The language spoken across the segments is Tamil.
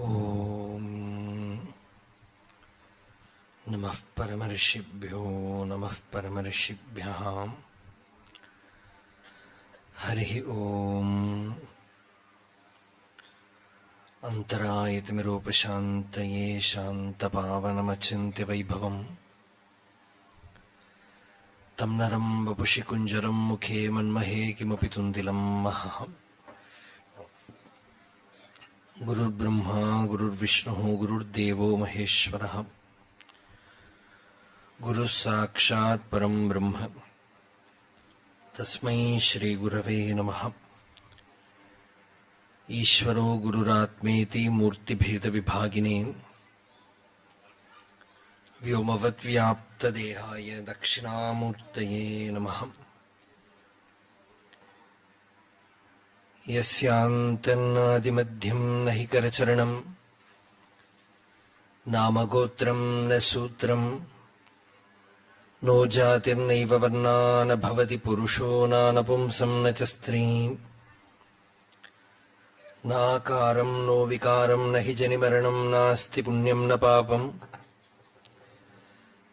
ओम नमः परमर्षिभ्यो नमः परमर्षिभ्यः। हरिः ओम। अंतरायतिमिरोपशान्तये शान्तपावनमचिन्त्य वैभवम् तं नरं वपुषि कुञ्जरं मुखे मन्महे किमपि तुन्दिलं महः। गुरुर्ब्रह्मा गुरुर्विष्णुः गुरुर्देवो महेश्वरः। गुरुः साक्षात् परं ब्रह्म तस्मै श्रीगुरवे नमः। ईश्वरो गुरुरात्मेति मूर्तिभेदविभागिने व्योमवद्व्याप्तदेहाय दक्षिणामूर्तये नमः। यस्यान्तन्नादिमध्यं न हि करचरणं नामगोत्रं न सूत्रं नो जातिर्नैव वर्णा न भवति पुरुषो नानपुंसं न च स्त्रीं नाकारं नो विकारं न हि जनिमरणं नास्ति पुण्यं न पापं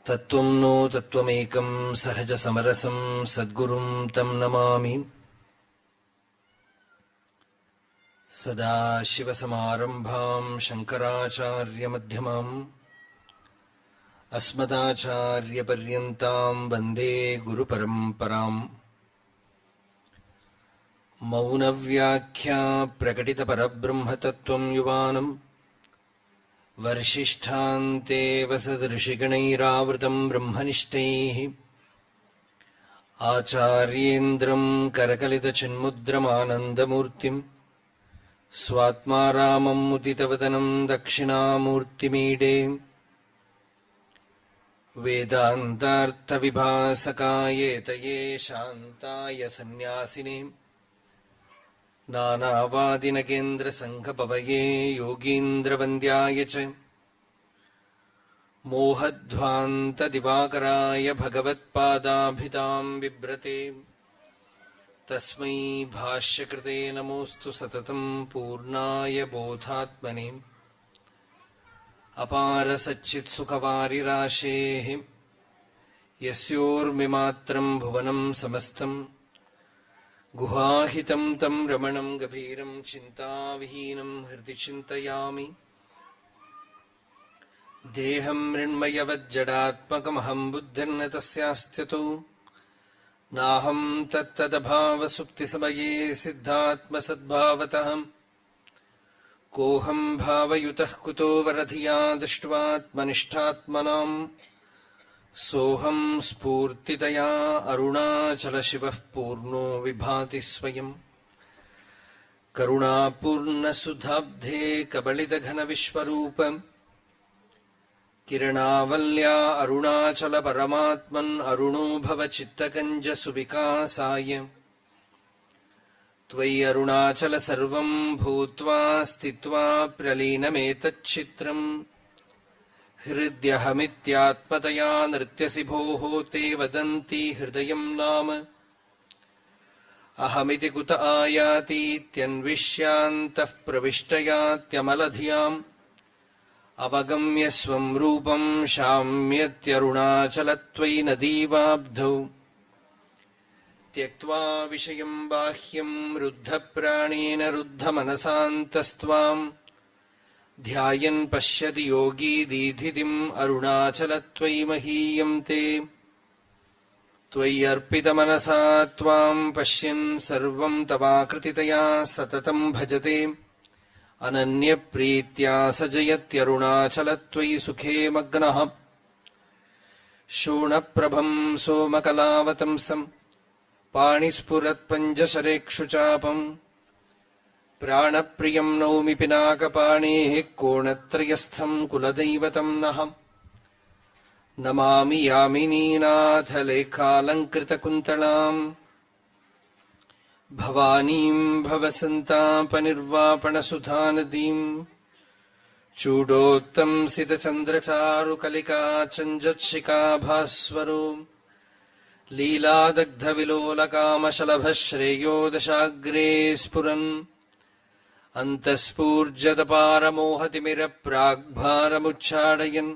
तत्त्वं नो तत्त्वमेकं सहजसमरसं सद्गुरुं तं नमामि। सदाशिवसमारम्भां शङ्कराचार्यमध्यमाम् अस्मदाचार्यपर्यन्तां वन्दे गुरुपरम्पराम्। मौनव्याख्या प्रकटितपरब्रह्मतत्त्वं युवानं वर्षिष्ठान्ते वसदऋषिगणैरावृतं ब्रह्मनिष्ठैः आचार्येन्द्रं करकलितचिन्मुद्रमानन्दमूर्तिम् स्वात्मा रामं मुदितवदनं दक्षिणामूर्तिमीडे। वेदान्तार्थविभासकाय तये शान्ताय सन्न्यासिने नानावादिनगेन्द्रसङ्घपवये योगीन्द्रवन्द्याय च मोहध्वान्तदिवाकराय भगवत्पादाभिधां बिभ्रते तस्मै भाष्यकृते नमोऽस्तु सततं पूर्णाय बोधात्मने। अपारसच्चित्सुखवारिराशेः यस्योर्मिमात्रं भुवनं समस्तं गुहाहितं तं रमणं गभीरं चिन्ताविहीनं हृदि चिन्तयामि। देहं मृण्मयवज्जडात्मकमहं बुद्धिर्न तस्यास्त्यतो नाहं तत्तदभावसुप्तिसमये सिद्धात्मसद्भावतः कोऽहं भावयुतः कुतो वरधिया दृष्ट्वात्मनिष्ठात्मनाम् सोऽहं स्फूर्तितया अरुणाचलशिवः पूर्णो विभाति स्वयम्। करुणापूर्णसुधाब्धे कबलितघनविश्वरूप किरणावल्या अरुणाचलपरमात्मन् अरुणो भव चित्तकञ्जसुविकासाय त्वयि अरुणाचल सर्वं भूत्वा स्थित्वा प्रलीनमेतच्चित्रम् हृद्यहमित्यात्मतया नृत्यसि भोः ते वदन्ति हृदयं नाम अहमिति कुत आयातीत्यन्विष्यान्तः प्रविष्टयात्यमलधियाम् अवगम्य स्वं रूपं शाम्यत्यरुणाचलत्वयि नदीवाब्धौ त्यक्त्वा विषयं बाह्यं रुद्धप्राणेन रुद्धमनसान्तस्त्वां ध्यायन् पश्यति योगी दीधितिम् अरुणाचलत्वयि महीयं ते। त्वयि अर्पितमनसा त्वां पश्यन् सर्वं तवाकृतितया सततं भजते अनन्यप्रीत्या स जयत्यरुणाचलत्वयि सुखे मग्नः। शोणप्रभं सोमकलावतंसं पाणिस्फुरत्पञ्जशरेक्षुचापम् प्राणप्रियं नौमि पिनाकपाणेः कोणत्रयस्थं कुलदैवतं नः। नमामि यामिनीनाथलेखालङ्कृतकुन्तलाम् भवानीं भवसन्तापनिर्वापणसुधानदीं चूडोत्तंसितचन्द्रचारुकलिकाचञ्जत्शिखाभास्वरो लीलादग्धविलोलकामशलभश्रेयो दशाग्रे स्फुरन् अन्तःस्फूर्जतपारमोहतिमिरप्राग्भारमुच्चाटयन्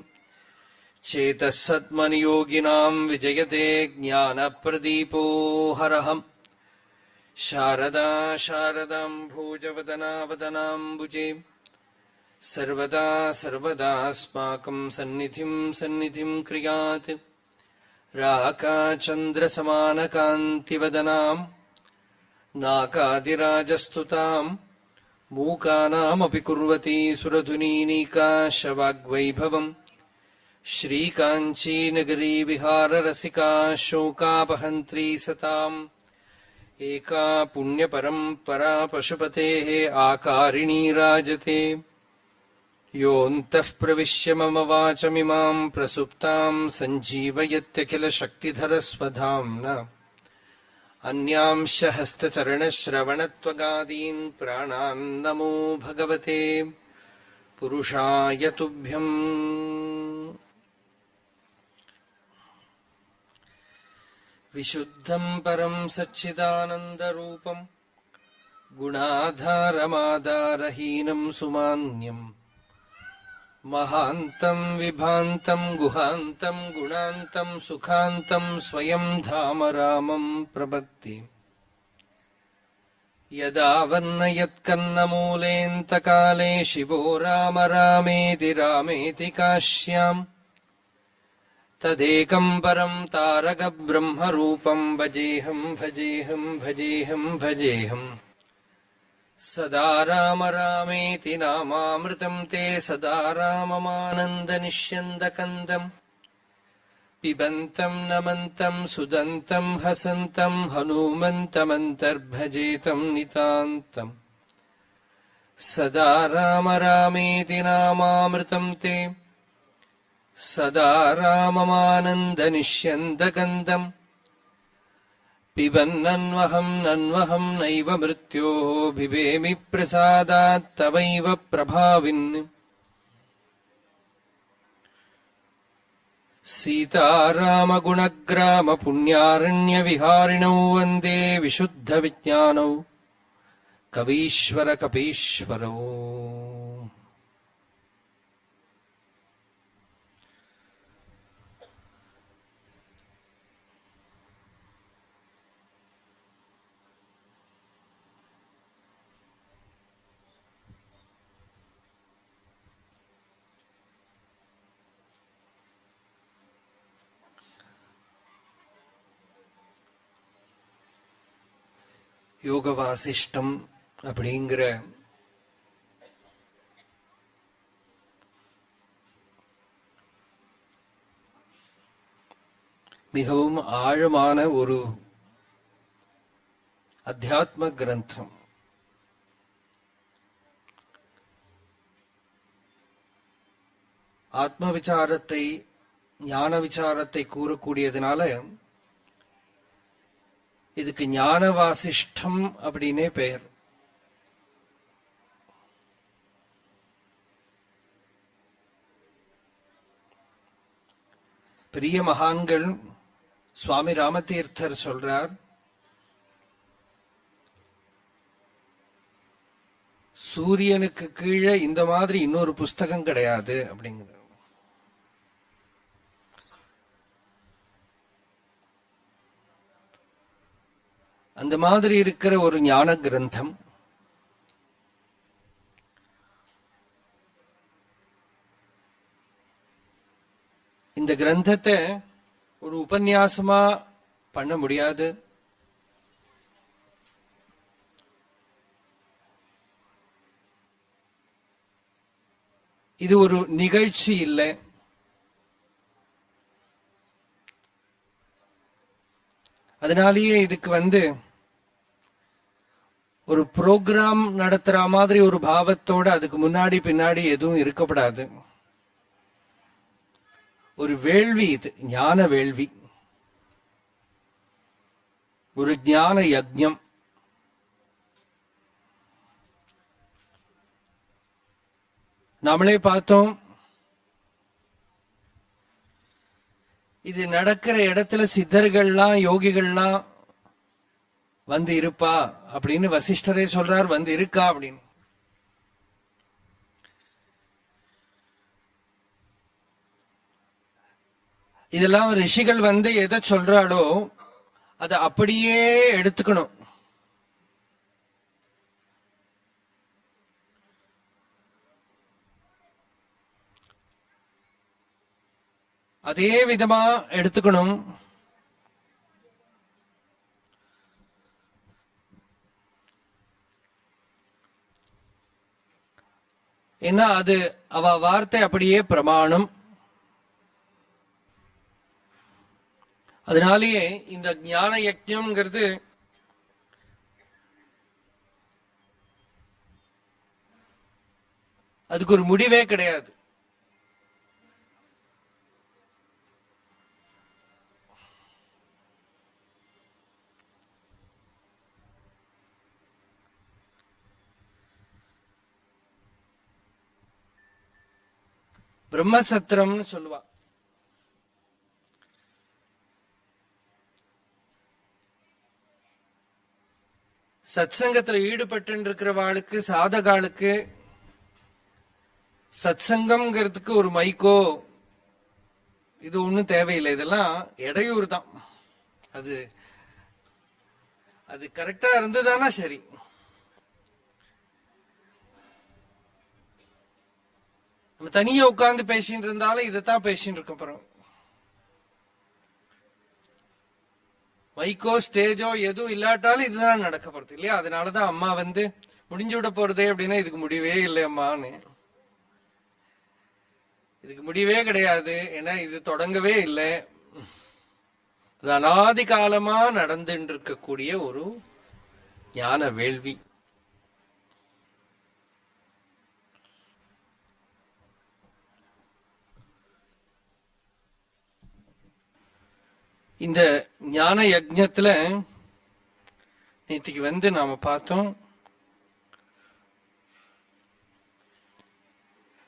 चेतः सत्मनियोगिनाम् विजयते ज्ञानप्रदीपो हरहम् शारदा शारदाम् भोजवदनावदनाम्बुजे सर्वदा सर्वदास्माकम् सन्निधिम् क्रियात् राकाचन्द्रसमानकान्तिवदनाम् नाकादिराजस्तुताम् मूकानामपि कुर्वती सुरधुनीनीकाशवाग्वैभवम् श्रीकाञ्चीनगरी विहाररसिका शोकापहन्त्री सताम् एका पुण्यपरम्परा पशुपतेः आकारिणी राजते योऽन्तः प्रविश्य मम वाचमिमाम् प्रसुप्ताम् सञ्जीवयत्यखिलशक्तिधरस्वधाम्ना अन्यांश हस्तचरणश्रवणत्वगादीन् प्राणान् नमो भगवते पुरुषाय तुभ्यम्। विशुद्धम् परम् सच्चिदानन्दरूपम् गुणाधारमादारहीनम् सुमान्यम् महान्तम् विभान्तम् गुहान्तम् गुणान्तम् सुखान्तम् स्वयम् धाम रामम् प्रपत्ति यदा वर्णयत्कन्नमूलेऽन्तकाले शिवो राम रामेति रामेति काश्याम् तदेकम् परम् तारकब्रह्मरूपम् भजेऽहम् भजेऽहम् भजेऽहम् भजेऽहम् सदा राम रामेति नामामृतम् ते सदा राममानन्दनिष्यन्दकन्दम् पिबन्तम् नमन्तम् सुदन्तम् हसन्तम् हनूमन्तमन्तर्भजेतम् नितान्तम् सदा राम रामेति नामामृतम् ते सदा राममानन्दनिष्यन्दकन्दम् पिबन्नन्वहम् नन्वहम् नैव मृत्योः बिभेमि प्रसादात् तवैव प्रभाविन्। सीतारामगुणग्राम पुण्यारण्यविहारिणौ वन्दे विशुद्धविज्ञानौ कवीश्वर कपीश्वरौ। யோக வாசிஷ்டம் அப்படிங்கிற மிகவும் ஆழமான ஒரு அத்தியாத்ம கிரந்தம். ஆத்ம விசாரத்தை ஞான விசாரத்தை கூறக்கூடியதுனால இதுக்கு ஞான வாசிஷ்டம் அப்படின்னே பெயர். பெரிய மகான்கள் சுவாமி ராமதீர்த்தர் சொல்றார், சூரியனுக்கு கீழே இந்த மாதிரி இன்னொரு புஸ்தகம் கிடையாது அப்படிங்கிற. அந்த மாதிரி இருக்கிற ஒரு ஞான கிரந்தம். இந்த கிரந்தத்தை ஒரு உபன்யாசமா பண்ண முடியாது. இது ஒரு நிகழ்ச்சி இல்லை. அதனாலேயே இதுக்கு ஒரு புரோகிராம் நடத்துற மாதிரி ஒரு பாவத்தோட அதுக்கு முன்னாடி பின்னாடி எதுவும் இருக்கப்படாது. ஒரு வேள்வி, இது ஞான வேள்வி, ஒரு ஞான யஜ்ஞம். நாமளே பார்த்தோம், இது நடக்கிற இடத்துல சித்தர்கள்லாம் யோகிகள்லாம் வந்து இருப்பா அப்படின்னு வசிஷ்டரே சொல்றார். வந்து இருக்கா அப்படின்னு. இதெல்லாம் ரிஷிகள் எதை சொல்றாளோ அதை அப்படியே எடுத்துக்கணும். அதே விதமா எடுத்துக்கணும். ஏன்னா அது அவ வார்த்தை அப்படியே பிரமாணம். அதனாலேயே இந்த ஞான யஜ்ஞம்ங்கிறது அதுக்கு ஒரு முடிவே கிடையாது. பிரம்மசத்திரம்னு சொல்லுவா. சத்சங்கத்துல ஈடுபட்டு இருக்கிறவாளுக்கு, சாதகாளுக்கு சத்சங்கம்ங்கிறதுக்கு ஒரு மைக்கோ இது ஒண்ணும் தேவையில்லை. இதெல்லாம் இடையூறு தான். அது அது கரெக்டா இருந்ததுதானா சரி. நம்ம தனியா உட்கார்ந்து பேசிட்டு இருந்தாலும் இதைத்தான் பேசிட்டு இருக்க போறோம். மைக்கோ ஸ்டேஜோ எதுவும் இல்லாட்டாலும் இதுதான் நடக்க போறது இல்லையா? அதனாலதான் அம்மா முடிஞ்சு விட போறதே அப்படின்னா இதுக்கு முடிவே இல்லை அம்மான்னு. இதுக்கு முடிவே கிடையாது. ஏன்னா இது தொடங்கவே இல்லை. அது அனாதி காலமா நடந்துட்டு இருக்கக்கூடிய ஒரு ஞான வேள்வி. இந்த ஞான யஜ்ஞத்துல நேற்றுக்கு நாம பார்த்தோம்,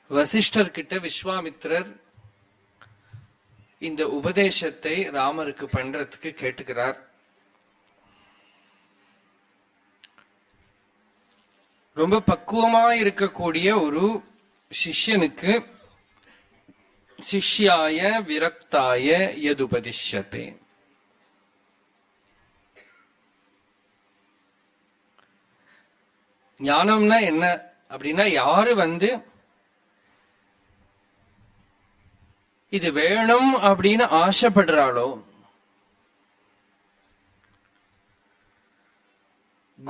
வசிஷ்டர் கிட்ட விஸ்வாமித்திரர் இந்த உபதேசத்தை ராமருக்கு பண்றதுக்கு கேட்டுக்கிறார். ரொம்ப பக்குவமா இருக்கக்கூடிய ஒரு சிஷ்யனுக்கு சிஷ்யாய விரக்தாய யதுபதிஷ்யதே. ஞானம்னா என்ன அப்படின்னா, யாரு இது வேணும் அப்படின்னு ஆசைப்படுறாளோ,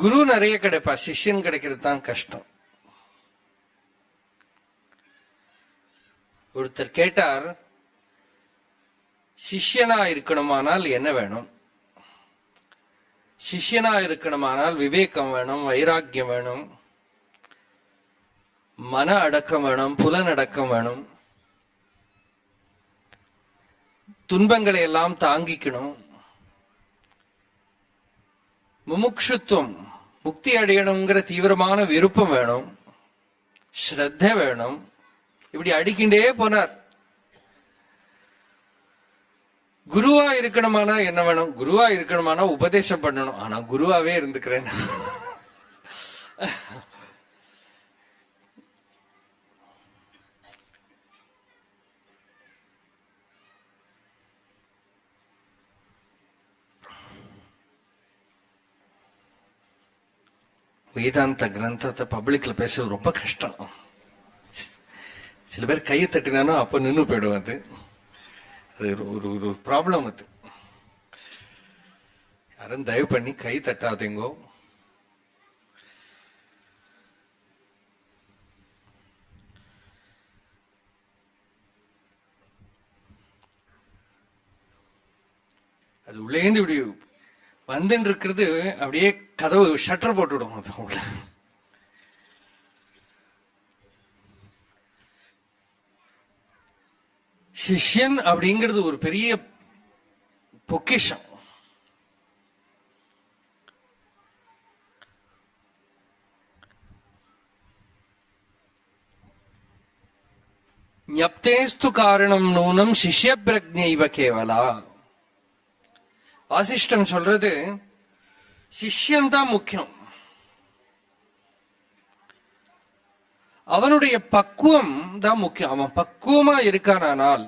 குரு நிறைய கிடைப்பா, சிஷ்யன் கிடைக்கிறது தான் கஷ்டம். ஒருத்தர் கேட்டார், சிஷ்யனா இருக்கணுமானால் என்ன வேணும்? சிஷ்யனா இருக்கணுமானால் விவேகம் வேணும், வைராக்கியம் வேணும், மன அடக்கம் வேணும், புலனடக்கம் வேணும், துன்பங்களை எல்லாம் தாங்கிக்கணும், முமுக்ஷுத்துவம் முக்தி அடையணுங்கிற தீவிரமான விருப்பம் வேணும், ஸ்ரத்த வேணும். இப்படி அடிக்கின்றே போனார். குருவா இருக்கணுமானா என்ன வேணும்? குருவா இருக்கணுமானா உபதேசம் பண்ணணும். ஆனா குருவாவே இருந்துக்கிறேன். வேதாந்த கிரந்தத்தை பப்ளிக்ல பேச ரொம்ப கஷ்டம். சில பேர் கையை தட்டினாலும் அப்ப நின்று போயிடும். அது ஒரு ப்ராப்ளம். அது யாரும் தயவு பண்ணி கை தட்டாதீங்கோ. அது உள்ளேந்து இப்படி வந்துட்டு இருக்கிறது, அப்படியே கதவு ஷட்டர் போட்டுவிடும். சிஷ்யன் அப்படிங்கிறது ஒரு பெரிய பொக்கிஷம். ஞப்தேஸ்து காரணம் நூனம் சிஷ்ய பிரக்ஞைவ கேவலா. வாசிஷ்டன் சொல்றது, சிஷ்யன் தான் முக்கியம். அவனுடைய பக்குவம் தான் முக்கியம். அவன் பக்குவமா இருக்கானால்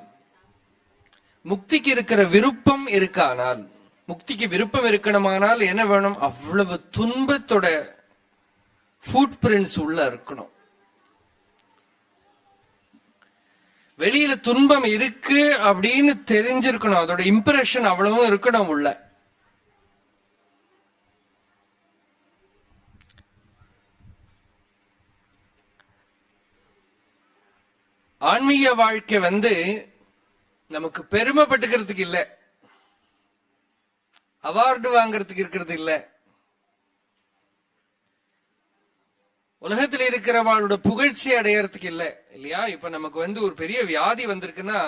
முக்திக்கு இருக்கிற விருப்பம் இருக்கானால், முக்திக்கு விருப்பம் இருக்கணுமானால் என்ன வேணும்? அவ்வளவு துன்பத்தோட ஃபுட் பிரிண்ட்ஸ் உள்ள இருக்கணும். வெளியில துன்பம் இருக்கு அப்படின்னு தெரிஞ்சிருக்கணும், அதோட இம்ப்ரெஷன் அவ்வளவும் இருக்கணும் உள்ள. ஆன்மீக வாழ்க்கை நமக்கு பெருமைப்பட்டுக்கிறதுக்கு இல்ல, அவார்டு வாங்கறதுக்கு இருக்கிறது இல்ல, உலகத்தில் இருக்கிறவாளோட புகழ்ச்சி அடையறதுக்கு இல்ல, இல்லையா? இப்ப நமக்கு ஒரு பெரிய வியாதி வந்திருக்குன்னா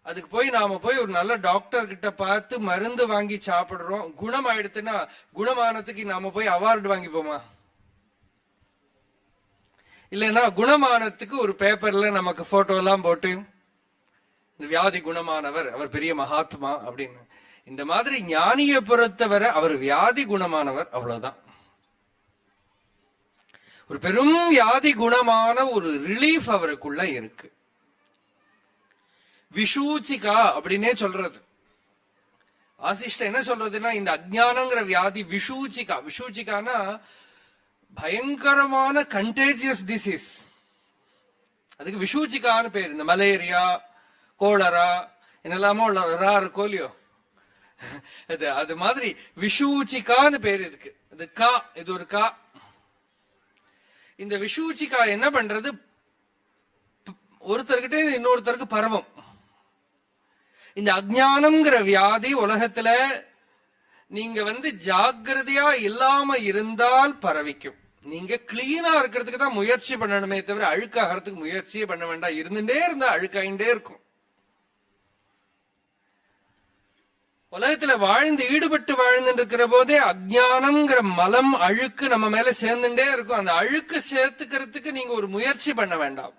அதுக்கு நாம போய் ஒரு நல்ல டாக்டர் கிட்ட பார்த்து மருந்து வாங்கி சாப்பிடுறோம். குணம் ஆயிடுத்துன்னா குணமானதுக்கு நாம போய் அவார்டு வாங்கிப்போமா? இல்லைன்னா குணமானத்துக்கு ஒரு பேப்பர்ல நமக்கு போட்டோ எல்லாம் போட்டு இந்த வியாதி குணமானவர், அவர் பெரிய மகாத்மா அப்படின்னு. இந்த மாதிரி ஞானியை பொறுத்தவரை அவர் வியாதி குணமானவர், அவ்வளவுதான். ஒரு பெரும் வியாதி குணமான ஒரு ரிலீஃப் அவருக்குள்ள இருக்கு. விஷூச்சிகா அப்படின்னே சொல்றது. ஆசிஷ்ட என்ன சொல்றதுன்னா, இந்த அஜ்ஞானங்கிற வியாதி விஷூச்சிகா. விஷூச்சிகானா பயங்கரமான கண்டேஜியஸ் டிசீஸ். அதுக்கு விஷூச்சிகான்னு பேர். இந்த மலேரியா, கோலரா என்னெல்லாமோ இருக்கோ இல்லையோ, அது மாதிரி விஷூச்சிகான்னு பேர் இதுக்கு. இது கா, இது ஒரு கா. இந்த விஷூச்சிகா என்ன பண்றது? ஒருத்தர்கிட்ட இன்னொருத்தருக்கு பரவும். இந்த அஜ்ஞானம்ங்கிற வியாதி உலகத்துல நீங்க ஜாக்கிரதையா இல்லாம இருந்தால் பரவிக்கும். நீங்க கிளீனா இருக்கிறதுக்கு தான் முயற்சி பண்ணணுமே தவிர அழுக்காகிறதுக்கு முயற்சியே பண்ண வேண்டாம். இருந்துட்டே இருந்தா அழுக்காயிண்டே இருக்கும். உலகத்துல ஈடுபட்டு வாழ்ந்து இருக்கிற போதே அஜ்ஞானம்ங்கிற மலம், அழுக்கு நம்ம மேல சேர்ந்துட்டே இருக்கும். அந்த அழுக்கு சேர்த்துக்கிறதுக்கு நீங்க ஒரு முயற்சி பண்ண வேண்டாம்.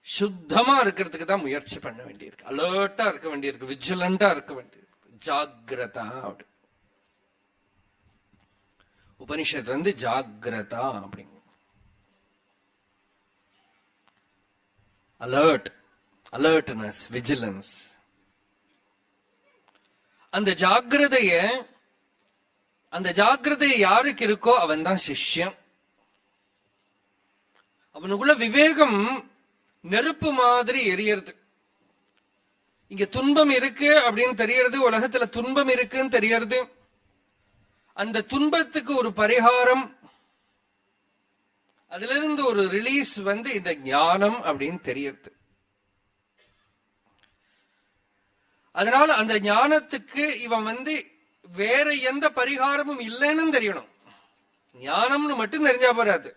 சுத்தமா இருக்கிறதுக்கு தான் முயற்சி பண்ண வேண்டியிருக்கு. அலர்ட்டா இருக்க வேண்டியிருக்கு, விஜிலண்டா இருக்க வேண்டியிருக்கு. ஜாகிரதா. உபனிஷத்து ஜாகிரதா அப்படிங்க. Alert, alertness, vigilance. அந்த ஜாகிரதைய யாருக்கு இருக்கோ அவன் தான் சிஷ்யன். அவனுக்குள்ள விவேகம் நெருப்பு மாதிரி எரியறது. இங்க துன்பம் இருக்கு அப்படின்னு தெரியறது, உலகத்துல துன்பம் இருக்குன்னு தெரியறது. அந்த துன்பத்துக்கு ஒரு பரிகாரம், அதுல இருந்து ஒரு ரிலீஸ் இந்த ஞானம் அப்படின்னு தெரியறது. அதனால அந்த ஞானத்துக்கு இவன் வேற எந்த பரிகாரமும் இல்லைன்னு தெரியணும். ஞானம்னு மட்டும் தெரிஞ்சா போறாது.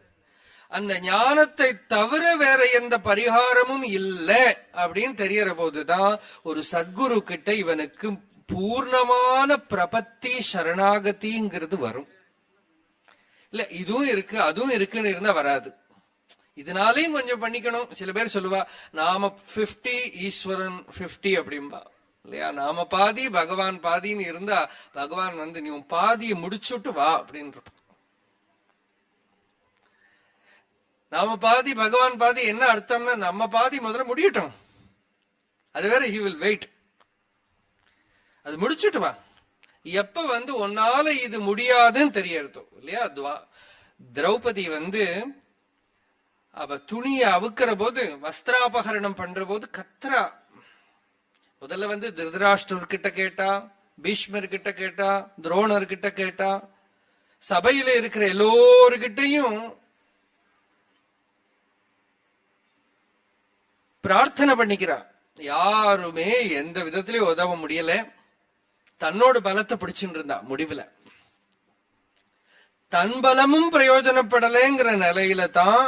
அந்த ஞானத்தை தவிர வேற எந்த பரிகாரமும் இல்லை அப்படின்னு தெரியற போதுதான் ஒரு சத்குரு கிட்ட இவனுக்கு பூர்ணமான பிரபத்தி சரணாகதிங்கிறது வரும். இல்ல இதுவும் இருக்கு அதுவும் இருக்குன்னு இருந்தா வராது. இதனாலையும் கொஞ்சம் பண்ணிக்கணும். சில பேர் சொல்லுவா, நாம 50 ஈஸ்வரன் 50 அப்படின்பா இல்லையா? நாம பாதி பகவான் பாதின்னு இருந்தா பகவான் நீ பாதியை முடிச்சுட்டு வா அப்படின்னு. நாம பாதி பகவான் பாதி என்ன அர்த்தம்னா, நம்ம பாதி முதல்ல முடியட்டும், அது வேற. he will wait. அது முடிச்சுட்டு வா. எப்ப உன்னால இது முடியாதுன்னு தெரியறது இல்லையா? திரௌபதி அவ துணிய அவுக்கிற போது, வஸ்திராபகரணம் பண்ற போது கத்ரா. முதல்ல திருதராஷ்டிரர் கிட்ட கேட்டா, பீஷ்மர் கிட்ட கேட்டா, துரோணர் கிட்ட கேட்டா, சபையில இருக்கிற எல்லோருகிட்டையும் பிரார்த்தனை பண்ணிக்கிறா. யாருமே எந்த விதத்திலயும் உதவ முடியல. தன்னோட பலத்தை பிடிச்சுட்டு இருந்தா. முடிவுல தன் பலமும் பிரயோஜனப்படலைங்கிற நிலையில தான்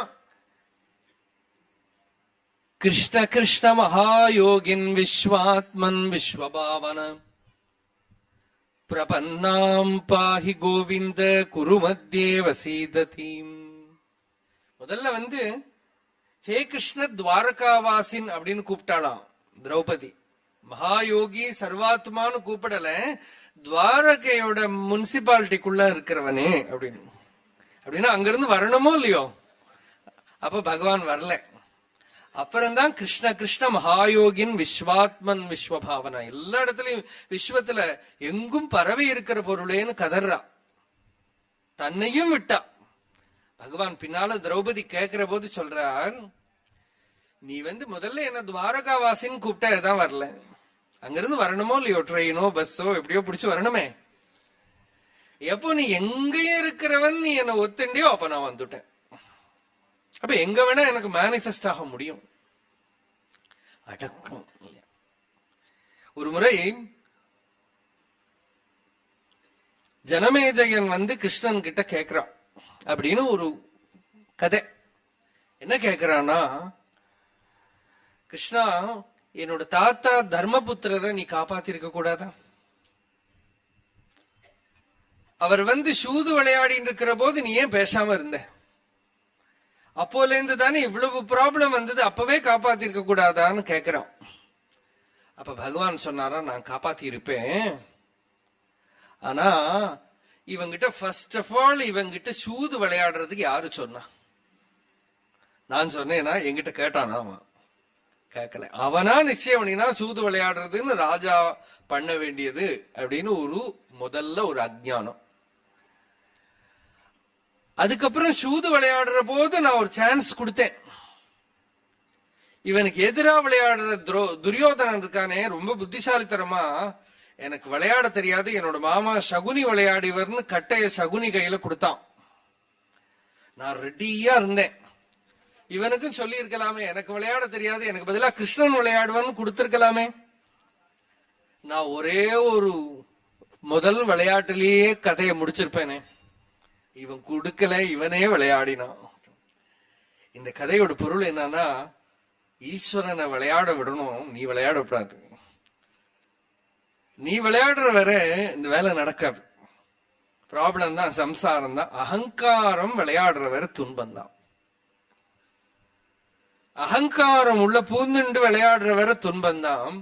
கிருஷ்ண கிருஷ்ண மகாயோகின் விஸ்வாத்மன் விஸ்வபாவன பிரபன்னாம் பாஹி கோவிந்த குருமத்யே வசீததீம். முதல்ல ஹே கிருஷ்ண துவாரகாவாசின் அப்படின்னு கூப்பிட்டாளாம் திரௌபதி. மகாயோகி சர்வாத்மான்னு கூப்பிடல, துவாரகையோட முனிசிபாலிட்டிக்குள்ள இருக்கிறவனே அப்படின்னு. அப்படின்னா அங்கிருந்து வரணுமோ இல்லையோ? அப்ப பகவான் வரல. அப்புறம்தான் கிருஷ்ண கிருஷ்ண மகாயோகின் விஸ்வாத்மன் விஸ்வபாவனா. எல்லா இடத்துலயும் விஸ்வத்துல எங்கும் பரவி இருக்கிற பொருளேன்னு கதறா, தன்னையும் விட்டா. பகவான் பின்னால திரௌபதி கேட்கிற போது சொல்றார், நீ முதல்ல என்ன துவாரகாவாசின்னு கூப்பிட்டா எதான் வரல, அங்கிருந்து வரணுமோ இல்லையோ, ட்ரெயினோ பஸ்ஸோ எப்படியோ பிடிச்சு வரணுமே. எப்போ நீ எங்கேயும் இருக்கிறவன் நீ என்ன ஒத்துண்டியோ அப்ப நான் வந்துட்டேன். அப்ப எங்க வேணா எனக்கு மேனிஃபெஸ்ட் ஆக முடியும். அடக்கம். ஒரு முறை ஜனமேஜயன் கிருஷ்ணன் கிட்ட கேக்குறான் அப்படின்னு ஒரு கதை. என்ன கேக்குறான்னா, கிருஷ்ணா, என்னோட தாத்தா தர்மபுத்திரரை நீ காப்பாத்திருக்க கூடாதா? அவர் சூது விளையாடிட்டு இருக்கிற போது நீ ஏன் பேசாம இருந்த? அப்போல இருந்து தானே இவ்வளவு ப்ராப்ளம் வந்தது, அப்பவே காப்பாத்திருக்க கூடாதான்னு கேக்குறான். அப்ப பகவான் சொன்னாரா, நான் காப்பாத்தி இருப்பேன், ஆனா இவங்கிட்ட ஃபர்ஸ்ட் ஆஃப் ஆல் இவங்கிட்ட சூது விளையாடுறதுக்கு யாரு சொன்னா? நான் சொன்னேன்னா என்கிட்ட கேட்டானா? அவன் கேட்கல. அவனா நிச்சயம் பண்ணினா சூது விளையாடுறதுன்னு ராஜா பண்ண வேண்டியது அப்படின்னு முதல்ல ஒரு அஜ்ஞானம். அதுக்கப்புறம் சூது விளையாடுற போது நான் ஒரு சான்ஸ் கொடுத்தேன். இவனுக்கு எதிரா விளையாடுற துரியோதனன் இருக்கானே, ரொம்ப புத்திசாலித்தனமா, எனக்கு விளையாட தெரியாது, என்னோட மாமா சகுனி விளையாடிவர்னு கட்டைய சகுனி கையில கொடுத்தான். நான் ரெடியா இருந்தேன். இவனுக்கும் சொல்லி இருக்கலாமே, எனக்கு விளையாட தெரியாது, எனக்கு பதிலா கிருஷ்ணன் விளையாடுவான்னு கொடுத்திருக்கலாமே. நான் ஒரே ஒரு முதல் விளையாட்டுலயே கதையை முடிச்சிருப்பேனே. இவன் கொடுக்கல, இவனே விளையாடினான். இந்த கதையோட பொருள் என்னன்னா, ஈஸ்வரனை விளையாட விடணும், நீ விளையாட விடாது. நீ விளையாடுற வர இந்த வேலை நடக்காது. ப்ராப்ளம் தான், சம்சாரம் தான். அகங்காரம் விளையாடுற வர துன்பம் தான். அகங்காரம் உள்ள பூந்துண்டு விளையாடுற வர துன்பம் தான்.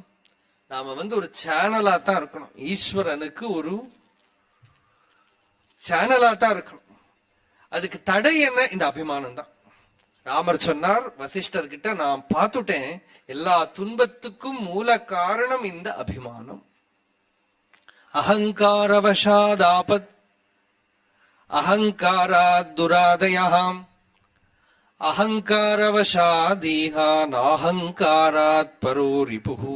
நாம ஒரு சேனலா தான் இருக்கணும், ஈஸ்வரனுக்கு ஒரு சேனலா தான் இருக்கணும். அதுக்கு தடை என்ன? இந்த அபிமானம் தான். ராமர் சொன்னார் வசிஷ்டர் கிட்ட, நான் பார்த்துட்டேன், எல்லா துன்பத்துக்கும் மூல காரணம் இந்த அபிமானம். அகங்காரவசாதாபத் அகங்காராத் துராதயாம் அகங்காரவசாதீஹா நாஹங்காராத் பரோ ரிபுஹு.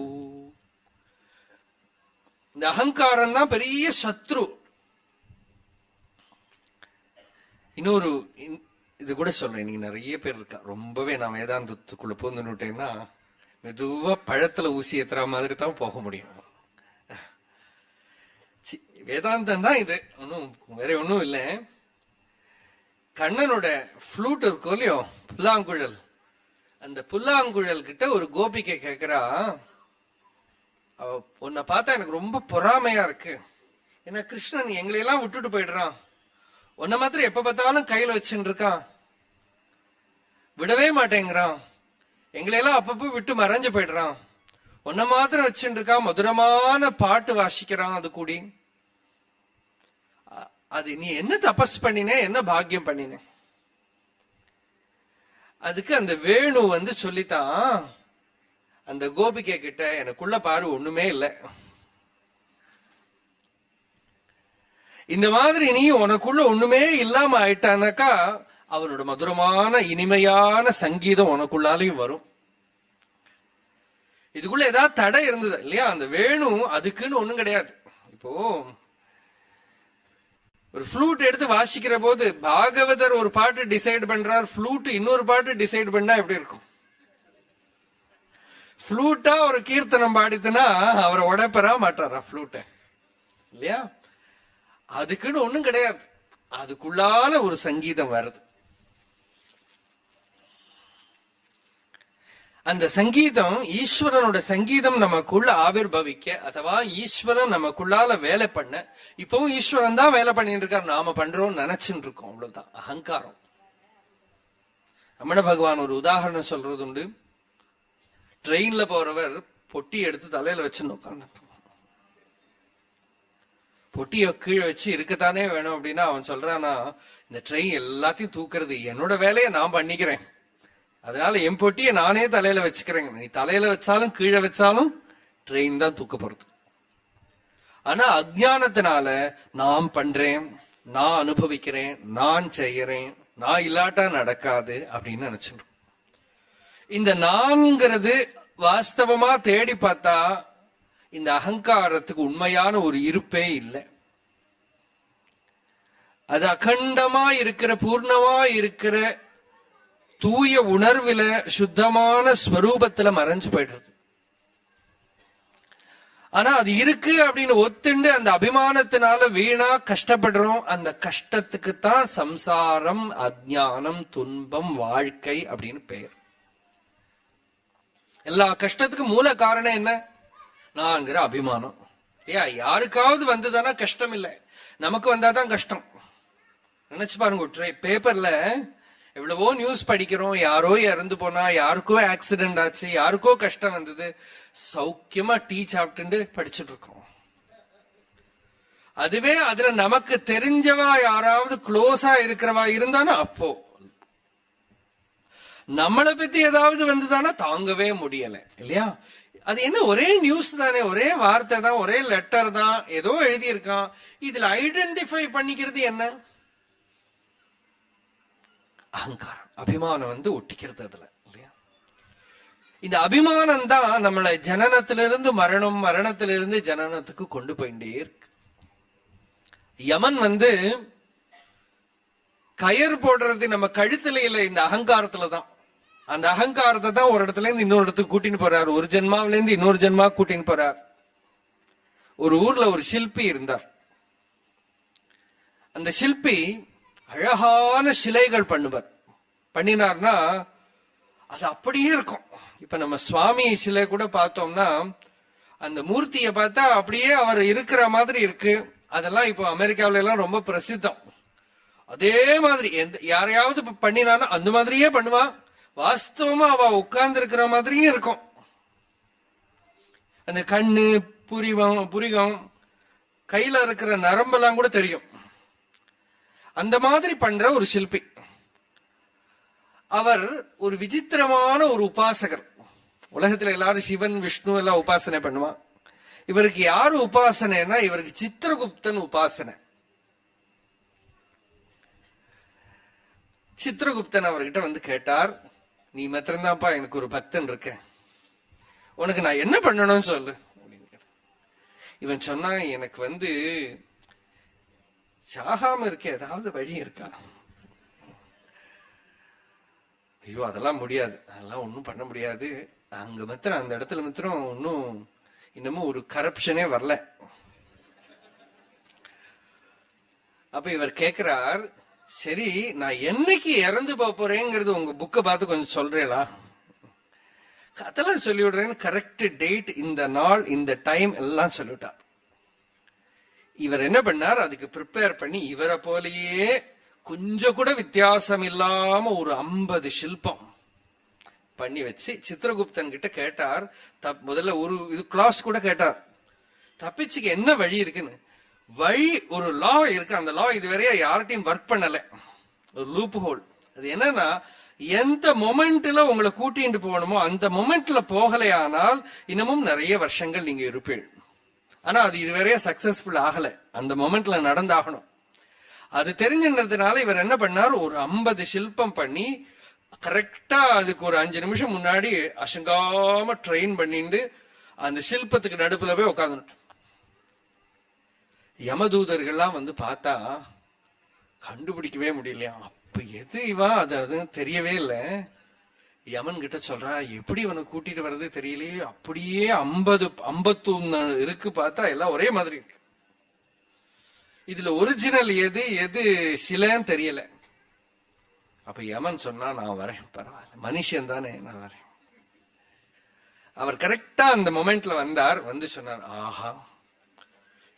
இந்த அகங்காரம் தான் பெரிய சத்ரு. இன்னொரு இது கூட சொல்றேன், நீங்க நிறைய பேர் இருக்கா, ரொம்பவே நான் வேதாந்தத்துக்குள்ள போந்துட்டேன்னா மெதுவா பழத்துல ஊசி ஏத்துற மாதிரி தான் போக முடியும். வேதாந்தம் தான் இது, ஒன்னும் வேற ஒன்னும் இல்லை. கண்ணனோட ஃப்ளூட் இருக்கோ இல்லையோ, புல்லாங்குழல், அந்த புல்லாங்குழல் கிட்ட ஒரு கோபிகை கேக்குறா, உன்னை பார்த்தா எனக்கு ரொம்ப பொறாமையா இருக்கு, ஏன்னா கிருஷ்ணன் எங்களையெல்லாம் விட்டுட்டு போயிடுறான், உன்ன மாத்திரம் எப்ப பார்த்தாலும் கையில வச்சுட்டு இருக்கான், விடவே மாட்டேங்கிறான், எங்களையெல்லாம் அப்பப்போ விட்டு மறைஞ்சு போயிடுறான், உன்ன மாத்திரம் வச்சுட்டு இருக்கான், மதுரமான பாட்டு வாசிக்கிறான், அது கூடி, அது நீ என்ன தபஸ் பண்ணினே, என்ன பாக்கியம் பண்ணின? அதுக்கு அந்த வேணு சொல்லித்தான் அந்த கோபிகை கிட்ட, எனக்குள்ள பாரு ஒண்ணுமே இல்லை, இந்த மாதிரி நீ உனக்குள்ள ஒண்ணுமே இல்லாம ஆயிட்டானாக்கா அவனோட மதுரமான இனிமையான சங்கீதம் உனக்குள்ளாலையும் வரும். இதுக்குள்ள ஏதாவது தடை இருந்தது இல்லையா? அந்த வேணு அதுக்குன்னு ஒண்ணும் கிடையாது. இப்போ ஒரு ஃப்ளூட் எடுத்து வாசிக்கிற போது பாகவதர் ஒரு பாட்டு டிசைட் பண்றார், ஃப்ளூட் இன்னொரு பாட்டு டிசைட் பண்ணா எப்படி இருக்கும்? ஃப்ளூட்டா ஒரு கீர்த்தனம் பாடித்துனா அவரை உடைப்பறா மாட்டாரா ஃப்ளூட்ட, இல்லையா? அதுக்குன்னு ஒண்ணும் கிடையாது, அதுக்குள்ளால ஒரு சங்கீதம் வருது. அந்த சங்கீதம் ஈஸ்வரனோட சங்கீதம் நமக்குள்ள ஆவிர்பவிக்க, அதுவா ஈஸ்வரன் நமக்குள்ளால வேலை பண்ண. இப்பவும் ஈஸ்வரன் தான் வேலை பண்ணிட்டு இருக்காரு, நாம பண்றோம் நினைச்சுட்டு இருக்கோம், அவ்வளவுதான் அகங்காரம். ரமண பகவான் ஒரு உதாரணம் சொல்றது உண்டு. ட்ரெயின்ல போறவர் பொட்டி எடுத்து தலையில வச்சுன்னு உட்காந்து, பொட்டிய கீழே வச்சு இருக்கத்தானே வேணும் அப்படின்னா அவன் சொல்றானா, இந்த ட்ரெயின் எல்லாத்தையும் தூக்குறது என்னோட வேலையை நான் பண்ணிக்கிறேன், அதனால என் பொட்டியை நானே தலையில வச்சுக்கிறேங்க. நீ தலையில வச்சாலும் கீழே வச்சாலும் ட்ரெயின் தான் தூக்க போறது. ஆனா அஜ்ஞானத்தினால நான் பண்றேன், நான் அனுபவிக்கிறேன், நான் செய்யறேன், நான் இல்லாட்டா நடக்காது அப்படின்னு நினைச்சிடும். இந்த நான்கிறது வாஸ்தவமா தேடி பார்த்தா இந்த அகங்காரத்துக்கு உண்மையான ஒரு இருப்பே இல்லை. அது அகண்டமா இருக்கிற, பூர்ணமா இருக்கிற தூய உணர்வுல சுத்தமான ஸ்வரூபத்துல மறைஞ்சு போயிடுறது. ஆனா அது இருக்கு அப்படின்னு ஒத்துண்டு அந்த அபிமானத்தினால வீணா கஷ்டப்படுறோம். அந்த கஷ்டத்துக்கு தான் சம்சாரம், அஜ்ஞானம், துன்பம், வாழ்க்கை அப்படின்னு பெயர். எல்லா கஷ்டத்துக்கும் மூல காரணம் என்ன? நான்கிற அபிமானம். யாருக்காவது வந்ததானா கஷ்டம் இல்லை, நமக்கு வந்தாதான் கஷ்டம். நினைச்சு பாருங்க, பேப்பர்ல எவ்வளவோ நியூஸ் படிக்கிறோம். யாரோ இறந்து போனா, யாருக்கோ ஆக்சிடென்ட் ஆச்சு, யாருக்கோ கஷ்டம் வந்தது. சௌக்கியமா டீ சாப்பிட்டு படிச்சுட்டு இருக்கோம். அதுவே அதுல நமக்கு தெரிஞ்சவா யாராவது க்ளோஸா இருக்கிறவா இருந்தானா அப்போ நம்மளை பத்தி ஏதாவது வந்துதானா தாங்கவே முடியல இல்லையா? அது என்ன, ஒரே நியூஸ் தானே, ஒரே வார்த்தை தான், ஒரே லெட்டர் தான், ஏதோ எழுதி இருக்கான். இதுல ஐடென்டிஃபை பண்ணிக்கிறது என்ன? அகங்காரம், அபிமானம் ஒட்டிக்கிறது அதுல இல்லையா? இந்த அபிமானம் தான் நம்மளை ஜனனத்திலிருந்து மரணம், மரணத்திலிருந்து ஜனனத்துக்கு கொண்டு போயிட்டே இருக்கு. யமன் கயர் போடுறது நம்ம கழுத்துல இல்ல, இந்த அகங்காரத்துலதான். அந்த அகங்காரத்தை தான் ஒரு இடத்துல இருந்து இன்னொரு இடத்துக்கு கூட்டின்னு போறார். ஒரு ஜென்மாவில இருந்து இன்னொரு ஜென்மா கூட்டின்னு போறார். ஒரு ஊர்ல ஒரு சிற்பி இருந்தார். அந்த சிற்பி அழகான சிலைகள் பண்ணுவார். பண்ணினார்னா அது அப்படியே இருக்கும். இப்ப நம்ம சுவாமி சிலை கூட பார்த்தோம்னா அந்த மூர்த்தியை பார்த்தா அப்படியே அவர் இருக்கிற மாதிரி இருக்கு. அதெல்லாம் இப்போ அமெரிக்காவில எல்லாம் ரொம்ப பிரசித்தம். அதே மாதிரி யாரையாவது பண்ணினானா அந்த மாதிரியே பண்ணுவான். வாஸ்தவமா அவ உட்கார்ந்து இருக்கிற மாதிரியே இருக்கும். அந்த கண்ணு, புரிகம், கையில இருக்கிற நரம்பெல்லாம் கூட தெரியும். அந்த மாதிரி பண்ற ஒரு சிற்பி. அவர் ஒரு விசித்திரமான ஒரு உபாசகர். உலகத்துல எல்லாரும் சிவன், விஷ்ணு எல்லாம் உபாசனை பண்ணுவான். இவருக்கு யாரு உபாசனைன்னா இவருக்கு சித்திரகுப்தன் உபாசனை. சித்திரகுப்தன் அவர்கிட்ட கேட்டார், நீ மாத்திரம்தான்ப்பா எனக்கு ஒரு பக்தன் இருக்க, உனக்கு நான் என்ன பண்ணணும்னு சொல்லு. இவன் சொன்னா, எனக்கு சாகாம இருக்க ஏதாவது வழி இருக்கா? ஐயோ அதெல்லாம் முடியாது, அதெல்லாம் ஒன்னும் பண்ண முடியாது. அங்க மாத்திரம் அந்த இடத்துல மாத்திரம் இன்னமும் ஒரு கரப்ஷனே வரல. அப்ப இவர் கேக்குறார், சரி நான் என்னைக்கு இறந்து போறேங்கிறது உங்க புக்கை பார்த்து கொஞ்சம் சொல்றேளா? அதெல்லாம் சொல்லி விடுறேன்னு கரெக்ட் டேட், இந்த நாள், இந்த டைம் எல்லாம் சொல்லிவிட்டார். இவர் என்ன பண்ணார், அதுக்கு ப்ரிப்பேர் பண்ணி இவரை போலயே கொஞ்சம் கூட வித்தியாசம் இல்லாம ஒரு 50 சில்பம் பண்ணி வச்சு சித்திரகுப்தன் கிட்ட கேட்டார். முதல்ல ஒரு கிளாஸ் கூட கேட்டார், தப்பிச்சுக்கு என்ன வழி இருக்குன்னு. வழி ஒரு லா இருக்கு, அந்த லா இதுவரையா யார்கிட்டையும் ஒர்க் பண்ணல, ஒரு லூப் ஹோல். அது என்னன்னா, எந்த மொமெண்ட்ல உங்களை கூட்டிட்டு போகணுமோ அந்த மொமெண்ட்ல போகலையானால் இன்னமும் நிறைய வருஷங்கள் நீங்க இருப்பீர்கள். ஆனா அது இதுவரையா சக்சஸ்ஃபுல் ஆகல, அந்த மொமெண்ட்ல நடந்தாகணும். அது தெரிஞ்சின்றதுனால இவர் என்ன பண்ணார், ஒரு 50 சில்பம் பண்ணி கரெக்டா அதுக்கு ஒரு 5 நிமிஷம் முன்னாடி அசங்காம ட்ரெயின் பண்ணிட்டு அந்த சில்பத்துக்கு நடுப்புல போய் உட்கார்ந்து. யமதூதர்கள்லாம் பார்த்தா கண்டுபிடிக்கவே முடியலையா, அப்ப எது இவா அது தெரியவே இல்லை. யமன் கிட்ட சொல்றா, எப்படி இவனை கூட்டிட்டு வர்றது தெரியலையே, அப்படியே 51 இருக்கு, பார்த்தா எல்லாம் ஒரே மாதிரி இருக்கு. இதுல ஒரிஜினல் எது எது சிலைன்னு தெரியல. அப்ப யமன் சொன்னா, நான் வரேன், பரவாயில்ல, மனுஷன் தானே, நான் வரேன். அவர் கரெக்டா அந்த மொமெண்ட்ல வந்தார். சொன்னார், ஆஹா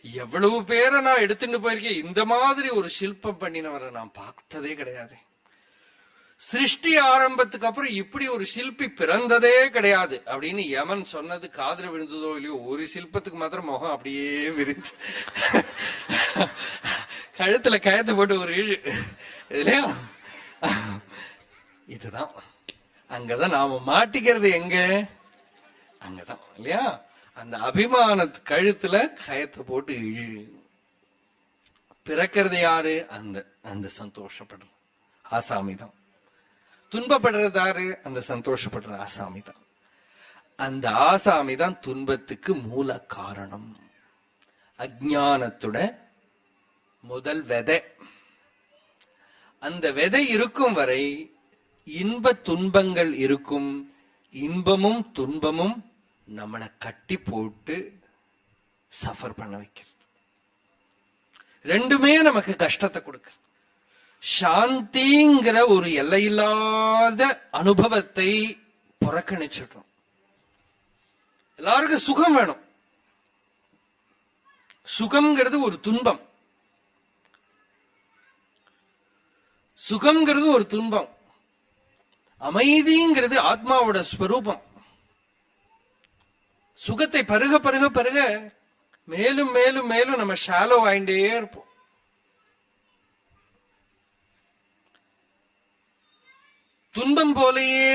எவ்வளவு பேரை நான் எடுத்துட்டு போயிருக்கேன், இந்த மாதிரி ஒரு சிற்பம் பண்ணினவரை நான் பார்த்ததே கிடையாது. சிருஷ்டி ஆரம்பத்துக்கு அப்புறம் இப்படி ஒரு சிற்பி பிறந்ததே கிடையாது அப்படின்னு யமன் சொன்னது காதுல விழுந்ததோ இல்லையோ, ஒரு சிற்பத்துக்கு மாத்திரம் முகம் அப்படியே விரிஞ்சு கழுத்துல கயத்தை போட்டு ஒரு இழு. இதுலயும் இதுதான் அங்கதான் நாம மாட்டிக்கிறது எங்க, அங்கதான் இல்லையா? அந்த அபிமான கழுத்துல கயத்தை போட்டு இழு. பிறக்கிறது யாரு? அந்த அந்த சந்தோஷப்படுறது ஆசாமிதான். துன்பப்படுறது யாரு? அந்த சந்தோஷப்படுற ஆசாமிதான். அந்த ஆசாமிதான் துன்பத்துக்கு மூல காரணம். அஜ்ஞானத்தோட முதல் விதை. அந்த விதை இருக்கும் வரை இன்ப துன்பங்கள் இருக்கும். இன்பமும் துன்பமும் நம்மளை கட்டி போட்டு சஃபர் பண்ண வைக்கிறது. ரெண்டுமே நமக்கு கஷ்டத்தை கொடுக்கு. சாந்திங்கிற ஒரு எல்லையில்லாத அனுபவத்தை புறக்கணிச்சிடுறோம். எல்லாருக்கும் சுகம் வேணும். சுகம்ங்கிறது ஒரு துன்பம். சுகம்ங்கிறது ஒரு துன்பம். அமைதிங்கிறது ஆத்மாவோட ஸ்வரூபம். சுகத்தை பருக பருக பருக மேலும் மேலும் மேலும் நம்ம ஷாலோ ஆயிண்டே இருப்போம். துன்பம் போலேயே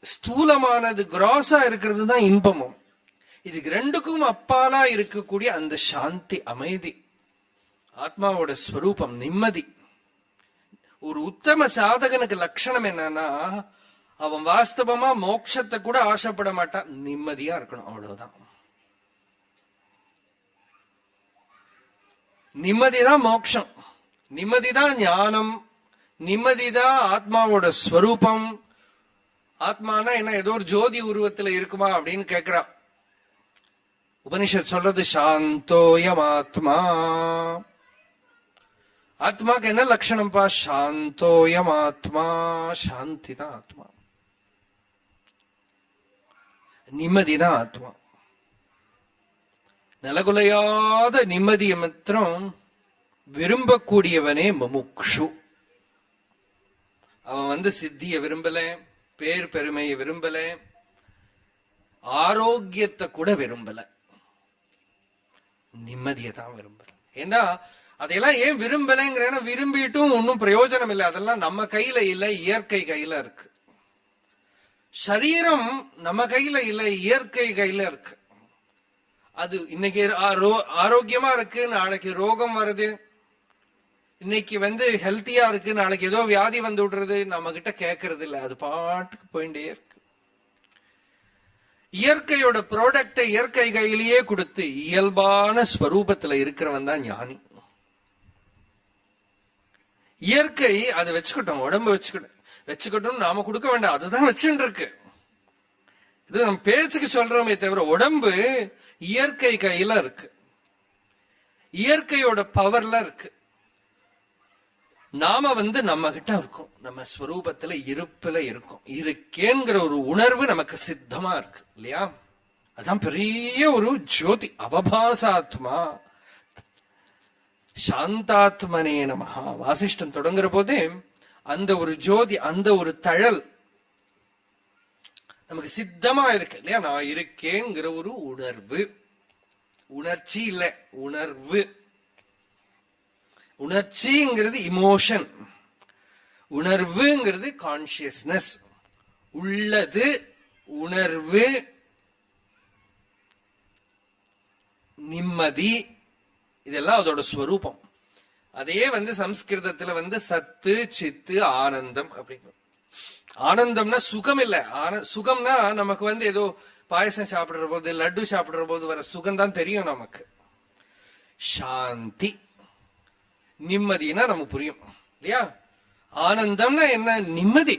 ஸ்தூலமானது கிராஸா இருக்கிறது தான் இன்பமும். இதுக்கு ரெண்டுக்கும் அப்பாலா இருக்கக்கூடிய அந்த சாந்தி, அமைதி, ஆத்மாவோட ஸ்வரூபம், நிம்மதி. ஒரு உத்தம சாதகனுக்கு லட்சணம் என்னன்னா, அவன் வாஸ்தவமா மோட்சத்தை கூட ஆசைப்பட மாட்டான், நிம்மதியா இருக்கணும், அவ்வளவுதான். நிம்மதிதான் மோட்சம், நிம்மதிதான் ஞானம், நிம்மதிதான் ஆத்மாவோட ஸ்வரூபம். ஆத்மானா என்ன, ஏதோ ஒரு ஜோதி உருவத்துல இருக்குமா அப்படின்னு கேக்குறா. உபனிஷத் சொல்றது சாந்தோயம் ஆத்மா. ஆத்மாக்கு என்ன லட்சணம்ப்பா? சாந்தோயம் ஆத்மா. சாந்தி தான் ஆத்மா, நிம்மதிதான் ஆத்மா. நிலகுலையாத நிம்மதியை மாத்திரம் விரும்பக்கூடியவனே முமுக்ஷு. அவன் சித்திய விரும்பல, பேர் பெருமையை விரும்பல, ஆரோக்கியத்தை கூட விரும்பல, நிம்மதியை தான் விரும்பல. ஏன்னா அதையெல்லாம் ஏன் விரும்பலைங்கிற, விரும்பிட்டும் ஒன்னும் பிரயோஜனம் இல்லை. அதெல்லாம் நம்ம கையில இல்லை, இயற்கை கையில இருக்கு. சரீரம் நம்ம கையில இல்லை, இயற்கை கையில இருக்கு. அது இன்னைக்கு ஆரோக்கியமா இருக்கு, நாளைக்கு ரோகம் வருது. இன்னைக்கு ஹெல்த்தியா இருக்கு, நாளைக்கு ஏதோ வியாதி வந்து விடுறது. நம்ம கிட்ட கேட்கறது இல்லை, அது பாட்டுக்கு போயிட்டே இருக்கு. இயற்கையோட ப்ராடக்டை இயற்கை கையிலேயே கொடுத்து இயல்பான ஸ்வரூபத்துல இருக்கிறவன் தான் ஞானி. இயற்கை அதை வச்சுக்கிட்டோம், உடம்பு வச்சுக்கிட்டோம், நாம கொடுக்க வேண்டாம், அதுதான் வச்சுட்டு இருக்கு. இது நம்ம பேச்சுக்கு சொல்றோமே தவிர உடம்பு இயற்கை கையில இருக்கு, இயற்கையோட பவர்ல இருக்கு. நாம நம்ம கிட்ட இருக்கோம், நம்ம ஸ்வரூபத்துல இருப்புல இருக்கும். இருக்கேங்கிற ஒரு உணர்வு நமக்கு சித்தமா இருக்கு இல்லையா? அதான் பெரிய ஒரு ஜோதி. அவபாசாத்மா சாந்தாத்மனே நமஹா. வாசிஷ்டன் தொடங்குற போதே அந்த ஒரு ஜோதி, அந்த ஒரு தழல் நமக்கு சித்தமா இருக்கு இல்லையா? நான் இருக்கேங்கிற ஒரு உணர்வு. உணர்ச்சி இல்ல, உணர்வு. உணர்ச்சிங்கிறது இமோஷன், உணர்வுங்கிறது கான்சியஸ்னஸ். உள்ளது உணர்வு, நிம்மதி, இதெல்லாம் அதோட ஸ்வரூபம். அதே சம்ஸ்கிருதத்துல சத்து, சித்து, ஆனந்தம் அப்படிங்கும். ஆனந்தம்னா சுகம் இல்ல. சுகம்னா நமக்கு ஏதோ பாயசம் சாப்பிடுற போது, லட்டு சாப்பிடுற போது வர சுகம் தான் தெரியும் நமக்கு. சாந்தி, நிம்மதினா நமக்கு புரியும் இல்லையா? ஆனந்தம்னா என்ன? நிம்மதி.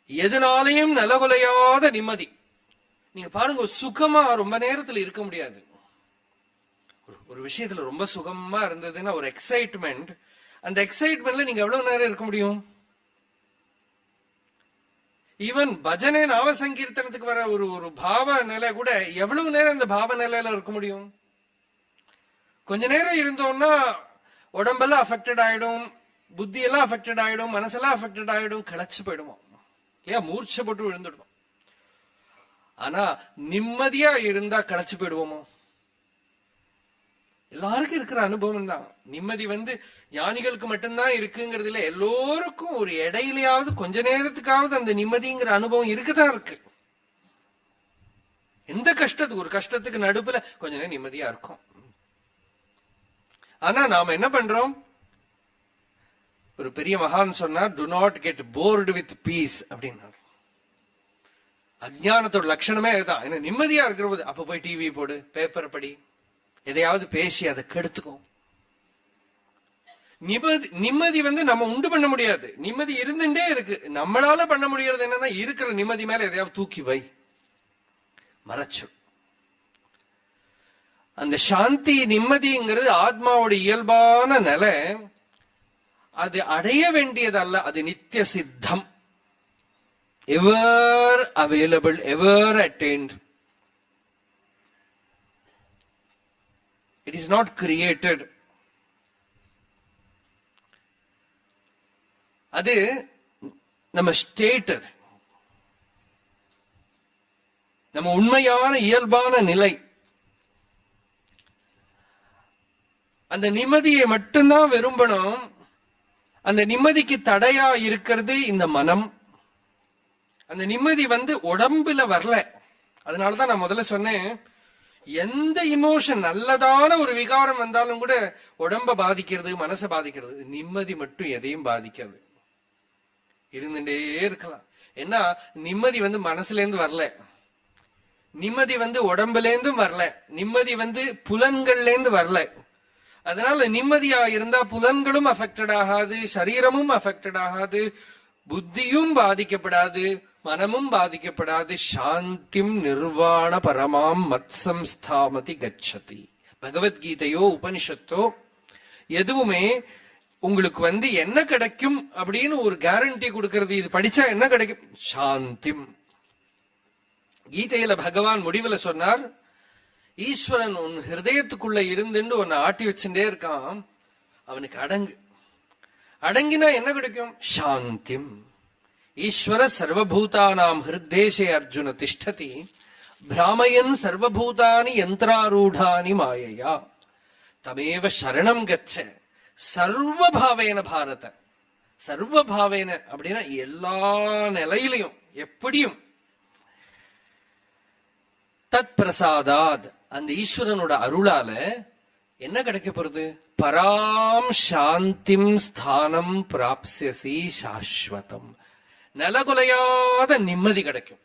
எதனாலையும் நலகுலையாத நிம்மதி. நீங்க பாருங்க, சுகமா ரொம்ப நேரத்துல இருக்க முடியாது. ஒரு விஷயத்துல ரொம்ப சுகமா இருந்ததுன்னா ஒரு எக்ஸைட்மெண்ட், அந்த எக்ஸைட்மெண்ட்ல நீங்க எவ்வளவு நேரம் இருக்க முடியும்? ஈவன் பஜனை நாம சங்கீர்த்தனத்துக்கு வர ஒரு பாவ நிலை கூட எவ்வளவு நேரம் அந்த பாவ நிலையில இருக்க முடியும்? கொஞ்ச நேரம் இருந்தோம்னா உடம்பெல்லாம் அஃபெக்டட் ஆயிடும், புத்தி எல்லாம் அஃபெக்டட் ஆயிடும், மனசெல்லாம் அஃபெக்டட் ஆயிடும், கிளச்சு போயிடுவோம் இல்லையா? மூர்ச்சை போட்டு விழுந்துடுவோம். ஆனா நிம்மதியா இருந்தா கிளச்சு போயிடுவோமோ? எல்லாருக்கும் இருக்கிற அனுபவம் தான். நிம்மதி ஞானிகளுக்கு மட்டும்தான் இருக்குங்கிறது இல்ல, எல்லோருக்கும் ஒரு இடையிலையாவது கொஞ்ச நேரத்துக்காவது அந்த நிம்மதிங்கிற அனுபவம் இருக்குதான் இருக்கு. எந்த கஷ்டத்துக்கு, ஒரு கஷ்டத்துக்கு நடுப்புல கொஞ்ச நேரம் நிம்மதியா இருக்கும். ஆனா நாம என்ன பண்றோம்? ஒரு பெரிய மகான் சொன்னார், do not get bored with peace அப்படின்னார். அஜ்ஞானத்தோட லட்சணமே அதுதான். என்ன நிம்மதியா இருக்கிற போது அப்ப போய் டிவி போடு, பேப்பர் படி, எதையாவது பேசி அதை கெடுத்துக்கும். நிம்மதி நம்ம உண்டு பண்ண முடியாது. நிம்மதி இருந்துட்டே இருக்கு. நம்மளால பண்ண முடியறது என்னன்னா, இருக்கிற நிம்மதி மேல எதையாவது தூக்கி வை, மறைச்சு. அந்த சாந்தி நிம்மதிங்கிறது ஆத்மாவோட இயல்பான நிலை. அது அடைய வேண்டியது அல்ல, அது நித்திய சித்தம். Ever available, ever attained. It is not created. அது நம்ம ஸ்டேட், அது நம்ம உண்மையான இயல்பான நிலை. அந்த நிம்மதியை மட்டும்தான் விரும்பணும். அந்த நிம்மதிக்கு தடையா இருக்கிறது இந்த மனம். அந்த நிம்மதி உடம்புல வரல. அதனாலதான் நான் முதல்ல சொன்னேன், எந்த இமோஷன், நல்லதான ஒரு விகாரம் வந்தாலும் கூட உடம்ப பாதிக்கிறது, மனசை பாதிக்கிறது. நிம்மதி மட்டும் எதையும் பாதிக்காது, இருந்துட்டே இருக்கலாம். ஏன்னா நிம்மதி மனசுல இருந்து வரல, நிம்மதி உடம்புல இருந்தும் வரல, நிம்மதி புலன்கள்ல இருந்து வரல. அதனால நிம்மதியா இருந்தா புலன்களும் அஃபெக்டட் ஆகாது, சரீரமும் அஃபெக்டட் ஆகாது, புத்தியும் பாதிக்கப்படாது, மனமும் பாதிக்கப்படாது. சாந்திம் நிர்வாண பரமாம் மத்சம்ஸ்தாமதி கச்சதி. பகவத்கீதையோ உபனிஷத்தோ எதுவுமே உங்களுக்கு என்ன கிடைக்கும் அப்படின்னு ஒரு கேரண்டி கொடுக்கிறது. இது படிச்சா என்ன கிடைக்கும்? சாந்திம். கீதையில பகவான் முடிவுல சொன்னார், ஈஸ்வரன் உன் ஹிருதயத்துக்குள்ள இருந்துட்டு உன்னை ஆட்டி வச்சுட்டே இருக்கான், அவனுக்கு அடங்கு. அடங்கினா என்ன கிடைக்கும்? சாந்திம். ஈஸ்வர சர்வபூதானாம் ஹிருத்தேஷே அர்ஜுன திஷ்டதி பிராமயன் சர்வபூதானி யந்திராரூடானி மாயையா தமேவ சரணம் கச்ச சர்வபாவேன பாரத. சர்வபாவேன அப்படின்னா எல்லா நிலையிலையும், எப்படியும். தத் பிரசாதாத், அந்த ஈஸ்வரனோட அருளால என்ன கிடைக்க போறது? பராம் சாந்திம் ஸ்தானம் பிராப்ஸ்யசி சாஸ்வதம். நலகுலையாத நிம்மதி கிடைக்கும்,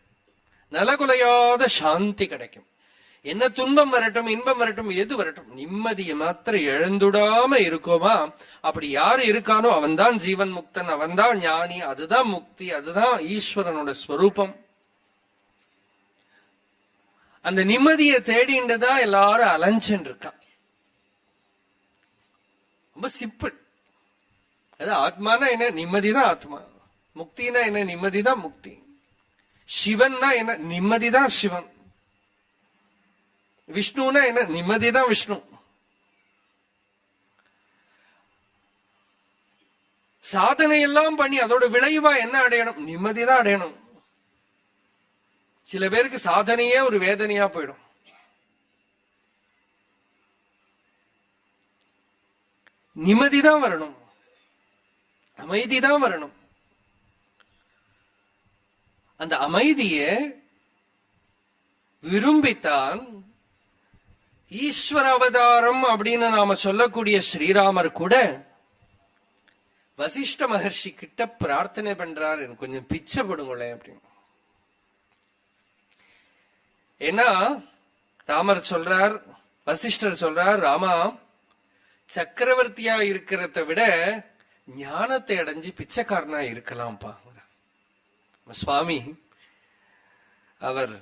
நலகுலையாத சாந்தி கிடைக்கும். என்ன துன்பம் வரட்டும், இன்பம் வரட்டும், எது வரட்டும், நிம்மதியை மாத்திரம் இழந்துடாம இருக்கோமா? அப்படி யாரு இருக்கானோ அவன்தான் ஜீவன் முக்தன், அவன்தான் ஞானி. அதுதான் முக்தி, அதுதான் ஈஸ்வரனோட ஸ்வரூபம். அந்த நிம்மதியை தேடிண்டுதான் எல்லாரும் அலைஞ்சுட்டு இருக்கா. ரொம்ப சிம்பிள். அது ஆத்மானா என்ன? நிம்மதிதான் ஆத்மா. முக்தினா என்ன? நிம்மதிதான் முக்தி. சிவன்னா என்ன? நிம்மதிதான் சிவன். விஷ்ணுனா என்ன? நிம்மதிதான் விஷ்ணு. சாதனை எல்லாம் பண்ணி அதோட விளைவா என்ன அடையணும்? நிம்மதிதான் அடையணும். சில பேருக்கு சாதனையே ஒரு வேதனையா போயிடும். நிம்மதிதான் வரணும், அமைதிதான் வரணும். அந்த அமைதிய விரும்பித்தான் ஈஸ்வர அவதாரம் அப்படின்னு நாம சொல்லக்கூடிய ஸ்ரீராமர் கூட வசிஷ்ட மகர்ஷி கிட்ட பிரார்த்தனை பண்றார், எனக்கு கொஞ்சம் பிச்சை படுங்களேன் அப்படின்னு. ஏன்னா ராமர் சொல்றார், வசிஷ்டர் சொல்றார், ராமா சக்கரவர்த்தியா இருக்கிறத விட ஞானத்தை அடைஞ்சு பிச்சைக்காரனா இருக்கலாம்ப்பா. சுவாமி அவர்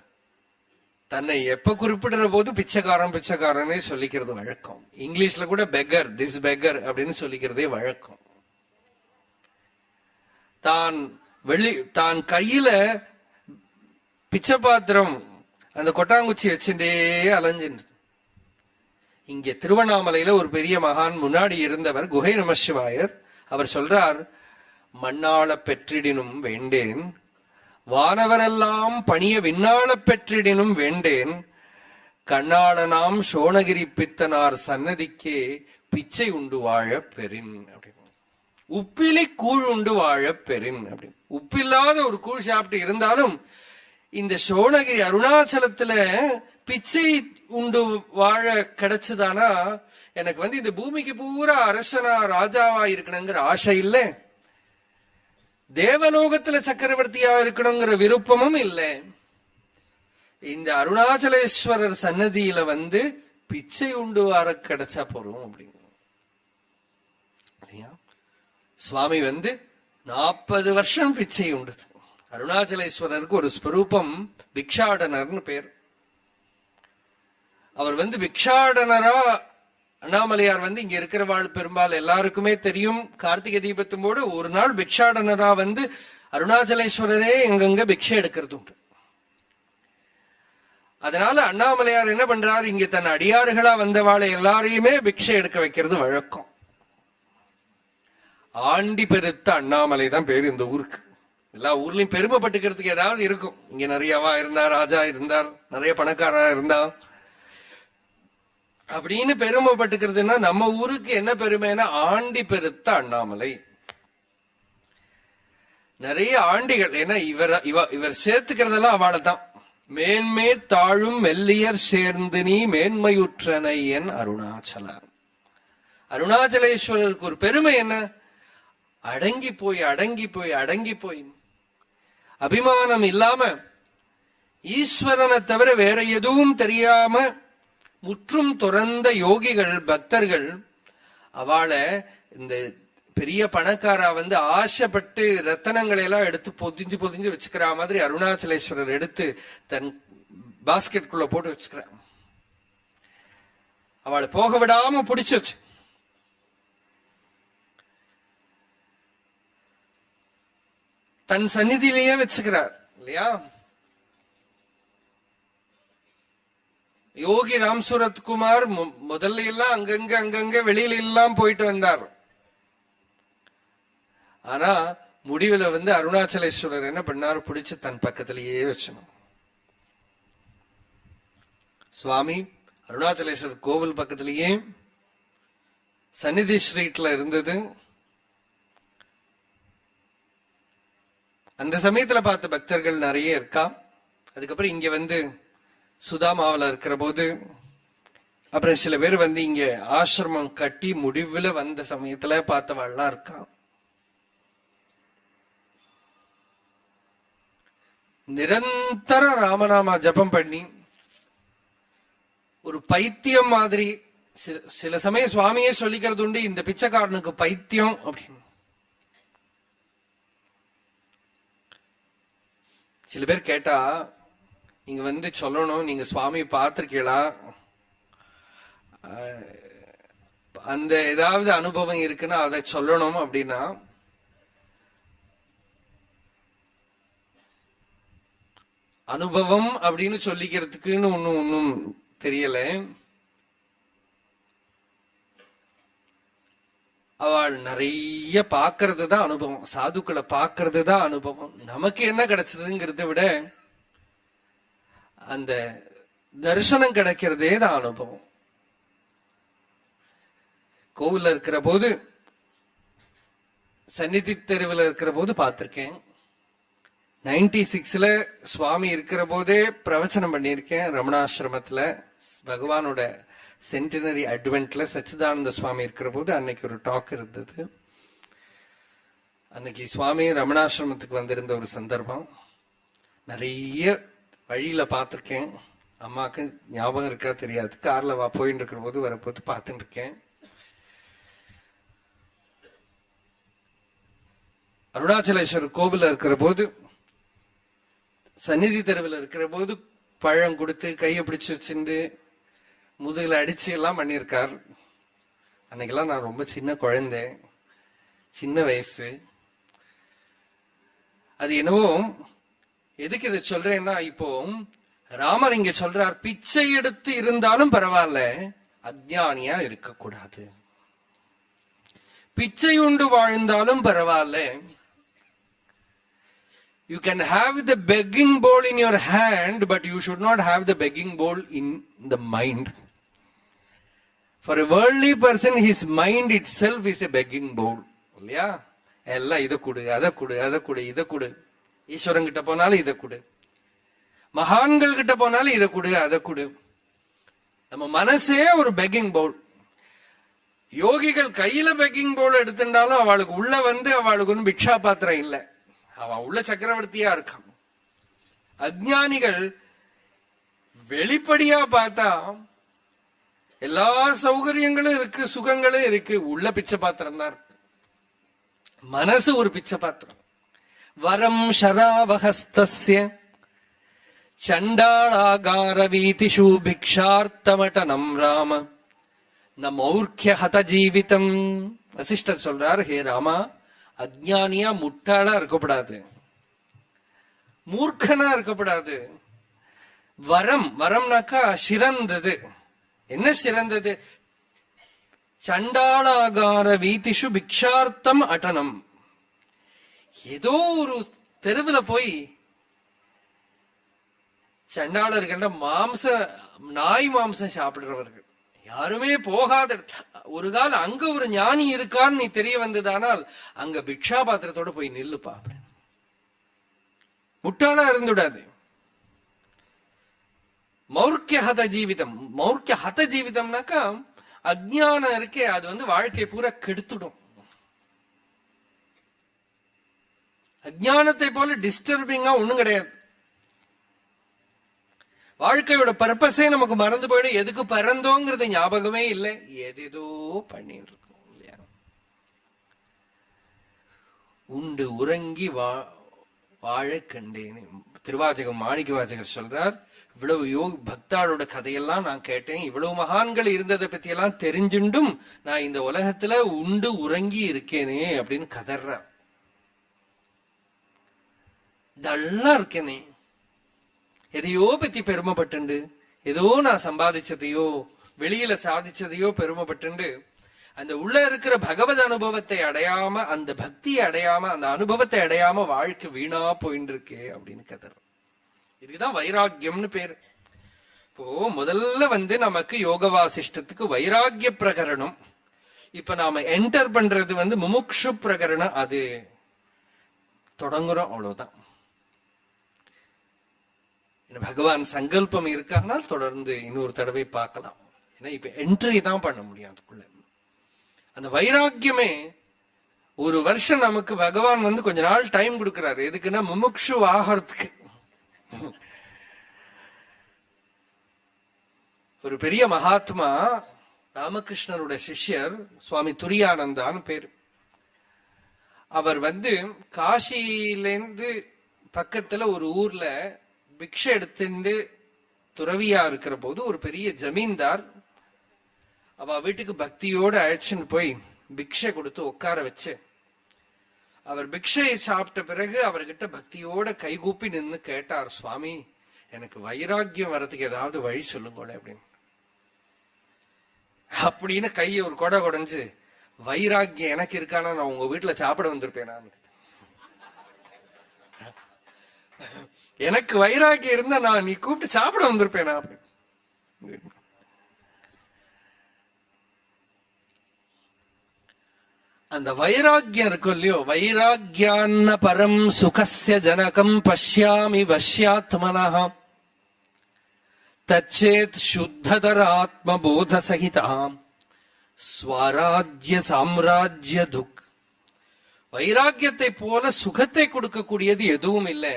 தன்னை எப்ப குறிப்பிடுற போது பிச்சைக்காரன் பிச்சைக்காரனே சொல்லிக்கிறது வழக்கம். இங்கிலீஷ்ல கூட பெக்கர், திஸ் பெக்கர் அப்படின்னு சொல்லிக்கிறதே வழக்கம். தான் கையில பிச்சை பாத்திரம் அந்த கொட்டாங்குச்சி வச்சுட்டே அலைஞ்சு. இங்க திருவண்ணாமலையில ஒரு பெரிய மகான் முன்னாடி இருந்தவர் குகை நமசிவாயர். அவர் சொல்றார், மண்ணாள பெற்றிடினும் வேண்டேன், வானவரெல்லாம் பணிய விண்ணாள பெற்றிடினும் வேண்டேன், கண்ணாளனாம் சோணகிரி பித்தனார் சன்னதிக்கே பிச்சை உண்டு வாழ பெறின் அப்படின்னு. உப்பிலி கூழ் உண்டு வாழ பெறின் அப்படின்னு. உப்பில்லாத ஒரு கூழ் சாப்பிட்டு இருந்தாலும் இந்த சோணகிரி அருணாச்சலத்துல பிச்சை உண்டு வாழ கிடைச்சதானா எனக்கு இந்த பூமிக்கு பூரா அரசனா ராஜாவா இருக்கணுங்கிற ஆசை இல்லை, தேவலோகத்துல சக்கரவர்த்தியா இருக்கணுங்கிற விருப்பமும் இல்லை. இந்த அருணாச்சலேஸ்வரர் சன்னதியில பிச்சை உண்டு வார கிடைச்சா போறோம் அப்படின்னு. சுவாமி 40 வருஷம் பிச்சை உண்டு. அருணாச்சலேஸ்வரருக்கு ஒரு ஸ்வரூபம் பிக்ஷாடனர்னு பேர். அவர் பிக்ஷாடனரா அண்ணாமலையார் இங்க இருக்கிறவாள் பெரும்பாலும் எல்லாருக்குமே தெரியும். கார்த்திகை தீபத்தும்போது ஒரு நாள் பிக்ஷாடனரா அருணாச்சலேஸ்வரரே எங்கெங்க பிக்ஷை எடுக்கிறது உண்டு. அதனால அண்ணாமலையார் என்ன பண்றார், இங்க தன் அடியாறுகளா வந்தவாளை எல்லாரையுமே பிக்ஷை எடுக்க வைக்கிறது வழக்கம். ஆண்டி பெருத்த அண்ணாமலை தான் பேரு இந்த ஊருக்கு. எல்லா ஊர்லயும் பெருமைப்பட்டுக்கிறதுக்கு ஏதாவது இருக்கும். இங்க நிறையவா இருந்தார், ராஜா இருந்தார், நிறைய பணக்காரா இருந்தா அப்படின்னு பெருமைப்பட்டுக்கிறதுனா நம்ம ஊருக்கு என்ன பெருமைன்னா ஆண்டி பெருத்த அண்ணாமலை. நிறைய ஆண்டிகள். ஏன்னா இவர் சேர்த்துக்கிறதெல்லாம் அவளை தான். மேன்மேற் தாழும் மெல்லியர் சேர்ந்து நீ மேன்மையுற்றனை என் அருணாச்சல. அருணாச்சலேஸ்வரருக்கு ஒரு பெருமை என்ன, அடங்கி போய் அடங்கி போய் அடங்கி போய் அபிமானம் இல்லாம ஈஸ்வரனை தவிர வேற எதுவும் தெரியாம முற்றும் துறந்த யோகிகள் பக்தர்கள் அவளை இந்த பெரிய பணக்காரா ஆசைப்பட்டு ரத்தனங்களை எல்லாம் எடுத்து பொதிஞ்சு பொதிஞ்சு வச்சுக்கிற மாதிரி அருணாச்சலேஸ்வரர் எடுத்து தன் பாஸ்கெட்குள்ள போட்டு வச்சுக்கிறார். அவளை போக விடாம பிடிச்சு வச்சு தன் சந்நிதியிலேயே வச்சுக்கிறார் இல்லையா. யோகி ராம் சூரத்குமார் முதல்ல எல்லாம் அங்கங்க வெளியில எல்லாம் போயிட்டு வந்தார். ஆனா முடிவுல அருணாச்சலேஸ்வரர் என்ன பண்ணாரு, பிடிச்சு தன் பக்கத்திலேயே வச்சணும். சுவாமி அருணாச்சலேஸ்வரர் கோவில் பக்கத்திலேயே சந்நிதி ஸ்ட்ரீட்ல இருந்தது. அந்த சமயத்துல பார்த்த பக்தர்கள் நிறைய இருக்கா. அதுக்கப்புறம் இங்க சுதாமாவில இருக்கிற போது அப்புறம் சில பேர் இங்க ஆசிரமம் கட்டி முடிவுல வந்த சமயத்துல பார்த்தவாள்லாம் இருக்கா. நிரந்தர ராமநாமா ஜபம் பண்ணி ஒரு பைத்தியம் மாதிரி, சில சமயம் சுவாமியே சொல்லிக்கிறது உண்டு, இந்த பிச்சைக்காரனுக்கு பைத்தியம் அப்படின்னு. சில பேர் கேட்டா நீங்க சொல்லணும், நீங்க சுவாமி பார்த்திருக்கீங்களா, அந்த ஏதாவது அனுபவம் இருக்குன்னா அதை சொல்லணும் அப்படின்னா, அனுபவம் அப்படின்னு சொல்லிக்கிறதுக்குன்னு ஒன்னும் தெரியல. அவள் நிறைய பாக்குறது தான் அனுபவம், சாதுக்களை பாக்குறது தான் அனுபவம். நமக்கு என்ன கிடைச்சதுங்கிறத விட அந்த தரிசனம் கிடைக்கிறதே தான் அனுபவம். கோவில்ல இருக்கிற போது, சந்நிதி தெருவில் இருக்கிற போது பார்த்திருக்கேன். 96ல சுவாமி இருக்கிற போதே பிரவச்சனம் பண்ணியிருக்கேன் ரமணாசிரமத்துல. பகவானோட சென்டினரி அட்வென்ட்ல சச்சிதானந்த சுவாமி இருக்கிற போது அன்னைக்கு ஒரு டாக் இருந்தது. அன்னைக்கு சுவாமி ரமணாசிரமத்துக்கு வந்திருந்த ஒரு சந்தர்ப்பம். நிறைய வழியில பார்த்திருக்கேன். அம்மாவுக்கு ஞாபகம் இருக்கா தெரியாது, கார்ல போயிட்டு இருக்கிற போது வரப்போது பார்த்துட்டு இருக்கேன். அருணாச்சலேஸ்வரர் கோவில் இருக்கிற போது, சந்நிதி தெருவில் இருக்கிற போது பழம் கொடுத்து கையை பிடிச்சு வச்சுட்டு முதுகுல அடிச்சு எல்லாம் பண்ணியிருக்கார். அன்னைக்கெல்லாம் நான் ரொம்ப சின்ன குழந்தை, சின்ன வயசு. அது என்னவோ எதுக்கு இதை சொல்றேன்னா, இப்போ ராமர் இங்க சொல்றார், பிச்சை எடுத்து இருந்தாலும் பரவாயில்ல, அஜ்ஞானியா இருக்கக்கூடாது. பிச்சை உண்டு வாழ்ந்தாலும் பரவாயில்ல, You can have the begging bowl in your hand, but you should not have the begging bowl in the mind. For a worldly person, his mind itself is a begging bowl. இல்லையா? எல்லாம் இதை கொடு, அதை கொடு, அதை கொடு, இதை கொடு. ஈஸ்வரன் கிட்ட போனாலும் இதை கொடு, மகான்கள் கிட்ட போனாலும் இதை கொடு, அதை கொடு. நம்ம மனசே ஒரு பெக்கிங் பவுல். யோகிகள் கையில பெக்கிங் பவுல் எடுத்துட்டாலும் அவளுக்கு உள்ள அவளுக்கு ஒன்னும் பிக்ஷா பாத்திரம் இல்லை, அவன் உள்ள சக்கரவர்த்தியா இருக்கான். அஜ்ஞானிகள் வெளிப்படையா பார்த்தா எல்லா சௌகரியங்களும் இருக்கு, சுகங்களும் இருக்கு, உள்ள பிச்சை பாத்திரம் தான் இருக்கு. மனசு ஒரு பிச்சை பாத்திரம். வரம் ஷராவஹஸ்தஸ்ய சண்டாளாகார வீதிஷு பிக்ஷார்த்தமடனம் ராம ந மௌர்க்கிய ஹத ஜீவிதம். வசிஷ்டர் சொல்றார், ஹே ராமா, அஜ்ஞானியா முட்டாளா இருக்கப்படாது, மூர்க்கனா இருக்கப்படாது. வரம், வரம்னாக்கா சிறந்தது. என்ன சிறந்தது? சண்டாளாகார வீதிஷு பிக்ஷார்த்தம் அடனம். ஏதோ ஒரு தெருவுல போய் சண்டாளர்கள் நாய் மாம்சம் சாப்பிடுறவர்கள், யாருமே போகாத ஒரு காலம் அங்க ஒரு ஞானி இருக்கான்னு நீ தெரிய வந்ததானால் அங்க பிக்ஷா பாத்திரத்தோட போய் நில்லுப்பா. முட்டாளா இருந்துடாது. மௌர்க்கிய ஹத ஜீவிதம். மௌர்க்கிய ஹத ஜீவிதம்னாக்கா அஜ்ஞானம் இருக்கே, அது வாழ்க்கையை பூரா கெடுத்துடும். அஜ்ஞானத்தை போல டிஸ்டர்பிங்கா ஒண்ணும் கிடையாது. வாழ்க்கையோட பர்பஸே நமக்கு மறந்து போயிடும். எதுக்கு பிறந்தோங்கிறது ஞாபகமே இல்லை, எதேதோ பண்ணிட்டு இருக்கோம் இல்லையா? உண்டு உறங்கி வாழ கண்டேன். திருவாச்சகம் மாணிக்க வாச்சகர் சொல்றார், இவ்வளவு பக்தாளோட கதையெல்லாம் நான் கேட்டேன், இவ்வளவு மகான்கள் இருந்ததை பத்தி எல்லாம் தெரிஞ்சுண்டும் நான் இந்த உலகத்துல உண்டு உறங்கி இருக்கேனே அப்படின்னு கதர்றார். டல்லா இருக்கேனே, எதையோ பத்தி பெருமைப்பட்டு, ஏதோ நான் சம்பாதிச்சதையோ வெளியில சாதிச்சதையோ பெருமைப்பட்டு அந்த உள்ள இருக்கிற பகவத் அனுபவத்தை அடையாம, அந்த பக்தியை அடையாம, அந்த அனுபவத்தை அடையாம வாழ்க்கை வீணா போயின்னு இருக்கே அப்படின்னு கதர். இதுக்குதான் வைராக்கியம்னு பேரு. இப்போ முதல்ல நமக்கு யோக வாசிஷ்டத்துக்கு வைராக்கிய பிரகரணம். இப்ப நாம என்டர் பண்றது முமுக்ஷு பிரகரணம். அது தொடங்குறோம், அவ்வளவுதான். பகவான் சங்கல்பம் இருக்கானால் தொடர்ந்து இன்னொரு தடவை பார்க்கலாம். ஏன்னா இப்ப என்ட்ரி தான் பண்ண முடியும் அதுக்குள்ள. அந்த வைராக்கியமே ஒரு வருஷம் நமக்கு பகவான் கொஞ்ச நாள் டைம் கொடுக்கிறாரு. எதுக்குன்னா முமுக்ஷு ஆகிறதுக்கு. ஒரு பெரிய மகாத்மா, ராமகிருஷ்ணரோட சிஷ்யர், சுவாமி துரியானந்தான்னு பேரு. அவர் காசியிலேருந்து பக்கத்துல ஒரு ஊர்ல பிக்ஷை எடுத்துட்டு துறவியா இருக்கிற போது ஒரு பெரிய ஜமீன்தார் அவ வீட்டுக்கு பக்தியோட அழைச்சுன்னு போய் பிக்ஷை கொடுத்து உட்கார வச்சு, அவர் பிக்ஷை சாப்பிட்ட பிறகு அவர்கிட்ட பக்தியோட கைகூப்பி நின்று கேட்டார், சுவாமி, எனக்கு வைராக்கியம் வர்றதுக்கு ஏதாவது வழி சொல்லுங்களேன் அப்படின்னு. அப்படின்னு கையை ஒரு கொடை கொடைஞ்சு, வைராக்கியம் எனக்கு இருக்கானா நான் உங்க வீட்டுல சாப்பிட வந்திருப்பேனா? எனக்கு வைராக்கியம் இருந்தா நான் நீ கூப்பிட்டு சாப்பிட வந்திருப்பேனா? அந்த வைராக்கியம் இருக்கும் இல்லையோ, வைராக்கியான்ன பரம் சுகஸ்ய ஜனகம் பஷ்யாமி வஷ்யாத்மனஹ தச்சேத் சுத்ததர ஆத்மபோத சகிதாம் ஸ்வராஜ்ய சாம்ராஜ்ய துக். வைராக்கியத்தை போல சுகத்தை கொடுக்கக்கூடியது எதுவும் இல்லை.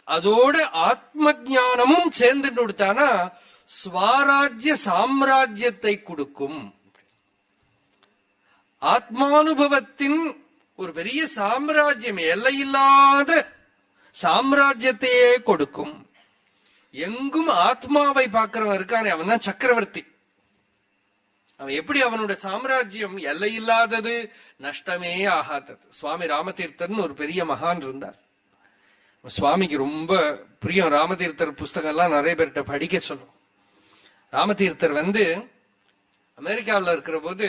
அதோட ஆத்ம ஞானமும் சேர்ந்து கொடுத்தானா ஸ்வராஜ்ய சாம்ராஜ்யத்தை கொடுக்கும். ஆத்மானுபவத்தின் ஒரு பெரிய சாம்ராஜ்யம், எல்லையில்லாத சாம்ராஜ்யத்தையே கொடுக்கும். எங்கும் ஆத்மாவை பார்க்கிறவன் இருக்கானே, அவன் தான் சக்கரவர்த்தி. அவன் எப்படி அவனோட சாம்ராஜ்யம் எல்லையில்லாதது, நஷ்டமே ஆகாதது. சுவாமி ராமதீர்த்தர்னு ஒரு பெரிய மகான் இருந்தார். சுவாமிக்கு ரொம்ப பிரியம் ராமதீர்த்தர் புஸ்தகம் எல்லாம் நிறைய பேர்கிட்ட படிக்க சொல்லும். ராமதீர்த்தர் அமெரிக்காவில் இருக்கிற போது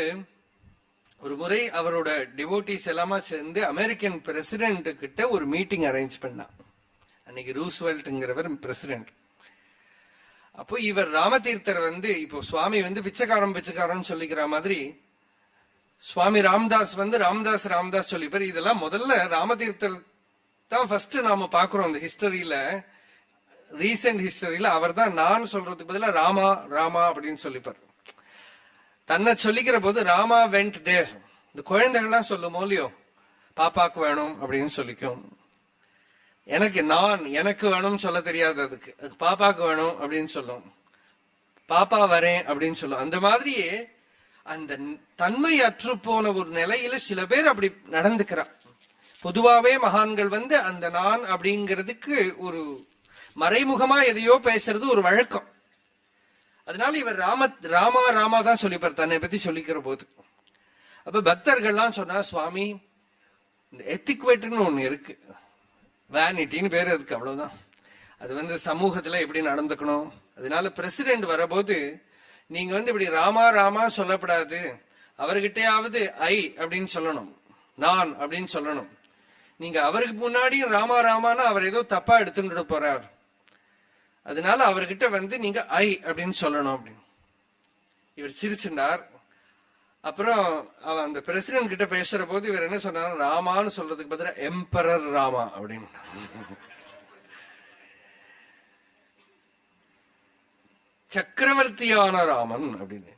ஒரு முறை அவரோட டிவோட்டிஸ் எல்லாமா சேர்ந்து அமெரிக்கன் பிரசிடென்ட் கிட்ட ஒரு மீட்டிங் அரேஞ்ச் பண்ணான். அன்னைக்கு ரூஸ்வெல்ட்ங்கிறவர் பிரசிடென்ட். அப்போ இவர் ராமதீர்த்தர் இப்போ சுவாமி பிச்சைக்காரன் சொல்லிக்கிற மாதிரி சுவாமி ராம்தாஸ் ராம்தாஸ் சொல்லிப்பார். இதெல்லாம் முதல்ல ராமதீர்த்தர் தான் ஃபர்ஸ்ட் நாம பாக்குறோம் இந்த ஹிஸ்டரியில, ரீசெண்ட் ஹிஸ்டரியில. அவர் தான் நான் சொல்றதுக்கு பதிலா ராமா ராமா அப்படின்னு சொல்லிப்பார். தன்னை சொல்லிக்கிற போது ராமா வெண்ட் தேர். இந்த குழந்தைகள்லாம் சொல்லும் இல்லையோ, பாப்பாக்கு வேணும் அப்படின்னு சொல்லிக்கும். எனக்கு வேணும்னு சொல்ல தெரியாது, அதுக்கு பாப்பாக்கு வேணும் அப்படின்னு சொல்லும். பாப்பா வரேன் அப்படின்னு சொல்லும். அந்த மாதிரியே அந்த தன்மை அற்று போன ஒரு நிலையில சில பேர் அப்படி நடந்துக்கிறார். பொதுவாவே மகான்கள் அந்த நான் அப்படிங்கிறதுக்கு ஒரு மறைமுகமா எதையோ பேசுறது ஒரு வழக்கம். அதனால இவர் ராமா ராமா தான் சொல்லிப்பார் தன்னை பத்தி சொல்லிக்கிற போது. அப்ப பக்தர்கள்லாம் சொன்னா, சுவாமி இந்த எத்திக்வேட்னு ஒண்ணு இருக்கு, வேனிட்டின்னு பேரு அதுக்கு, அவ்வளவுதான். அது சமூகத்துல எப்படி நடந்துக்கணும். அதனால பிரசிடென்ட் வரபோது நீங்க இப்படி ராமா ராமா சொல்லப்படாது, அவர்கிட்டயாவது ஐ அப்படின்னு சொல்லணும், நான் அப்படின்னு சொல்லணும். நீங்க அவருக்கு முன்னாடியும் ராமா ராமானா அவர் ஏதோ தப்பா எடுத்துட்டு போறார். அதனால அவர்கிட்ட நீங்க ஐ அப்படின்னு சொல்லணும் அப்படின்னு. இவர் சிரிச்சுட்டார். அப்புறம் அந்த பிரசிடென்ட் கிட்ட பேசுற போது இவர் என்ன சொன்னார், ராமான்னு சொல்றதுக்கு பதிலா எம்பரர் ராமா அப்படின்னு. சக்கரவர்த்தியான ராமன் அப்படின்னு.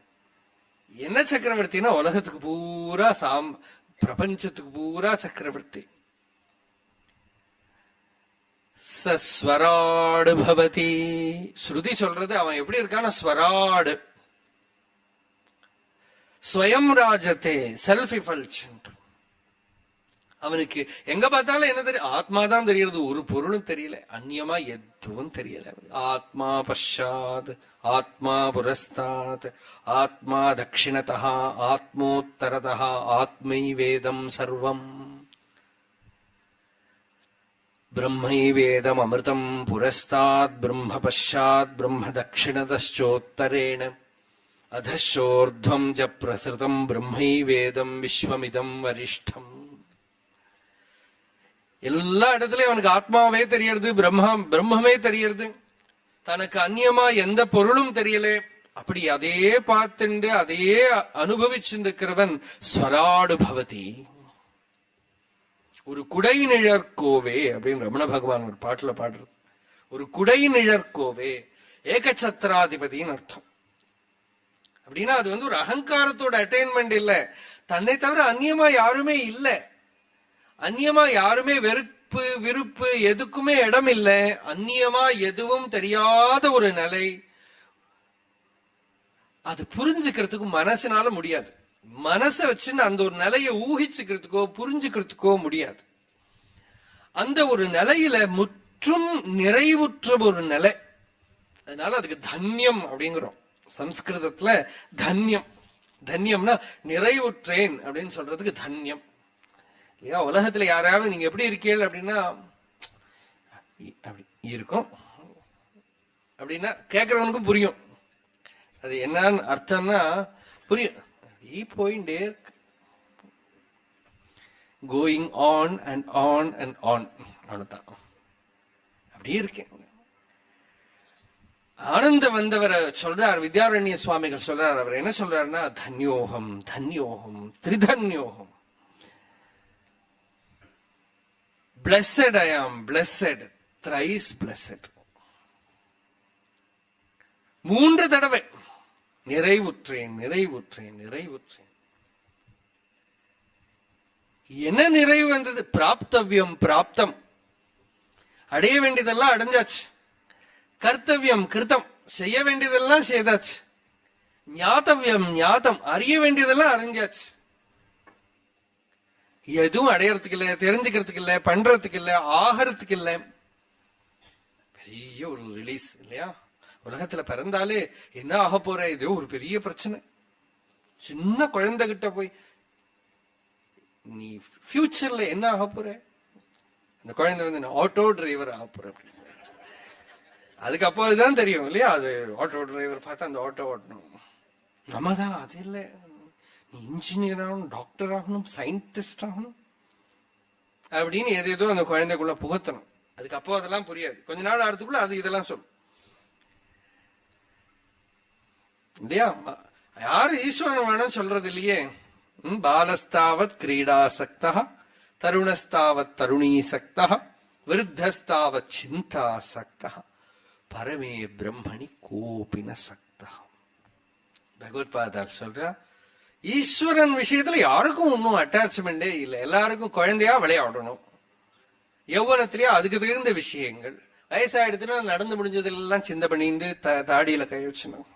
என்ன சக்கரவர்த்தினா உலகத்துக்கு பூரா பிரபஞ்சத்துக்கு பூரா சக்கரவர்த்தி. ஸ்வராடு பவதி. ஸ்ருதி சொல்றது அவன் எப்படி இருக்கான ஸ்வராடு, ஸ்வயம் ராஜத்தே, செல்ஃப் இஃபல்ஜென்ட். அவனுக்கு எங்க பார்த்தாலும் என்ன தெரியும், ஆத்மா தான் தெரியறது, ஒரு பொருளும் தெரியல, அந்நியமா எதுவும் தெரியல. ஆத்மா பஷாத், ஆத்மா புரஸ்தாத், ஆத்மா தட்சிணதா, ஆத்மோத்தரதா, ஆத்மை வேதம் சர்வம். பிரம்மைவேதம் அமிர்தம் புரஸ்தாத், பிரம்ம பஷாத், பிரம்ம தட்சிணதச்சோத்தரேண, அதோர்த்வம் ஜ பிரசிருதம் பிரம்மைவேதம் விஸ்வமிதம் வரிஷ்டம். எல்லா இடத்துலயும் அவனுக்கு ஆத்மாவே தெரியறது, பிரம்மமே தெரியறது, தனக்கு அந்நியமா எந்த பொருளும் தெரியல. அப்படி அதே பார்த்துண்டு அதே அனுபவிச்சுட்டு இருக்கிறவன் ஸ்வராடு பவதி. ஒரு குடை நிழற்கோவே அப்படின்னு ரமண பகவான் ஒரு பாட்டுல பாடுறது. ஒரு குடை நிழற்கோவே, ஏகச்சத்திராதிபதினு அர்த்தம். அப்படின்னா அது ஒரு அகங்காரத்தோட அட்டைன்மெண்ட் இல்ல, தன்னை தவிர அந்நியமா யாருமே இல்ல, அந்நியமா யாருமே வெறுப்பு விருப்பு எதுக்குமே இடம் இல்ல, அந்நியமா எதுவும் தெரியாத ஒரு நிலை. அது புரிஞ்சுக்கிறதுக்கு மனசுனால முடியாது. மனசை வச்சுன்னு அந்த ஒரு நிலையை ஊகிச்சுக்கிறதுக்கோ புரிஞ்சுக்கிறதுக்கோ முடியாது. அந்த ஒரு நிலையில முற்றும் நிறைவுற்ற ஒரு நிலை. அதனால அதுக்கு தன்யம் அப்படிங்கிறோம் சம்ஸ்கிருதத்துல. தன்யம், தன்யம்னா நிறைவுற்றேன் அப்படின்னு சொல்றதுக்கு தன்யம் இல்லையா. உலகத்துல யாராவது நீங்க எப்படி இருக்கீங்க அப்படின்னா அப்படி இருக்கும் அப்படின்னா கேட்கறவனுக்கும் புரியும். அது என்னன்னு அர்த்தம்னா புரியும். போயிண்டே இருக்கு, going on and on and on, அவ்வளவுதான். அப்படி இருக்கேன். ஆனந்த வந்தவரை சொல்றார் வித்யாரண்ய சுவாமிகள் சொல்றார். அவர் என்ன சொல்றாருன்னா, தன்யோகம் தன்யோகம் திரிதன்யோகம். Blessed I am, blessed, thrice blessed. 3 தடவை நிறைவுற்றேன் நிறைவுற்றேன் நிறைவுற்றேன். என்ன நிறைவு வந்தது? பிராப்தவ்யம் பிராப்தம், அடைய வேண்டியதெல்லாம் அடைஞ்சாச்சு. கர்த்தவியம் கிருத்தம், செய்ய வேண்டியதெல்லாம் செய்தாச்சு. ஞாத்தவியம் ஞாத்தம், அறிய வேண்டியதெல்லாம் அறிஞ்சாச்சு. எதுவும் அடையறதுக்கு இல்ல, தெரிஞ்சுக்கிறதுக்கு இல்ல, பண்றதுக்கு இல்ல, ஆகிறதுக்கு இல்ல. பெரிய ஒரு ரிலீஸ் இல்லையா. உலகத்துல பிறந்தாலே என்ன ஆக போற, இதோ ஒரு பெரிய பிரச்சனை. சின்ன குழந்தை கிட்ட போய் நீ ஃபியூச்சர்ல என்ன ஆக போற, அந்த குழந்தை ஆட்டோ டிரைவர் ஆக போற. அதுக்கு அப்போதுதான் தெரியும் இல்லையா, அது ஆட்டோ டிரைவர் பார்த்தா அந்த ஆட்டோ ஓட்டணும். நம்ம தான் அது இல்ல, நீ இன்ஜினியர் ஆகணும், டாக்டர் ஆகணும், சயின்டிஸ்ட் ஆகணும் அப்படின்னு ஏதேதோ அந்த குழந்தைக்குள்ள புகத்தணும். அதுக்கு அப்போ அதெல்லாம் புரியாது. கொஞ்ச நாள் ஆறதுக்குள்ள அது இதெல்லாம் சொல்லும் இல்லையா? யாரு ஈஸ்வரன் வேணும் சொல்றது இல்லையே. பாலஸ்தாவத் கிரீடாசக்தா, தருணஸ்தாவத் தருணீசக்தா, விருத்தஸ்தாவத் சிந்தாசக்தா, பரமே பிரம்மணி கோபின சக்தா. பகவத்பாதர் சொல்ற, ஈஸ்வரன் விஷயத்துல யாருக்கும் ஒன்னும் அட்டாச்மெண்டே இல்லை. எல்லாருக்கும் குழந்தையா விளையாடணும், யௌவனத்திலேயே அதுக்கு தகுந்த விஷயங்கள். வயசாயிடுச்சுன்னா நடந்து முடிஞ்சதெல்லாம் சிந்த பண்ணிட்டு தாடியில கை வச்சணும்.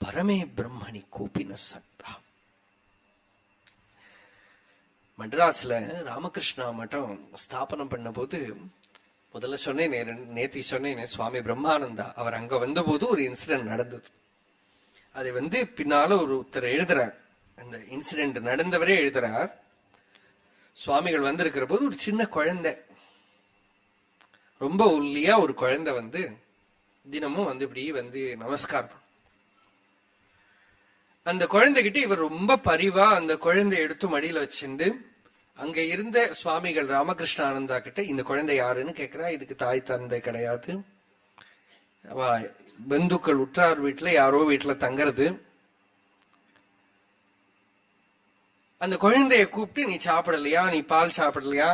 பரமே பிரம்மணி கோபின சக்தா. மெட்ராஸ்ல ராமகிருஷ்ணா மட்டம் ஸ்தாபனம் பண்ண போது முதல்ல சொன்னேன், நேத்தி சொன்னேன், சுவாமி பிரம்மானந்தா அவர் அங்க வந்த போது ஒரு இன்சிடென்ட் நடந்தது. அதை பின்னால ஒருத்தர் எழுதுறார். அந்த இன்சிடென்ட் நடந்தவரே எழுதுறார். சுவாமிகள் வந்திருக்கிற போது ஒரு சின்ன குழந்தை, ரொம்ப ஒல்லியா ஒரு குழந்தை தினமும் இப்படி நமஸ்காரம். அந்த குழந்தைகிட்ட இவர் ரொம்ப பரிவா அந்த குழந்தை எடுத்து மடியில வச்சுண்டு அங்க இருந்த சுவாமிகள் ராமகிருஷ்ணானந்தா கிட்ட இந்த குழந்தை யாருன்னு கேக்குறா. இதுக்கு தாய் தந்தை கிடையாது, பந்துக்கள் உற்றார் வீட்டுல யாரோ வீட்டுல தங்கறது. அந்த குழந்தைய கூப்பிட்டு, நீ சாப்பிடலையா, நீ பால் சாப்பிடலையா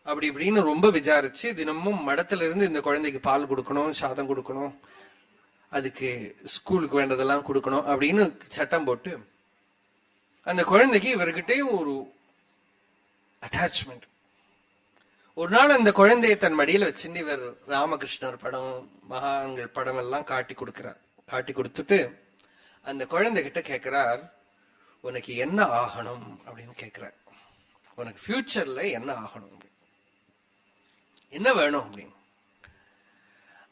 அப்படி இப்படின்னு ரொம்ப விசாரிச்சு, தினமும் மடத்துல இருந்து இந்த குழந்தைக்கு பால் கொடுக்கணும், சாதம் கொடுக்கணும், அதுக்கு ஸ்கூலுக்கு வேண்டதெல்லாம் கொடுக்கணும் அப்படின்னு சட்டம் போட்டு அந்த குழந்தைக்கு இவர்கிட்டயும் ஒரு அட்டாச்மெண்ட். ஒரு நாள் அந்த குழந்தைய தன் மடியில வச்சுட்டு இவர் ராமகிருஷ்ணர் படம், மகான்கள் படம் எல்லாம் காட்டி கொடுக்கிறார். காட்டி கொடுத்துட்டு அந்த குழந்தை கிட்ட கேட்கிறார், உனக்கு என்ன ஆகணும் அப்படின்னு கேட்கிறார். உனக்கு ஃபியூச்சர்ல என்ன ஆகணும், என்ன வேணும் அப்படின்னு.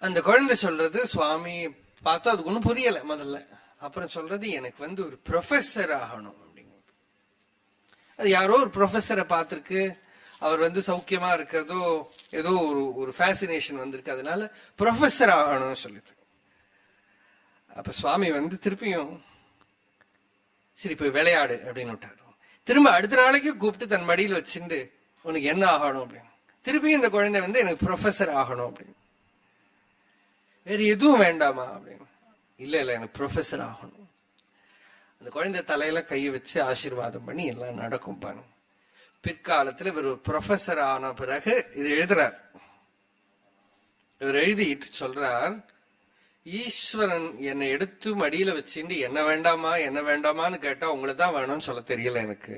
அந்த குழந்தை சொல்றது, சுவாமி பார்த்தா அதுக்கு ஒன்றும் புரியல முதல்ல. அப்புறம் சொல்றது, எனக்கு ஒரு ப்ரொஃபஸர் ஆகணும் அப்படிங்கிறது. அது யாரோ ஒரு ப்ரொஃபஸரை பார்த்திருக்கு, அவர் சௌக்கியமா இருக்கிறதோ ஏதோ ஒரு ஃபேசினேஷன் வந்திருக்கு, அதனால ப்ரொஃபஸர் ஆகணும்னு சொல்லிட்டு. அப்ப சுவாமி திருப்பியும் சரி போய் விளையாடு அப்படின்னு விட்டாரு. திரும்ப அடுத்த நாளைக்கு கூப்பிட்டு தன் மடியில் வச்சுட்டு, உனக்கு என்ன ஆகணும் அப்படின்னு. திருப்பியும் இந்த குழந்தை எனக்கு ப்ரொஃபஸர் ஆகணும் அப்படின்னு. வேற எதுவும் வேண்டாமா அப்படின்னு. இல்ல எனக்கு ப்ரொஃபஸர் ஆகணும். அந்த குழந்தை தலையில கையை வச்சு ஆசீர்வாதம் பண்ணி எல்லாம் நடக்கும் பாரு. பிற்காலத்துல இவர் ஒரு ப்ரொஃபஸர் ஆன பிறகு இது எழுதுறார். இவர் எழுதிட்டு சொல்றார், ஈஸ்வரன் என்னை எடுத்து மடியில வச்சுட்டு என்ன வேண்டாமா என்ன வேண்டாமான்னு கேட்டா உங்களை தான் வேணும்னு சொல்ல தெரியல எனக்கு.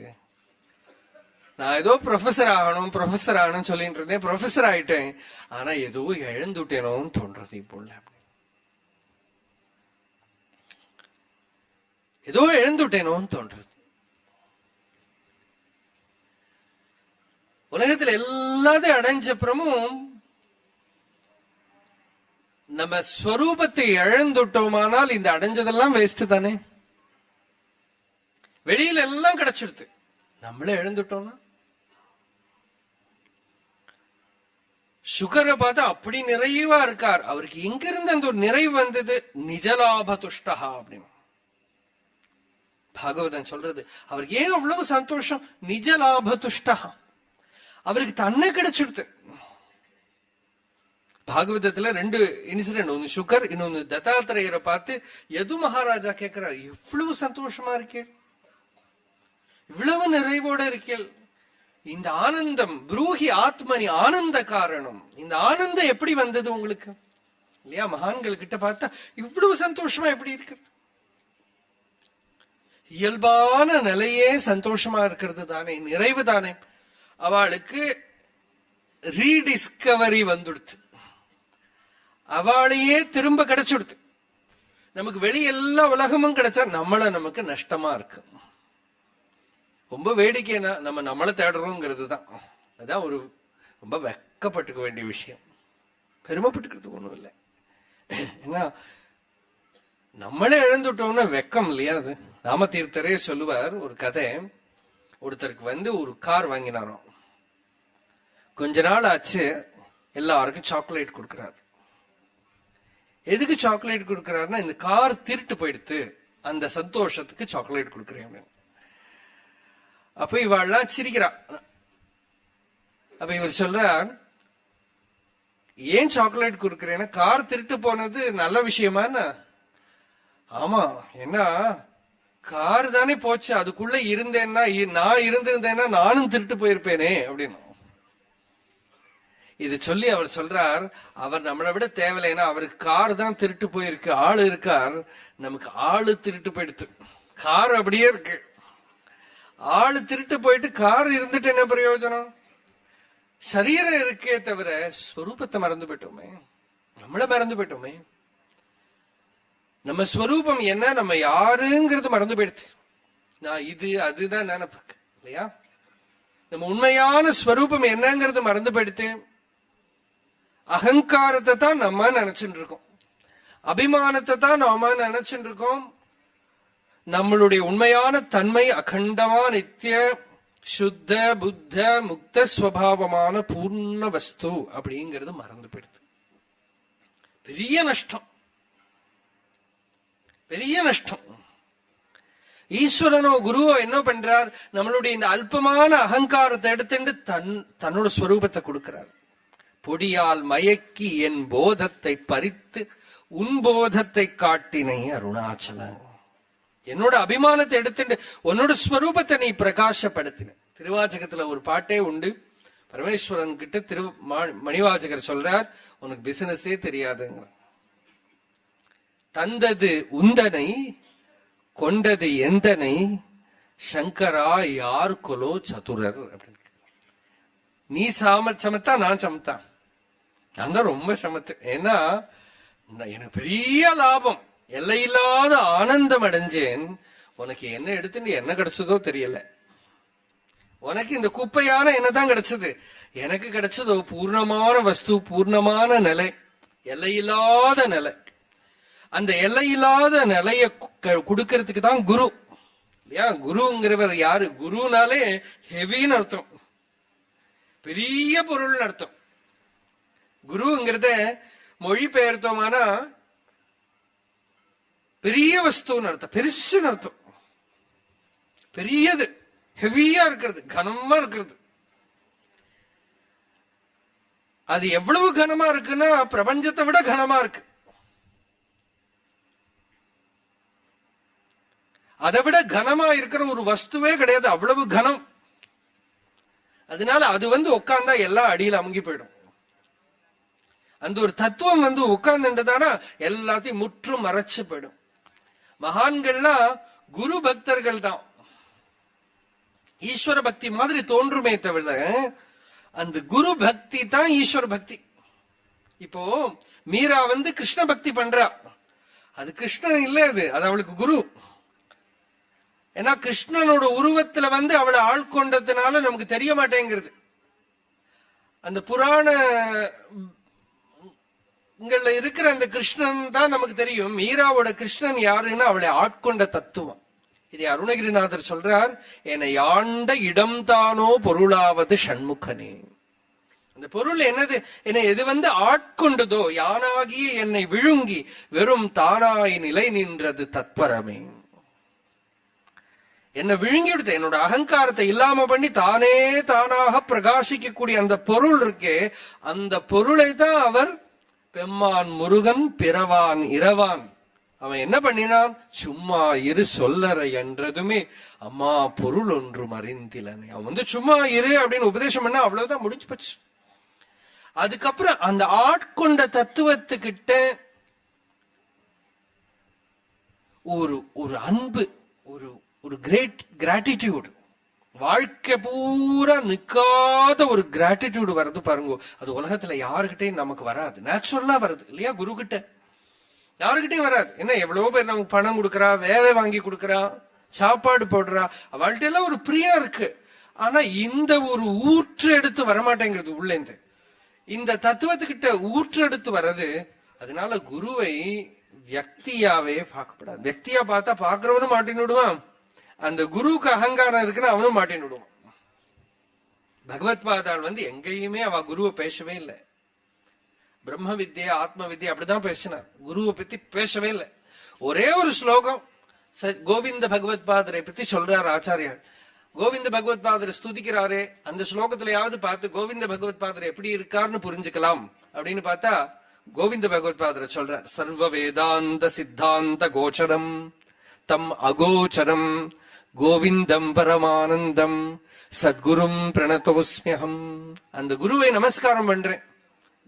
நான் ஏதோ ப்ரொஃபஸர் ஆகணும்னு சொல்லிட்டு இருந்தேன், ப்ரொஃபஸர் ஆயிட்டேன். ஆனா ஏதோ இழந்துட்டேனோன்னு தோன்றது இப்போ. ஏதோ இழந்துட்டேனோன்னு தோன்றது. உலகத்துல எல்லாத்தையும் அடைஞ்சப்புறமும் நம்ம ஸ்வரூபத்தை இழந்துட்டோமானால் இந்த அடைஞ்சதெல்லாம் வேஸ்ட் தானே. வெளியில எல்லாம் கிடைச்சிடுது, நம்மளே இழந்துட்டோம்னா. சுகரை பார்த்தா அப்படி நிறைவா இருக்கார். அவருக்கு எங்க இருந்து அந்த ஒரு நிறைவு வந்தது? நிஜலாப துஷ்டஹா அப்படின்னு பாகவதன் சொல்றது. அவருக்கு ஏன் அவ்வளவு சந்தோஷம்? நிஜலாப துஷ்டஹா, அவருக்கு தன்னை கிடைச்சிடுது. பாகவதத்துல ரெண்டு இன்சிடென்ட், ஒன்னு சுகர், இன்னொன்னு தத்தாத்திரேயரை பார்த்து யது மகாராஜா கேட்கிறார், எவ்வளவு சந்தோஷமா இருக்கேன், இவ்வளவு நிறைவோட இருக்கேன், இந்த ஆனந்தம் ப்ரூஹி ஆத்மனி ஆனந்த காரணம், இந்த ஆனந்தம் எப்படி வந்தது உங்களுக்கு இல்லையா? மகான்கள் கிட்ட பார்த்தா இவ்வளவு சந்தோஷமா எப்படி இருக்கிறது? இயல்பான நிலையே சந்தோஷமா இருக்கிறது தானே, நிறைவு தானே. அவளுக்கு ரீடிஸ்கவரி வந்துடுது, அவளையே திரும்ப கிடைச்சுடுது. நமக்கு வெளியெல்லா உலகமும் கிடைச்சா நமக்கு நஷ்டமா இருக்கு. ரொம்ப வேடிக்கைனா நம்மளை தேடுறோங்கிறது தான். அதான் ஒரு ரொம்ப வெக்கப்பட்டுக்க வேண்டிய விஷயம். பெருமைப்பட்டுக்கிறதுக்கு ஒண்ணும் இல்லை. ஏன்னா நம்மளே இழந்துட்டோம்னா வெக்கம் இல்லையா? அது ராமதீர்த்தரே சொல்லுவார் ஒரு கதை. ஒருத்தருக்கு ஒரு கார் வாங்கினாராம். கொஞ்ச நாள் ஆச்சு, எல்லாருக்கும் சாக்லேட் கொடுக்கிறார். எதுக்கு சாக்லேட் கொடுக்கிறாருன்னா, இந்த கார் திருட்டு போயிடுத்து அந்த சந்தோஷத்துக்கு சாக்லேட் கொடுக்குறேன் அப்படின்னு. அப்ப இவாள்லாம் சிரிக்கிறா. அப்ப இவர் சொல்றார், ஏன் சாக்லேட் கொடுக்குறேன்னா கார் திருட்டு போனது நல்ல விஷயமானா? ஆமா, ஏன்னா கார் தானே போச்சு, அதுக்குள்ள இருந்தேன்னா நான் இருந்திருந்தேன்னா நானும் திருட்டு போயிருப்பேனே அப்படின்னு. இது சொல்லி அவர் சொல்றார், அவர் நம்மளை விட தேவையில்லைன்னா அவருக்கு கார் தான் திருட்டு போயிருக்கு, ஆளு இருக்கார், நமக்கு ஆளு திருட்டு போயிடுத்து. கார் அப்படியே இருக்கு, ஆளு திருட்டு போயிட்டு கார் இருந்துட்டு என்ன பிரயோஜனம்? சரீரம் இருக்கே தவிர ஸ்வரூபத்தை மறந்து போயிட்டோமே, நம்மள மறந்து போயிட்டோமே. நம்ம ஸ்வரூபம் என்ன, நம்ம யாருங்கிறது மறந்து போயிடுது. நான் இது அதுதான் நினைப்பு இல்லையா? நம்ம உண்மையான ஸ்வரூபம் என்னங்கிறது மறந்து போயிடுது. அகங்காரத்தை தான் நம்ம நினைச்சுட்டு இருக்கோம், அபிமானத்தை தான் நாம நினைச்சுட்டு இருக்கோம். நம்மளுடைய உண்மையான தன்மை அகண்டமா நித்திய சுத்த புத்த முக்த ஸ்வபாவமான பூர்ண வஸ்து அப்படிங்கிறது மறந்து போயிடுது. பெரிய நஷ்டம், பெரிய நஷ்டம். ஈஸ்வரனோ குருவோ என்ன பண்றார், நம்மளுடைய இந்த அல்பமான அகங்காரத்தை எடுத்துட்டு தன்னோட ஸ்வரூபத்தை கொடுக்கிறார். பொடியால் மயக்கி என் போதத்தை பறித்து உன் போதத்தை காட்டினை அருணாச்சல. என்னோட அபிமானத்தை எடுத்துட்டு உன்னோட ஸ்வரூபத்தை நீ பிரகாசப்படுத்தின. திருவாச்சகத்துல ஒரு பாட்டே உண்டு. பரமேஸ்வரன் கிட்ட மணிவாச்சகர் சொல்றார், உனக்கு பிசினஸே தெரியாதுங்க, தந்தது உந்தனை கொண்டது எந்தனை சங்கரா யார் கொலோ சதுரர் அப்படின்னு. நீ சமத்தா நான் சமத்தா? நான் தான் ரொம்ப சமத்து. ஏன்னா எனக்கு பெரிய லாபம், எல்லையில்லாத ஆனந்தம் அடைஞ்சேன். உனக்கு என்ன எடுத்துட்டு என்ன கிடைச்சதோ தெரியல. உனக்கு இந்த குப்பையான என்னதான் கிடைச்சது, எனக்கு கிடைச்சதோ பூர்ணமான வஸ்து, பூர்ணமான நிலை, எல்லையில்லாத நிலை. அந்த எல்லையில்லாத நிலைய கொடுக்கறதுக்கு தான் குரு இல்லையா? குருங்கிறவர் யாரு? குருனாலே ஹெவின்னு அர்த்தம், பெரிய பொருள் அர்த்தம். குருங்கிறத மொழி பெயர்த்தோமானா பெரிய வஸ்துன்னு அர்த்தம், பெருசுன்னு அர்த்தம். பெரியது, ஹெவியா இருக்கிறது, கனமா இருக்கிறது. அது எவ்வளவு கனமா இருக்குன்னா பிரபஞ்சத்தை விட கனமா இருக்கு. அதை விட கனமா இருக்கிற ஒரு வஸ்துவே கிடையாது, அவ்வளவு கனம். அதனால அது உட்கார்ந்தா எல்லாம் அடியில் அமுங்கி போயிடும். அந்த ஒரு தத்துவம் உட்கார்ந்துட்டதானா எல்லாத்தையும் முற்றும் மறைச்சு போயிடும். மகான்கள்லாம் குரு பக்தர்கள் தான். ஈஸ்வர பக்தி மாதிரி தோன்றுமே தவிர அந்த குரு பக்தி தான் ஈஸ்வர பக்தி. இப்போ மீரா கிருஷ்ண பக்தி பண்றா, அது கிருஷ்ணன் இல்ல, அது அவளுக்கு குரு. ஏன்னா கிருஷ்ணனோட உருவத்துல அவளை ஆள்கொண்டதுனால நமக்கு தெரிய மாட்டேங்கிறது. அந்த புராண இருக்கிற அந்த கிருஷ்ணன் தான் நமக்கு தெரியும். மீராவோட கிருஷ்ணன் யாருன்னா அவளை ஆட்கொண்ட தத்துவம். இதை அருணகிரிநாதர் சொல்றார், என்னை ஆண்ட இடம் தானோ பொருளாவது ஷண்முகனே. அந்த பொருள் என்னது, என்னை எது ஆட்கொண்டதோ, யானாகிய என்னை விழுங்கி வெறும் தானாய் நிலை நின்றது தத்பரமே. என்னை விழுங்கிடுது, என்னோட அகங்காரத்தை இல்லாம பண்ணி தானே தானாக பிரகாசிக்கக்கூடிய அந்த பொருள் இருக்கே, அந்த பொருளை தான் அவர் பெம்மான் முருகன் பிறவான் இரவான். அவன் என்ன பண்ணினான், சும்மா இரு சொல்லறை என்றதுமே அம்மா பொருள் ஒன்றும் அறிந்திலனே. அவன் சும்மா இரு அப்படின்னு உபதேசம் பண்ணா அவ்வளவுதான், முடிஞ்சு போச்சு. அதுக்கப்புறம் அந்த ஆட்கொண்ட தத்துவத்துக்கிட்ட ஒரு அன்பு, ஒரு கிரேட் கிராட்டிடியூட், வாழ்க்கை பூரா நிக்காத ஒரு கிராட்டிடியூட் வருது பாருங்க. அது உலகத்துல யாருகிட்டையும் நமக்கு வராது, நேச்சுரலா வருது இல்லையா? குரு கிட்ட யாருகிட்டையும் வராது. என்ன எவ்வளவு பேர் நமக்கு பணம் கொடுக்கறா, வேலை வாங்கி கொடுக்கறா, சாப்பாடு போடுறா, அவள்கிட்ட எல்லாம் ஒரு பிரியம் இருக்கு. ஆனா இந்த ஒரு ஊற்று எடுத்து வரமாட்டேங்கிறது உள்ள இருந்து. இந்த தத்துவத்துக்கிட்ட ஊற்று எடுத்து வர்றது. அதனால குருவை வியக்தியாவே பார்க்கப்படாது. வியக்தியா பார்த்தா பாக்குறவனும் மாட்டின்னு விடுவான், அந்த குருவுக்கு அகங்காரம் இருக்குன்னு அவனும் மாட்டின்னு விடுவான். பகவத்பாதாள் எங்கேயுமே அவ குருவை பேசவே இல்லை. பிரம்ம வித்யா ஆத்ம வித்யா அப்படிதான் பேசினார், குருவை பத்தி பேசவே இல்லை. ஒரே ஒரு ஸ்லோகம், கோவிந்த பகவத் பாதரை பத்தி சொல்றார் ஆச்சாரியார். கோவிந்த பகவத் பாதரை ஸ்துதிக்கிறாரே, அந்த ஸ்லோகத்திலேயாவது பார்த்து கோவிந்த பகவத் பாதர் எப்படி இருக்காருன்னு புரிஞ்சுக்கலாம் அப்படின்னு பார்த்தா கோவிந்த பகவத் பாதரை சொல்றார். சர்வ வேதாந்த சித்தாந்த கோச்சரம் தம் அகோச்சரம் கோவிந்தம் பரமானந்தம் சத்குரும் பிரணதோஸ்மியகம். அந்த குருவை நமஸ்காரம் பண்றேன்,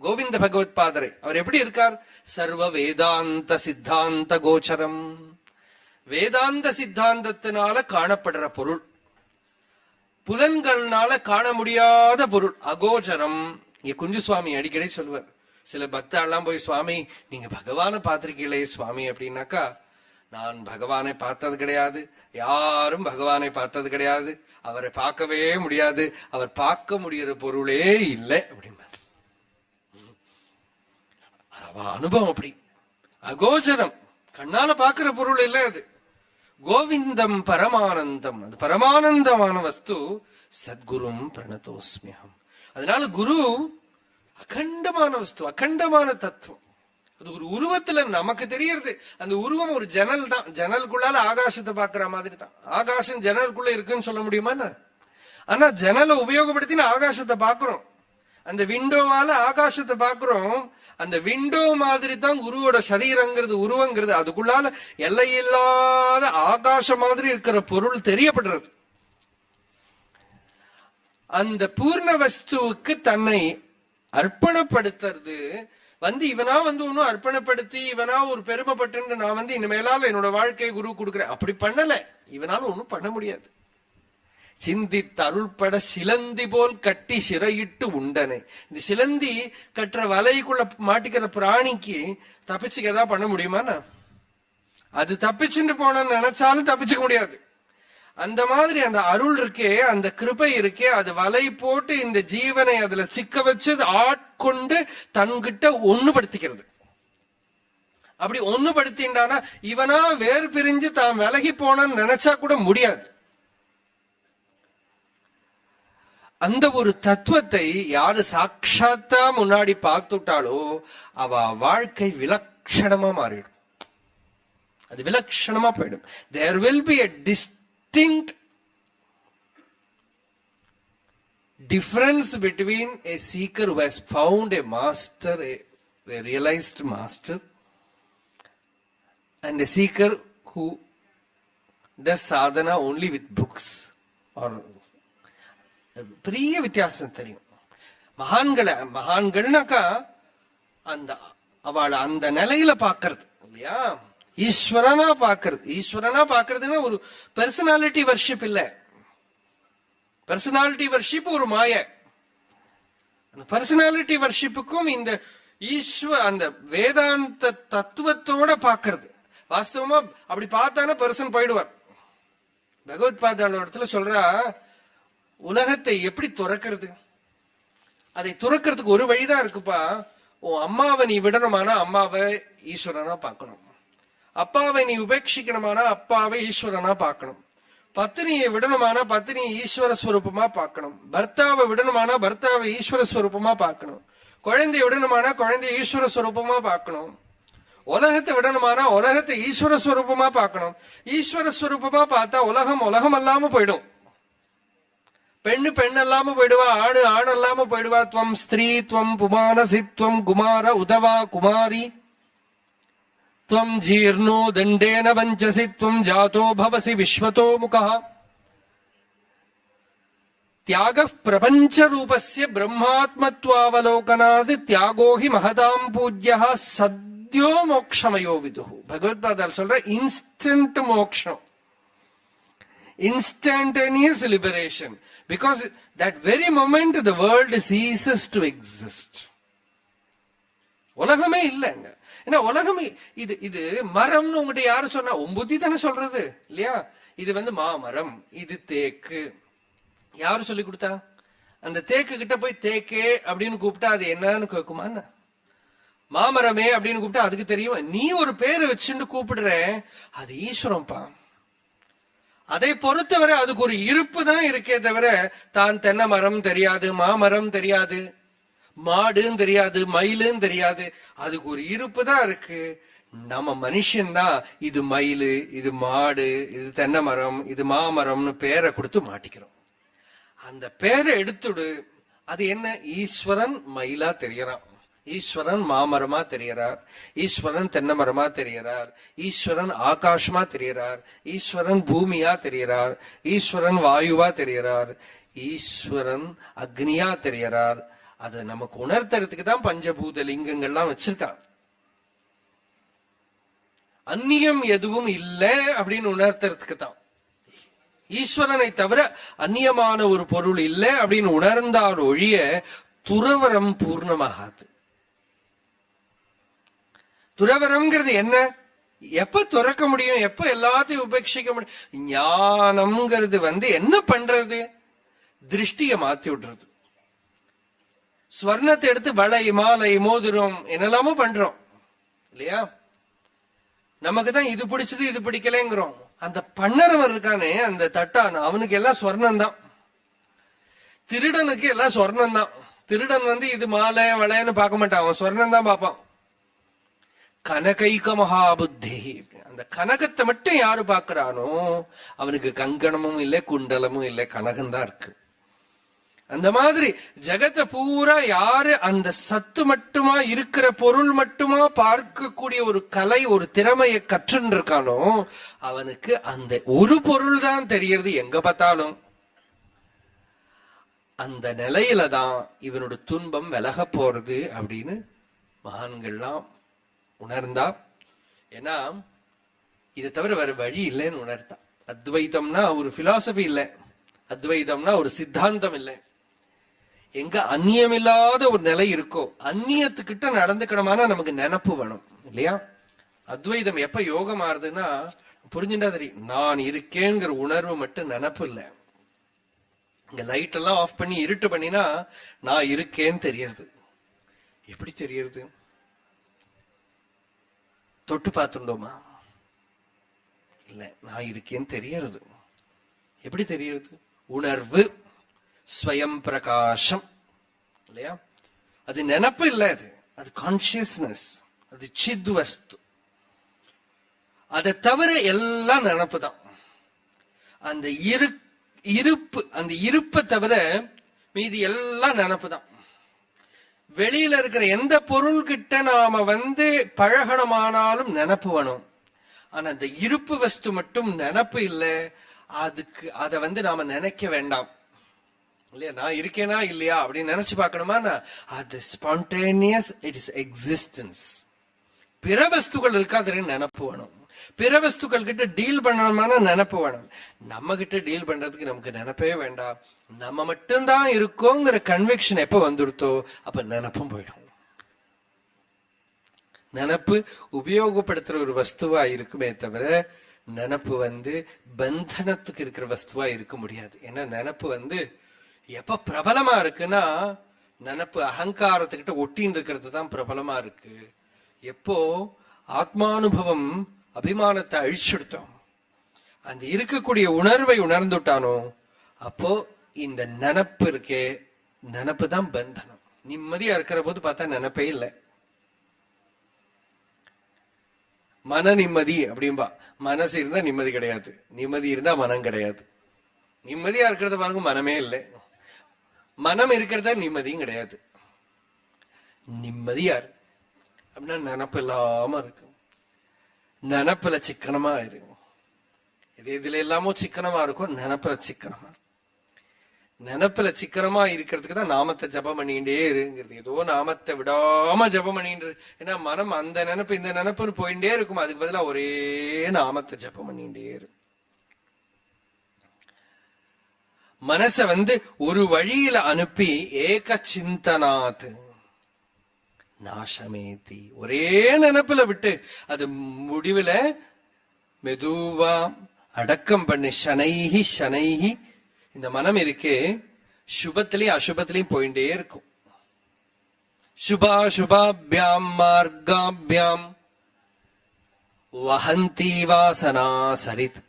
கோவிந்த பகவத் பாதரை. அவர் எப்படி இருக்கார்? சர்வ வேதாந்த சித்தாந்த கோச்சரம். வேதாந்த சித்தாந்தத்தினால காணப்படுற பொருள், புலன்கள்னால காண முடியாத பொருள் அகோச்சரம். இங்க குஞ்சுசுவாமி அடிக்கடி சொல்லுவார், சில பக்தெல்லாம் போய் சுவாமி நீங்க பகவானை பார்த்திருக்கீங்களே சுவாமி அப்படின்னாக்கா, நான் பகவானை பார்த்தது கிடையாது, யாரும் பகவானை பார்த்தது கிடையாது, அவரை பார்க்கவே முடியாது, அவர் பார்க்க முடிகிற பொருளே இல்லை அப்படின்னா அனுபவம். அப்படி அகோச்சரம், கண்ணால பாக்குற பொருள் இல்லை அது. கோவிந்தம் பரமானந்தம், அது பரமானந்தமான வஸ்து. சத்குரும் பிரணதோஸ்மியம். அதனால குரு அகண்டமான வஸ்து, அகண்டமான தத்துவம். அது ஒரு உருவத்துல நமக்கு தெரியறது. அந்த உருவம் ஒரு ஜன்னல் தான், ஜன்னலுக்குள்ளால ஆகாசத்தை பாக்குற மாதிரி தான். ஆகாசம் ஜன்னலுக்குள்ள இருக்குன்னு சொல்ல முடியுமா? ஆனா ஜன்னலை உபயோகப்படுத்தி ஆகாசத்தை பாக்குறோம், அந்த விண்டோவால ஆகாசத்தை பாக்குறோம். அந்த விண்டோ மாதிரி தான் குருவோட சரீரங்கிறது, உருவங்கிறது. அதுக்குள்ளால எல்லையில்லாத ஆகாசம் மாதிரி இருக்கிற பொருள் தெரியப்படுறது. அந்த பூர்ண வஸ்துவுக்கு தன்னை அர்ப்பணப்படுத்துறது இவனா ஒன்னும் அர்ப்பணப்படுத்தி இவனா ஒரு பெருமைப்பட்டு நான் இனிமேலால என்னோட வாழ்க்கையை குரு கொடுக்குறேன் அப்படி பண்ணல. இவனால ஒன்னும் பண்ண முடியாது. சிந்தித்து அருள்பட சிலந்தி போல் கட்டி சிறையிட்டு உண்டனே. இந்த சிலந்தி கட்டுற வலைக்குள்ள மாட்டிக்கிற பிராணிக்கு தப்பிச்சுக்க ஏதாவது பண்ண முடியுமா? அது தப்பிச்சுட்டு போனன்னு நினைச்சாலும் தப்பிச்சுக்க முடியாது. அந்த மாதிரி அந்த அருள் இருக்கே, அந்த கிருபை இருக்கே, அது வலை போட்டு இந்த ஜீவனை அதுல சிக்க வச்சு ஆட்கொண்டு தன்கிட்ட ஒண்ணுபடுத்திக்கிறது. அப்படி ஒண்ணுபடுத்தின்றானா இவனா வேறு பிரிஞ்சு தான் விலகி போனான்னு நினைச்சா கூட முடியாது. அந்த ஒரு தத்துவத்தை யாரு சாட்சாத்தா முன்னாடி பார்த்துட்டாலோ அவ வாழ்க்கை விலட்சணமா மாறிடும். அது விலட்சணமா போயிடும். There will be a distinct difference between a seeker who has found a master, a realized master, and a seeker who does sadhana only with books or பெரிய வித்தியாசம் தெரியும். மகான்கள்னாக்கா அந்த அவளை அந்த நிலையில பாக்குறது இல்லையா, ஈஸ்வரனா பாக்குறது. ஈஸ்வரனா பாக்குறதுன்னா ஒரு பர்சனாலிட்டி வர்ஷிப் இல்ல. பர்சனாலிட்டி வர்ஷிப் ஒரு மாய. அந்த பர்சனாலிட்டி வர்ஷிப்புக்கும் இந்த அந்த வேதாந்த தத்துவத்தோட பாக்குறது. வாஸ்தவமா அப்படி பார்த்தானா பர்சன் போயிடுவார். பகவத் பாதாள இடத்துல சொல்றா, உலகத்தை எப்படி துறக்கிறது? அதை துறக்கிறதுக்கு ஒரு வழிதான் இருக்குப்பா. உன் அம்மாவை நீ விடணுமானா அம்மாவை ஈஸ்வரனா பார்க்கணும். அப்பாவை நீ உபேட்சிக்கணுமானா அப்பாவை ஈஸ்வரனா பார்க்கணும். பத்தினியை விடணுமானா பத்தினி ஈஸ்வர ஸ்வரூபமா பார்க்கணும். பர்த்தாவை விடணுமானா பர்த்தாவை ஈஸ்வர ஸ்வரூபமா பார்க்கணும். குழந்தைய விடணுமானா குழந்தைய ஈஸ்வர ஸ்வரூபமா பார்க்கணும். உலகத்தை விடணுமானா உலகத்தை ஈஸ்வர ஸ்வரூபமா பார்க்கணும். ஈஸ்வர ஸ்வரூபமா பார்த்தா உலகம் உலகம் அல்லாம போயிடும். பெண்ணு பெண் அல்லாம போயிடுவா, ஆணு ஆண் அல்லாம போயிடுவா. துவம் ஸ்திரீ துவம் புமானசி துவம் குமார உதவா குமாரி துவம் ஜீர்ணோ தண்டேன வஞ்சசி துவம் ஜாதோ பவசி விஸ்வதோ முகா. தியாக பிரபஞ்ச ரூபஸ்ய பிரம்மாத்மத்வாவலோகனாது தியாகோ ஹி மகதாம் பூஜ்யः சத்யோ மோக்ஷமயோ விதுஹு. பகவத்பாதால் சொல்ற இன்ஸ்டன்ட் மோக்ஷம், instantaneous liberation, because that very moment the world ceases to exist. உலகமே இல்லைங்க. ஏன்னா உலகமே இது இது மரம்னு உங்ககிட்ட யாரு சொன்னா? உன் புத்தி தானே சொல்றது இல்லையா? இது மாமரம், இது தேக்கு. யாரு சொல்லி கொடுத்தா? அந்த தேக்கு கிட்ட போய் தேக்கே அப்படின்னு கூப்பிட்டா அது என்னன்னு கேட்குமா? மாமரமே அப்படின்னு கூப்பிட்டா அதுக்கு தெரியும். நீ ஒரு பேரை வச்சுட்டு கூப்பிடுற, அது ஈஸ்வரம்பா. அதை பொறுத்தவரை அதுக்கு ஒரு இருப்பு தான் இருக்கே தவிர தான் தென்னை மரம் தெரியாது, மாமரம் தெரியாது, மாடுன்னு தெரியாது, மயிலுன்னு தெரியாது. அதுக்கு ஒரு இருப்பு தான் இருக்கு. நம்ம மனுஷன்தான் இது மயிலு, இது மாடு, இது தென்னை மரம், இது மாமரம்னு பேரை கொடுத்து மாட்டிக்கிறோம். அந்த பேரை எடுத்துடு, அது என்ன? ஈஸ்வரன் மயிலா தெரியறான், ஈஸ்வரன் மாமரமா தெரியறார், ஈஸ்வரன் தென்னை மரமா தெரியறார், ஈஸ்வரன் ஆகாசமா தெரியறார், ஈஸ்வரன் பூமியா தெரியறார், ஈஸ்வரன் வாயுவா தெரியறார், ஈஸ்வரன் அக்னியா தெரியறார். அதை நமக்கு உணர்த்துறதுக்கு தான் பஞ்சபூத லிங்கங்கள்லாம் வச்சிருக்கான். அந்நியம் எதுவும் இல்லை அப்படின்னு உணர்த்துறதுக்கு தான். ஈஸ்வரனை தவிர அந்நியமான ஒரு பொருள் இல்லை அப்படின்னு உணர்ந்தால் ஒழிய துறவரம் பூர்ணமாகாது. துறவரம்ங்கிறது என்ன? எப்ப துறக்க முடியும்? எப்ப எல்லாத்தையும் உபேட்சிக்க முடியும்? ஞானம்ங்கிறது என்ன பண்றது? திருஷ்டிய மாத்தி விடுறது. ஸ்வர்ணத்தை எடுத்து வளை, மாலை, மோதிரம் என்னெல்லாமோ பண்றோம் இல்லையா? நமக்கு தான் இது பிடிச்சது இது பிடிக்கலங்கிறோம். அந்த பண்ணறவன் இருக்கானே, அந்த தட்டான், அவனுக்கு எல்லாம் ஸ்வர்ணம் தான். திருடனுக்கு எல்லாம் ஸ்வர்ணம் தான். திருடன் இது மாலை வளையன்னு பார்க்க மாட்டான், அவன் ஸ்வர்ணம் தான் பார்ப்பான். கனகைக மகாபுத்தி, அந்த கனகத்தை மட்டும் யாரு பாக்குறானோ அவனுக்கு கங்கணமும் இல்லை, குண்டலமும் இல்லை, கனகம் தான் இருக்கு. அந்த மாதிரி ஜெகத்தை பூரா யாரு அந்த சத்து மட்டுமா இருக்கிற பொருள் மட்டுமா பார்க்கக்கூடிய ஒரு கலை, ஒரு திறமையை கற்றுன்னு இருக்கானோ அவனுக்கு அந்த ஒரு பொருள் தான் தெரியறது எங்க பார்த்தாலும். அந்த நிலையில தான் இவனோட துன்பம் விலக போறது அப்படின்னு மகான்கள்லாம் உணர்ந்தா. ஏன்னா இதை தவிர வேற வழி இல்லைன்னு உணர்த்தா. அத்வைதம்னா ஒரு பிலாசபி இல்லை, அத்வைதம்னா ஒரு சித்தாந்தம் இல்லை. எங்க அந்நியமில்லாத ஒரு நிலை இருக்கோ, அந்நியத்துக்கிட்ட நடந்துக்கணுமானா நமக்கு நினப்பு வேணும் இல்லையா? அத்வைதம் எப்ப யோகம் ஆறுதுன்னா புரிஞ்சுட்டா தெரியும். நான் இருக்கேங்கிற உணர்வு மட்டும் நினப்பு இல்லை. இங்க லைட் எல்லாம் ஆஃப் பண்ணி இருட்டு பண்ணினா நான் இருக்கேன்னு தெரியாது. எப்படி தெரியறது? தொட்டு பார்த்துட்டோமா? இல்ல, நான் இருக்கேன்னு தெரியறது. எப்படி தெரியறது? உணர்வு, ஸ்வயம் பிரகாசம் இல்லையா? அது நினப்பு இல்லை, அது கான்சியஸ்னஸ், அது சித் வஸ்து. அதை தவிர எல்லாம் நினப்பு தான். அந்த இருப்பு, அந்த இருப்பை தவிர மீதி எல்லாம் நினப்பு தான். வெளியில இருக்கிற எந்த பொருள் கிட்ட நாம பழகணமானாலும் நினப்பு வேணும். ஆனா அந்த இருப்பு வஸ்து மட்டும் நினப்பு இல்லை. அதுக்கு அதை நாம நினைக்க வேண்டாம் இல்லையா? நான் இருக்கேனா இல்லையா அப்படின்னு நினைச்சு பார்க்கணுமா? அது ஸ்பான்டேனியஸ், இட் இஸ் எக்ஸிஸ்டன்ஸ். பிற வஸ்துகள் இருக்காது நினப்பு வேணும். பிற வஸ்துக்கள் கிட்ட டீல் பண்ணணுமான நினப்பு வேணும். நம்ம கிட்ட டீல் பண்றதுக்கு நமக்கு நினைப்பே வேண்டாம். நம்ம மட்டும்தான் இருக்கோங்கிற கன்விக்ஷன் எப்ப வந்துடுத்தோ அப்ப நினப்பும் போயிடும். நினப்பு உபயோகப்படுத்துற ஒரு வஸ்துவா இருக்குமே தவிர நினப்பு பந்தனத்துக்கு இருக்கிற வஸ்துவா இருக்க முடியாது. ஏன்னா நினப்பு எப்ப பிரபலமா இருக்குன்னா, நினப்பு அகங்காரத்துக்கிட்ட ஒட்டின்னு இருக்கிறது தான் பிரபலமா இருக்கு. எப்போ ஆத்மானுபவம் அபிமானத்தை அழிச்செடுத்தோம், அந்த இருக்கக்கூடிய உணர்வை உணர்ந்துட்டானோ அப்போ இந்த நினப்பு இருக்கே, நினப்பு தான் பந்தனம். நிம்மதியா இருக்கிற போது பார்த்தா நினப்பே இல்லை. மன நிம்மதி அப்படின்பா. மனசு இருந்தா நிம்மதி கிடையாது, நிம்மதி இருந்தா மனம் கிடையாது. நிம்மதியா இருக்கிறத பாருங்க, மனமே இல்லை. மனம் இருக்கிறதா நிம்மதியும் கிடையாது. நிம்மதியா அப்படின்னா நினப்பு இல்லாம இருக்கு. நினப்புல சிக்கனமா இருக்கும். இதுல எல்லாமோ சிக்கனமா இருக்கும், நினப்புல சிக்கனமா. நினப்புல சிக்கனமா இருக்கிறதுக்கு தான் நாமத்தை ஜபம் பண்ணிக்கிட்டே இருக்குங்கிறது. ஏதோ நாமத்தை விடாம ஜபம் பண்ணிட்டு. ஏன்னா மனம் அந்த நினப்பு இந்த நினப்புன்னு போயிட்டே இருக்கும். அதுக்கு பதிலா ஒரே நாமத்தை ஜபம் பண்ணிக்கிட்டே இருக்கும். மனச ஒரு வழியில அனுப்பி ஏக சிந்தனாத் நாசமேதி, ஒரே நினப்புல விட்டு அது முடிவுல மெதுவா அடக்கம் பண்ணி சனைஹி சனைஹி. இந்த மனம் இருக்கே, சுபத்திலையும் அசுபத்திலையும் போயிட்டே இருக்கும். சுபா சுபாபியாம் மார்காபியாம் வஹந்தி வாசனா சரித்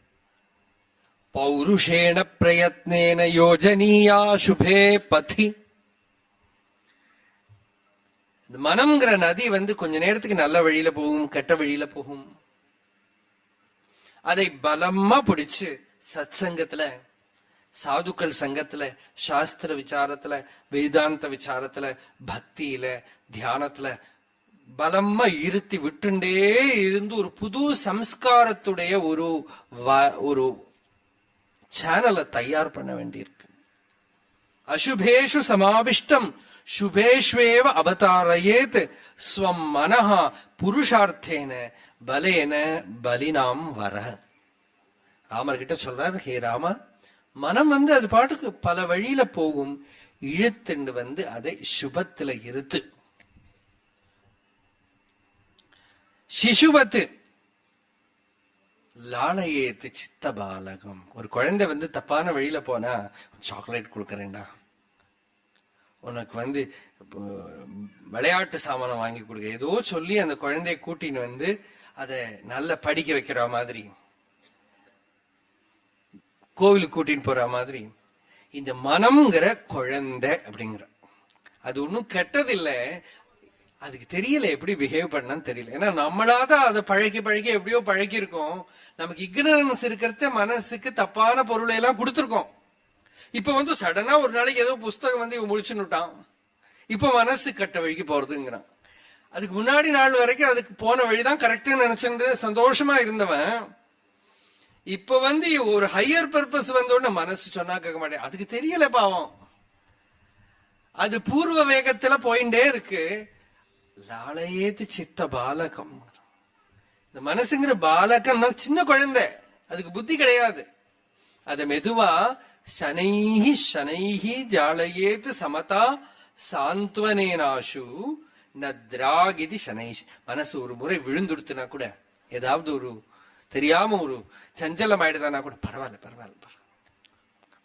பௌருஷேண பிரயத்னேன யோஜனீயா சுபே பதி. இந்த மனம்ங்கிற நதி கொஞ்ச நேரத்துக்கு நல்ல வழியில போகும், கெட்ட வழியில போகும். அதை பலமா பிடிச்சு சத் சங்கத்துல, சாதுக்கள் சங்கத்துல, சாஸ்திர விசாரத்துல, வேதாந்த விசாரத்துல, பக்தியில, தியானத்துல பலமா இருத்தி விட்டுண்டே இருந்து ஒரு புது சம்ஸ்காரத்துடைய ஒரு சேனலை தயார் பண்ண வேண்டியிருக்கு. அசுபேஷு சமாவிஷ்டம் சுபேஷ்வேவ அவதாரயேத் ஸ்வம் மனஹா புருஷார்த்தேன பலேன பலினாம் வர. ராமர்கிட்ட சொல்றார், ஹே ராமா, மனம் அது பாட்டுக்கு பல வழியில போகும், இழுத்துண்டு அதை சுபத்துல இருத்து. சிசுவத்து லாளையேத்து சித்த பாலகம். ஒரு குழந்தை தப்பான வழியில போனா, சாக்லேட் கொடுக்கறேன்டா, உனக்கு விளையாட்டு சாமானம் வாங்கி கொடுக்க, ஏதோ சொல்லி அந்த குழந்தைய கூட்டின்னு அதை நல்ல படிக்க வைக்கிற மாதிரி, கோவிலுக்கு கூட்டின்னு போற மாதிரி, இந்த மனம்ங்கிற குழந்தை அப்படிங்கிற அது ஒன்னும் கெட்டதில்லை. அதுக்கு தெரியல எப்படி பிஹேவ் பண்ணான்னு தெரியல. ஏன்னா நம்மளாதான் அதை பழக்கி எப்படியோ பழக்கி இருக்கோம். நமக்கு இக்னரன்ஸ் இருக்கிறத மனசுக்கு தப்பான பொருளை எல்லாம் கொடுத்துருக்கோம். இப்ப சடனா ஒரு நாளைக்கு ஏதோ புஸ்தகம் இவன் முடிச்சுன்னுட்டான், இப்ப மனசு கட்ட வழிக்கு போறதுங்கிறான். அதுக்கு முன்னாடி நாள் வரைக்கும் அதுக்கு போன வழிதான் கரெக்ட்னு நினைச்சுட்டு சந்தோஷமா இருந்தவன், இப்ப ஒரு ஹையர் பர்பஸ் உடனே மனசு சொன்னா கேட்க மாட்டேன். அதுக்கு தெரியல பாவம், அது பூர்வ வேகத்துல போயிட்டே இருக்கு. லாளையேத்து சித்த பாலகம். இந்த மனசுங்கிற பாலகம் சின்ன குழந்தை, அதுக்கு புத்தி கிடையாது. அத மெதுவா சனைஹி சனைஹி ஜாளையேத்து சமதா சாந்த்வனேனாஷு நத்ராகிதி சனைஷ். மனசு ஒரு முறை விழுந்துடுத்துனா கூட, ஏதாவது ஒரு தெரியாம ஒரு சஞ்சலம் ஆயிடுதானா கூட பரவாயில்ல.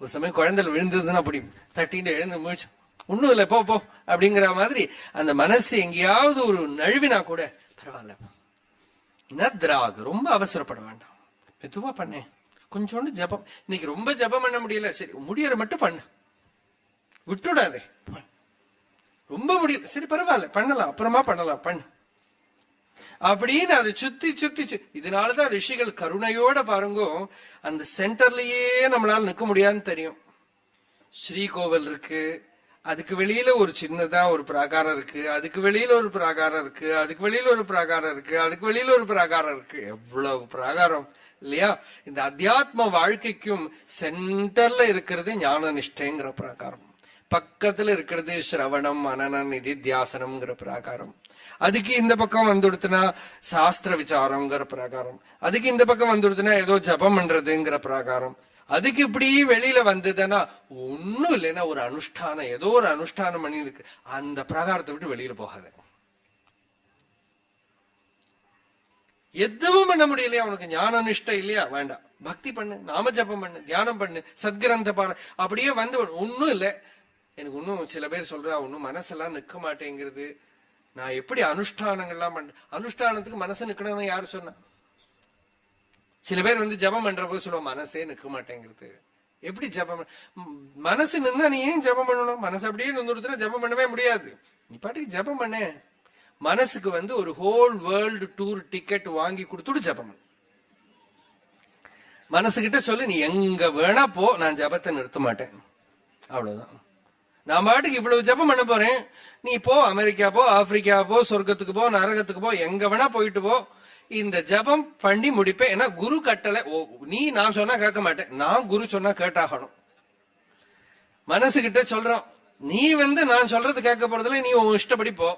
ஒரு சமயம் குழந்தை விழுந்ததுன்னா அப்படி தட்டின்னு எழுந்து முழிச்சு, ஒண்ணும் இல்லை போ அப்படிங்கிற மாதிரி அந்த மனசு எங்கேயாவது ஒரு நழுவினா கூட பரவாயில்ல. நத்ராக், ரொம்ப அவசரப்பட வேண்டாம், மெதுவா பண்ணேன். கொஞ்சோண்டு ஜபம், இன்னைக்கு ரொம்ப ஜபம் பண்ண முடியல, சரி முடியற மட்டும் பண்ணு, விட்டுடாதே. ரொம்ப முடியல, சரி பரவாயில்ல பண்ணலாம், அப்புறமா பண்ணலாம், பண்ணு அப்படின்னு அதை சுத்தி. இதனாலதான் ரிஷிகள் கருணையோட பாருங்க, அந்த சென்டர்லயே நம்மளால நிக்க முடியாதுன்னு தெரியும். ஸ்ரீகோவில் இருக்கு, அதுக்கு வெளியில ஒரு சின்னதா ஒரு பிராகாரம் இருக்கு, அதுக்கு வெளியில ஒரு பிராகாரம் இருக்கு, அதுக்கு வெளியில ஒரு பிராகாரம் இருக்கு, அதுக்கு வெளியில ஒரு பிராகாரம் இருக்கு. எவ்வளவு பிராகாரம் இல்லையா? இந்த அத்தியாத்ம வாழ்க்கைக்கும் சென்டர்ல இருக்கிறது ஞான நிஷ்டைங்கிற பிராகாரம், பக்கத்துல இருக்கிறது சிரவணம் மனனம் நிதித்தியாசனம்ங்கிற பிராகாரம், அதுக்கு இந்த பக்கம் வந்துடுத்துனா சாஸ்திர விசாரம்ங்கிற பிராகாரம், அதுக்கு இந்த பக்கம் வந்துடுத்துனா ஏதோ ஜபம் பண்றதுங்கிற பிராகாரம், அதுக்கு இப்படி வெளியில வந்ததுன்னா ஒண்ணும் இல்லைன்னா ஒரு அனுஷ்டானம், ஏதோ ஒரு அனுஷ்டானம் பண்ணி இருக்கு, அந்த பிரகாரத்தை விட்டு வெளியில போகாத. எதுவும் பண்ண முடியலையா, உனக்கு ஞான நிஷ்டை இல்லையா, வேண்டாம், பக்தி பண்ணு, நாம ஜபம் பண்ணு, தியானம் பண்ணு, சத்கிரந்த பாரு, அப்படியே ஒன்னும் இல்லை. எனக்கு இன்னும் சில பேர் சொல்றா, ஒன்னும் மனசெல்லாம் நிக்க மாட்டேங்கிறது, நான் எப்படி அனுஷ்டானங்கள்லாம் பண்ண. அனுஷ்டானத்துக்கு மனசு நிக்கணும்னு யாரு சொன்னா? சில பேர் ஜபம் பண்ற போது சொல்லுவோம் மனசே நிக்க மாட்டேங்கிறது. எப்படி ஜபம்? மனசு நின்னா நீ ஏன் ஜபம் பண்ணணும்? மனசு அப்படியே நின்றுடுத்துனா ஜபம் பண்ணவே முடியாது. நீ பாட்டுக்கு ஜபம் பண்ண. மனசுக்கு ஒரு ஹோல் வேர்ல்டு டூர் டிக்கெட் வாங்கி கொடுத்துட்டு ஜபம் பண்ணு. மனசுகிட்ட சொல்லு, நீ எங்க வேணா போ, நான் ஜபத்தை நிறுத்த மாட்டேன், அவ்வளவுதான். நான் பாட்டுக்கு இவ்வளவு ஜபம் பண்ண போறேன், நீ போ, அமெரிக்கா போ, ஆப்பிரிக்கா போ, சொர்க்கத்துக்கு போ, நரகத்துக்கு போ, எங்க வேணா போயிட்டு போ, இந்த ஜபம் பண்ணி முடிப்பேன். ஏன்னா குரு கட்டளை, நீ நான் சொன்னா கேட்க மாட்டேன், நான் குரு சொன்னா கேட்டாகணும். மனசுகிட்ட சொல்றோம், நீ நான் சொல்றது கேட்க போறதுல நீ உன் இஷ்டப்படி போ,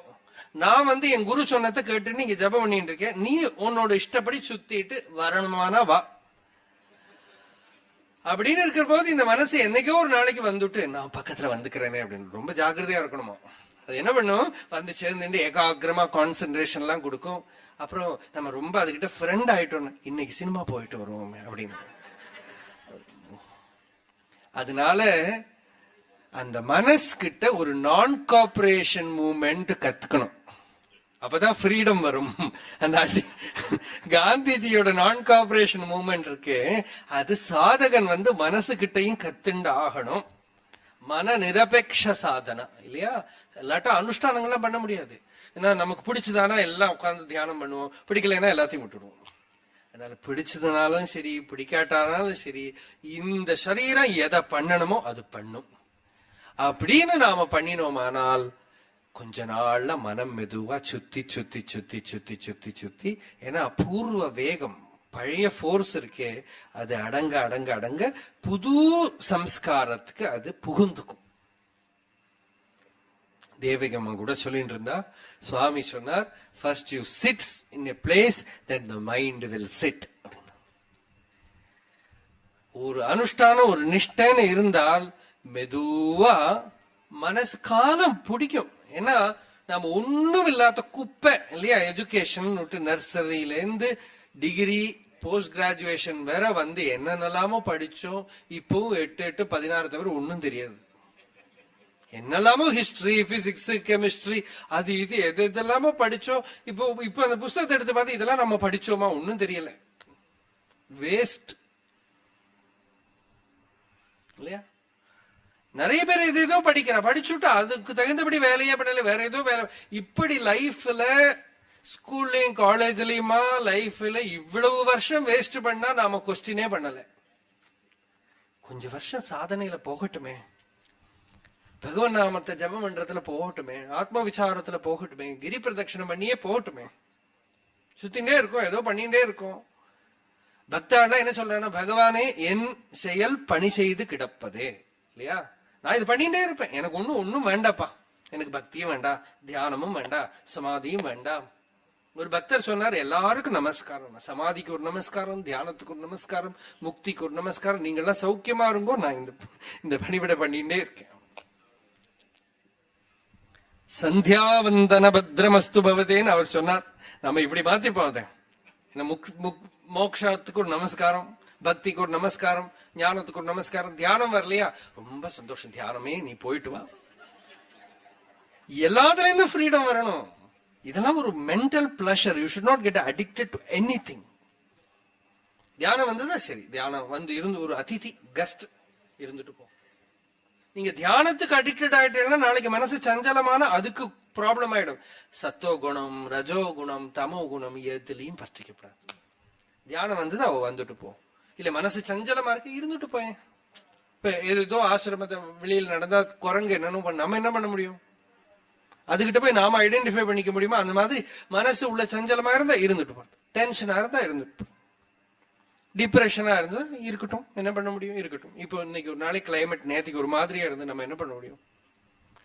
நான் என் குரு சொன்னதை கேட்டு நீங்க ஜபம் பண்ணிட்டு இருக்கேன், நீ உன்னோட இஷ்டப்படி சுத்திட்டு வரணுமானா வா அப்படின்னு இருக்கிற போது இந்த மனசு என்னைக்கோ ஒரு நாளைக்கு வந்துட்டு நான் பக்கத்துல வந்துக்கிறேனே அப்படின்னு ரொம்ப ஜாக்கிரதையா இருக்கணுமா. அது என்ன பண்ணும், சேர்ந்து ஏகாகிரமா கான்சென்ட்ரேஷன் எல்லாம் கொடுக்கும். அப்புறம் நம்ம ரொம்ப அதுகிட்ட ஃப்ரெண்ட் ஆயிட்டோம், இன்னைக்கு சினிமா போயிட்டு வருவோம் அப்படின்னு. அதனால அந்த மனசு கிட்ட ஒரு நான் கோஆபரேஷன் மூவ்மெண்ட் கத்துக்கணும், அப்பதான் ஃப்ரீடம் வரும். அந்த காந்திஜியோட நான் கோஆபரேஷன் மூவ்மெண்ட் இருக்கு, அது சாதகன் மனசு கிட்டையும் கத்துண்டு ஆகணும். மன நிரபேட்ச சாதனா இல்லையா? இல்லாட்டா அனுஷ்டானங்கள்லாம் பண்ண முடியாது. ஏன்னா நமக்கு பிடிச்சதானா எல்லாம் உட்கார்ந்து தியானம் பண்ணுவோம், பிடிக்கலைன்னா எல்லாத்தையும் விட்டுடுவோம். அதனால பிடிச்சதுனாலும் சரி பிடிக்காட்டாலும் சரி இந்த சரீரம் எதை பண்ணணுமோ அது பண்ணும் அப்படின்னு நாம பண்ணினோமானால் கொஞ்ச நாள்ல மனம் மெதுவா சுத்தி சுத்தி சுத்தி சுத்தி சுத்தி சுத்தி, ஏன்னா பூர்வ வேகம் பழைய போர்ஸ் இருக்கே அது அடங்க அடங்க அடங்க புது சம்ஸ்காரத்துக்கு அது புகுந்துக்கும். தேவிகம்மா கூட சொல்லிட்டு இருந்தா, சுவாமி சொன்னார், first you chits in a place then the mind will chit. ஒரு அனுஷ்டானம் ஒரு நிஷ்டைன்னு இருந்தால் மெதுவா மனசு காலம் பிடிக்கும். ஏன்னா நாம ஒண்ணும் இல்லாத குப்பை இல்லையா, எஜுகேஷன் விட்டு நர்சரியில இருந்து டிகிரி போஸ்ட் கிராஜுவேஷன் வேற வந்து என்னென்னலாமோ படிச்சோம். இப்பவும் 8 16 தவிர ஒன்னும் தெரியாது. என்னெல்லாமோ ஹிஸ்டரி பிசிக்ஸ் கெமிஸ்ட்ரி அது இது எது இதெல்லாமோ படிச்சோம். இப்போ அந்த புஸ்தகத்தை எடுத்து பார்த்து இதெல்லாம் நம்ம படிச்சோமா ஒன்னும் தெரியல, வேஸ்ட் இல்லையா. நிறைய பேர் இது ஏதோ படிச்சுட்டா அதுக்கு தகுந்தபடி வேலையே பண்ணல, வேற ஏதோ வேலை. இப்படி லைஃப்ல ஸ்கூல்லயும் காலேஜ்லயுமா லைஃப்ல இவ்வளவு வருஷம் வேஸ்ட் பண்ணா நாம கொஸ்டினே பண்ணல. கொஞ்சம் வருஷம் சாதனையில போகட்டுமே, பகவன் நாமத்தை ஜபம் பண்றதுல போகட்டுமே, ஆத்ம விசாரத்துல போகட்டுமே, கிரி பிரதட்சணம் பண்ணியே போகட்டுமே. சுத்தின்டே இருக்கும், ஏதோ பண்ணிட்டே இருக்கும். பக்தாண்டா என்ன சொல்றேன்னா, பகவானே என் செயல் பணி செய்து கிடப்பதே இல்லையா, நான் இது பண்ணிட்டே இருப்பேன், எனக்கு ஒன்னும் வேண்டாப்பா, எனக்கு பக்தியும் வேண்டாம், தியானமும் வேண்டாம், சமாதியும் வேண்டாம். ஒரு பக்தர் சொன்னார், எல்லாருக்கும் நமஸ்காரம், சமாதிக்கு ஒரு நமஸ்காரம், தியானத்துக்கு ஒரு நமஸ்காரம், முக்திக்கு ஒரு நமஸ்காரம், நீங்க எல்லாம் சௌக்கியமா இருங்கோ, நான் இந்த பணிவிட பண்ணிட்டே இருக்கேன். சந்தியாவந்தன பத்ரமஸ்து பவதேன்னு அவர் சொன்னார். நம்ம இப்படி மாத்தி போதேன், மோக்ஷத்துக்கு ஒரு நமஸ்காரம், பக்திக்கு ஒரு நமஸ்காரம், ஞானத்துக்கு ஒரு நமஸ்காரம். தியானம் வரலையா, ரொம்ப சந்தோஷம், தியானமே நீ போயிட்டு வா. எல்லாத்துல இருந்து ஃப்ரீடம் வரணும். இதெல்லாம் ஒரு mental pleasure. You should not get addicted to anything. தியானம் வந்ததா சரி, தியானம் வந்து இருந்து ஒரு அதிதி கெஸ்ட் இருந்துட்டு போ. நீங்க தியானத்துக்கு அடிக்டட் ஆயிட்டீங்கன்னா நாளைக்கு மனசு சஞ்சலமான அதுக்கு ப்ராப்ளம் ஆயிடும். சத்தோ குணம் ரஜோ குணம் தமோ குணம் எதுலயும் பற்றிக்கப்படாது. தியானம் வந்தது அவ வந்துட்டு போ. இல்ல மனசு சஞ்சலமா இருக்கு, இருந்துட்டு போயேன். இப்ப ஏதோ ஆசிரமத்தை வெளியில் நடந்தா குரங்கு என்னன்னு நம்ம என்ன பண்ண முடியும், அதுகிட்ட போய் நாம ஐடென்டிஃபை பண்ணிக்க முடியுமா? அந்த மாதிரி மனசு உள்ள சஞ்சலமா இருந்தா இருந்துட்டு போறது, டென்ஷனா இருந்தா இருந்துட்டு, டிப்ரெஷனா இருந்தா இருக்கட்டும், என்ன பண்ண முடியும், இருக்கட்டும். இப்போ இன்னைக்கு ஒரு நாளைக்கு கிளைமேட் நேற்றுக்கு ஒரு மாதிரியா இருந்து நம்ம என்ன பண்ண முடியும்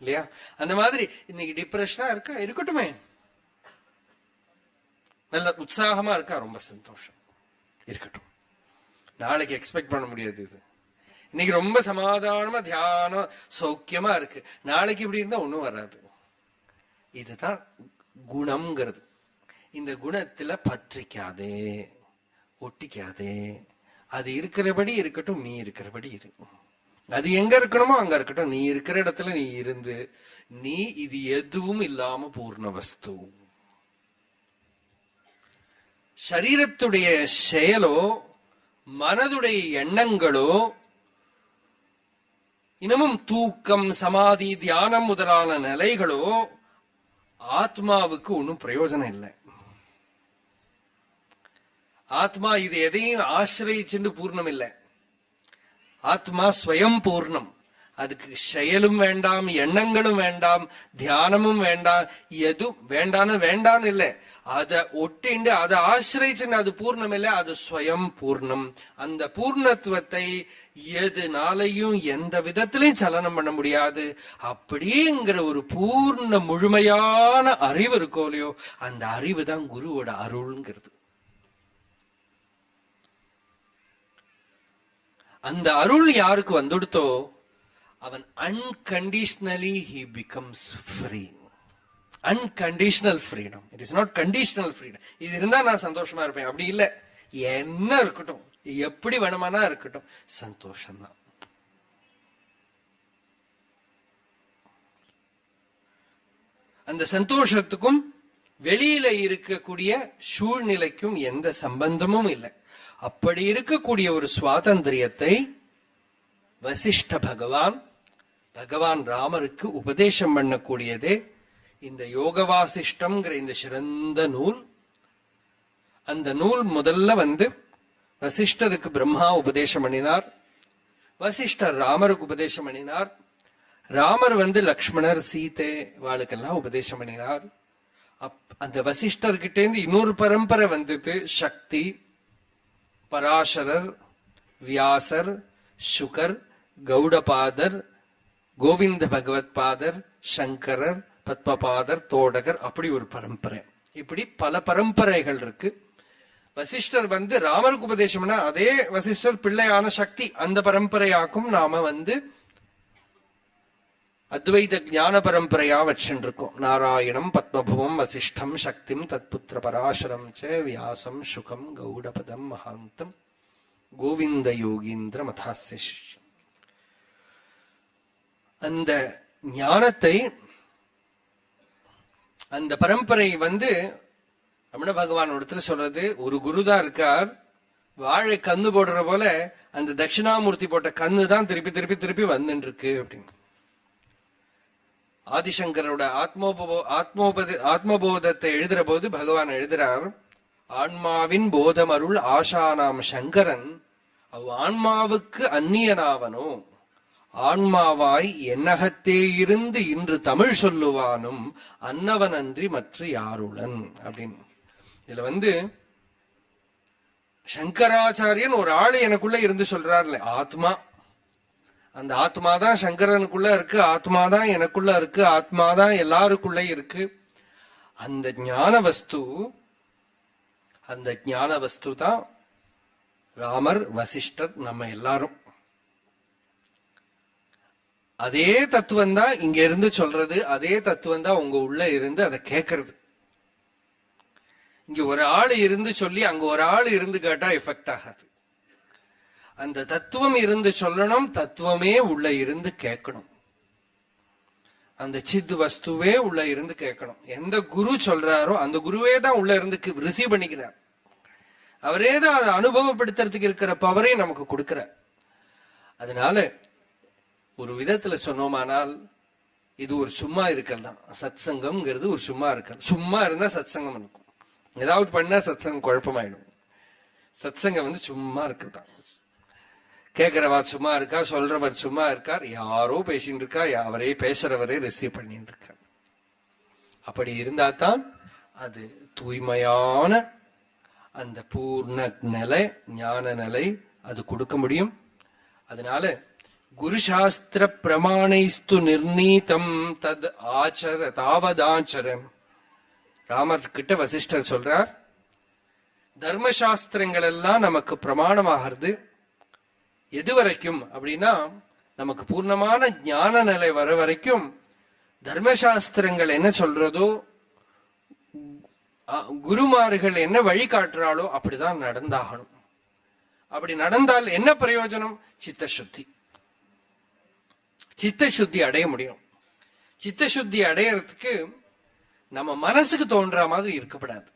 இல்லையா? அந்த மாதிரி இன்னைக்கு டிப்ரெஷனா இருக்கா, இருக்கட்டுமே. நல்ல உற்சாகமா இருக்கா, ரொம்ப சந்தோஷம், இருக்கட்டும். நாளைக்கு எக்ஸ்பெக்ட் பண்ண முடியாது. இது இன்னைக்கு ரொம்ப சமாதானமா தியானம் சௌக்கியமா இருக்கு, நாளைக்கு இப்படி இருந்தா ஒண்ணும் வராது. இதுதான் குணம்ங்கிறது. இந்த குணத்துல பற்றிக்காதே, ஒட்டிக்காதே. அது இருக்கிறபடி இருக்கட்டும், நீ இருக்கிறபடி இரு. அது எங்க இருக்கணுமோ அங்க இருக்கட்டும், நீ இருக்கிற இடத்துல நீ இருந்து, நீ இது எதுவும் இல்லாம பூர்ண வஸ்து. சரீரத்துடைய செயலோ மனதுடைய எண்ணங்களோ இன்னமும் தூக்கம் சமாதி தியானம் முதலான நிலைகளோ ஆத்மாவுக்கு ஒன்னும் பிரயோஜனம் இல்லை. ஆத்மா இது எதையும் ஆசிரியிச்சுண்டு பூர்ணம் இல்லை. ஆத்மா ஸ்வயம் பூர்ணம். அதுக்கு செயலும் வேண்டாம், எண்ணங்களும் வேண்டாம், தியானமும் வேண்டாம், எதுவும் வேண்டான்னு இல்லை. அதை ஒட்டிண்டு அதை ஆசிரியிச்சுன்னு அது பூர்ணம் இல்லை, அது ஸ்வயம் பூர்ணம். அந்த பூர்ணத்துவத்தை எதுனாலையும் எந்த விதத்திலையும் சலனம் பண்ண முடியாது. அப்படியேங்கிற ஒரு பூர்ண முழுமையான அறிவு இருக்கோ இல்லையோ, அந்த அறிவு தான் குருவோட அருள்ங்கிறது. அந்த அருள் யாருக்கு வந்துடுத்தோ அவன் unconditionally he becomes free. Unconditional freedom. It is not conditional freedom. இது இருந்தா நான் சந்தோஷமா இருப்பேன் அப்படி இல்லை. என்ன இருக்கட்டும், எப்படி வேணுமானா இருக்கட்டும், சந்தோஷம்தான். அந்த சந்தோஷத்துக்கும் வெளியில இருக்கக்கூடிய சூழ்நிலைக்கும் எந்த சம்பந்தமும் இல்லை. அப்படி இருக்கக்கூடிய ஒரு சுவாதந்திரியத்தை வசிஷ்ட பகவான் ராமருக்கு உபதேசம் பண்ணக்கூடியதே இந்த யோக வாசிஷ்டம்ங்கிற இந்த சிறந்த நூல், அந்த நூல் முதல்ல வசிஷ்டருக்கு பிரம்மா உபதேசம் பண்ணினார். வசிஷ்டர் ராமருக்கு உபதேசம் பண்ணினார். ராமர் லக்ஷ்மணர் சீதை வாளுக்கெல்லாம் உபதேசம் பண்ணினார். அந்த வசிஷ்டர்கிட்ட இருந்து இன்னொரு பரம்பரை வந்தது. சக்தி, பராசரர், வியாசர், சுகர், கௌடபாதர், கோவிந்த பகவத் பாதர், சங்கரர், பத்மபாதர், தோடகர், அப்படி ஒரு பரம்பரை. இப்படி பல பரம்பரைகள் இருக்கு. வசிஷ்டர் ராமருக்கு உபதேசம்னா அதே வசிஷ்டர் பிள்ளையான சக்தி அந்த பரம்பரையாக்கும் நாம அத்வைத ஞான பரம்பரையா வச்சுருக்கோம். நாராயணம், பத்மபுவம், வசிஷ்டம், சக்திம், தத்புத்திர பராசரம் ச வியாசம், சுகம், கௌடபதம், மகாந்தம், கோவிந்த யோகீந்திர மதாஸ்ய சிஷ்யம். அந்த ஞானத்தை, அந்த பரம்பரை ரமண பகவான் இடத்துல சொல்றது, ஒரு குருதான் இருக்கார், வாழை கண்ணு போடுற போல அந்த தட்சிணாமூர்த்தி போட்ட கண்ணு தான் திருப்பி திருப்பி திருப்பி வந்துட்டு இருக்கு அப்படின்னு. ஆதிசங்கரோட ஆத்மபோதத்தை எழுதுற போது பகவான் எழுதுறார், ஆன்மாவின் போதம் அருள் ஆசானாம் சங்கரன் அவ் ஆன்மாவுக்கு அந்நியனாவனோ, ஆன்மாவாய் என்னகத்தே இருந்து இன்று தமிழ் சொல்லுவானும் அன்னவன் அன்றி மற்ற யாருடன் அப்படின்னு. இதுல சங்கராச்சாரியன் ஒரு ஆளு எனக்குள்ள இருந்து சொல்றாருல, ஆத்மா, அந்த ஆத்மாதான் சங்கரனுக்குள்ள இருக்கு, ஆத்மாதான் எனக்குள்ள இருக்கு, ஆத்மாதான் எல்லாருக்குள்ள இருக்கு. அந்த ஞான வஸ்து, அந்த ஞான வஸ்து தான் ராமர், வசிஷ்டர், நம்ம எல்லாரும். அதே தத்துவம் தான் இங்க இருந்து சொல்றது, அதே தத்துவம் தான் உங்க உள்ள இருந்து அதை கேட்கறது. இங்க ஒரு ஆள் இருந்து சொல்லி அங்க ஒரு ஆள் இருந்து கேட்டா எஃபெக்ட் ஆகாது. அந்த தத்துவம் இருந்து சொல்லணும், தத்துவமே உள்ள இருந்து கேட்கணும். அந்த சித் வஸ்துவே உள்ள இருந்து கேட்கணும். எந்த குரு சொல்றாரோ அந்த குருவே தான் உள்ள இருந்து ரிசீவ் பண்ணிக்கிறார். அவரே தான் அதை அனுபவப்படுத்துறதுக்கு இருக்கிற பவரை நமக்கு கொடுக்கிறார். அதனால ஒரு விதத்துல சொன்னோமானால் இது ஒரு சும்மா இருக்கல் தான். சத் சங்கம்ங்கிறது ஒரு சும்மா இருக்கல். சும்மா இருந்தா சத் சங்கம் இருக்கும். ஏதாவது பண்ணா சத் சங்கம் குழப்பமாயிடும். சத் சங்கம் சும்மா இருக்கல். கேட்கிறவர் சும்மா இருக்கா, சொல்றவர் சும்மா இருக்கார், யாரோ பேசிட்டு இருக்கா, அவரே பேசுறவரே ரிசீவ் பண்ணிட்டு இருக்கார். அப்படி இருந்தா தான் அது தூய்மையான அந்த பூர்ண நிலை, ஞான நிலை அது கொடுக்க முடியும். அதனால குரு சாஸ்திர பிரமாணைஸ்து நிர்ணீதம் தத் ஆச்சர தாவதாச்சரம். ராமர் கிட்ட வசிஷ்டர் சொல்றார், தர்மசாஸ்திரங்கள் எல்லாம் நமக்கு பிரமாணமாகிறது எது வரைக்கும் அப்படின்னா, நமக்கு பூர்ணமான ஞான நிலை வர வரைக்கும் தர்மசாஸ்திரங்கள் என்ன சொல்றதோ, குருமார்கள் என்ன வழிகாட்டுறாளோ அப்படிதான் நடந்தாகணும். அப்படி நடந்தால் என்ன பிரயோஜனம்? சித்த சுத்தி. சித்த சுத்தி அடைய முடியும். சித்த சுத்தி அடையறதுக்கு நம்ம மனசுக்கு தோன்ற மாதிரி இருக்கப்படாது.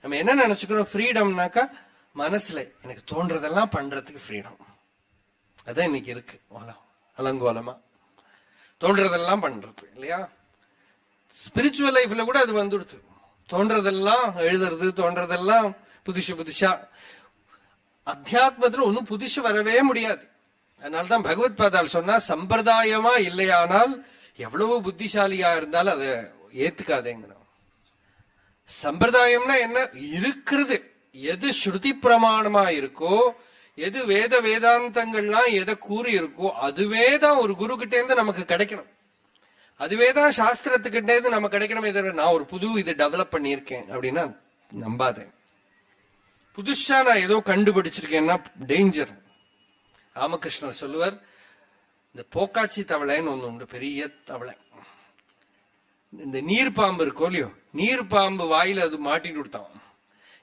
நம்ம என்ன நினைச்சுக்கிறோம், ஃப்ரீடம்னாக்கா மனசுல எனக்கு தோன்றதெல்லாம் பண்றதுக்கு ஃப்ரீடம். அதான் இன்னைக்கு இருக்கு அலங்கோலமா, தோன்றதெல்லாம் பண்றது இல்லையா? ஸ்பிரிச்சுவல் லைஃப்ல கூட அது வந்துடுது. தோன்றதெல்லாம் எழுதுறது, தோன்றதெல்லாம் புதுசா. அத்தியாத்மத்துல ஒன்னும் புதுசு வரவே முடியாது. அதனால்தான் பகவத் பாதால் சொன்னா, சம்பிரதாயமா இல்லையானால் எவ்வளவு புத்திசாலியா இருந்தாலும் அதை ஏத்துக்காதேங்கிறோம். சம்பிரதாயம்னா என்ன? இருக்கிறது எது ஸ்ருதி பிரமாணமா இருக்கோ, எது வேத வேதாந்தங்கள்லாம் எதை கூறி இருக்கோ அதுவே தான் ஒரு குரு கிட்டே இருந்து நமக்கு கிடைக்கணும். அதுவேதான் சாஸ்திரத்துக்கிட்டே இருந்து நம்ம கிடைக்கணும். இதை நான் ஒரு புது இதை டெவலப் பண்ணியிருக்கேன் அப்படின்னா நம்பாதேன். புதுசா நான் ஏதோ கண்டுபிடிச்சிருக்கேன்னா டேஞ்சர். ராமகிருஷ்ணர் சொல்லுவார், இந்த போக்காச்சி தவளைன்னு ஒண்ணு உண்டு, பெரிய தவளை. இந்த நீர் பாம்பு இருக்கோ இல்லையோ, நீர் பாம்பு வாயில அது மாட்டின்னு கொடுத்தான்.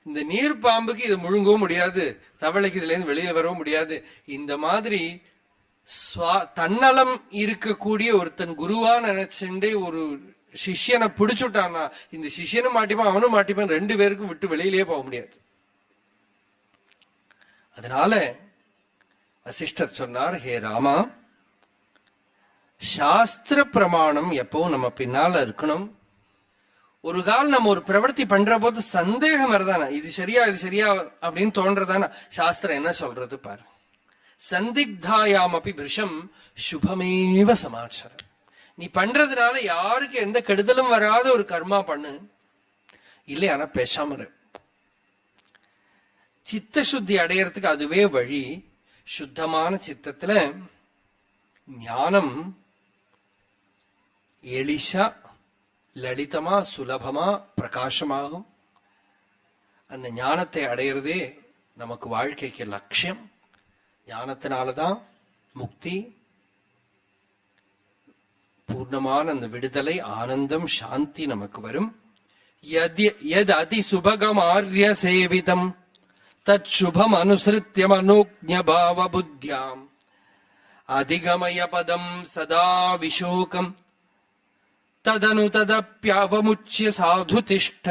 இந்த நீர் பாம்புக்கு இது முழுங்கவும் முடியாது, தவளைக்கு இதுல இருந்து வெளியே வரவும் முடியாது. இந்த மாதிரி தன்னலம் இருக்கக்கூடிய ஒருத்தன் குருவா நினைச்சுட்டு ஒரு சிஷ்யனை பிடிச்சுட்டான்னா, இந்த சிஷ்யனும் மாட்டிப்பான் அவனும் மாட்டிப்பான், ரெண்டு பேருக்கும் விட்டு வெளியிலேயே போக முடியாது. அதனால வசிஷ்டர் சொன்னார், ஹே ராமா, சாஸ்திர பிரமாணம் எப்பவும் நம்ம பின்னால இருக்கணும். ஒரு கால் நம்ம ஒரு பிரவர்த்தி பண்ற போது சந்தேகம் வருதானா, இது சரியா இது சரியா அப்படின்னு தோன்றதானா, சாஸ்திரம் என்ன சொல்றது பாரு. சந்திக்தாயாம் அப்படி விஷம் சுபமேவ சமாச்சாரம். நீ பண்றதுனால யாருக்கு எந்த கெடுதலும் வராத ஒரு கர்மா பண்ணு, இல்லையானா பேசாம இரு. சித்த சுத்தி அடையறதுக்கு அதுவே வழி. சுத்தமான சித்தத்துல ஞானம் எளிஷா லலிதமா சுலபமா பிரகாசமாகும். அந்த ஞானத்தை அடையிறதே நமக்கு வாழ்க்கைக்கு லட்சியம். ஞானத்தினாலதான் முக்தி, பூர்ணமான அந்த விடுதலை, ஆனந்தம், சாந்தி நமக்கு வரும். யத் அதி சுபகம் ஆர்ய சேவிதம் தத் சுபம் அனுசிருத்ய மனோஜ்ஞபாவ புத்தியாம் அதிகமய பதம் சதா விஷோகம் ததனு ததப்யாவமுச்சிய சாது திஷ்ட.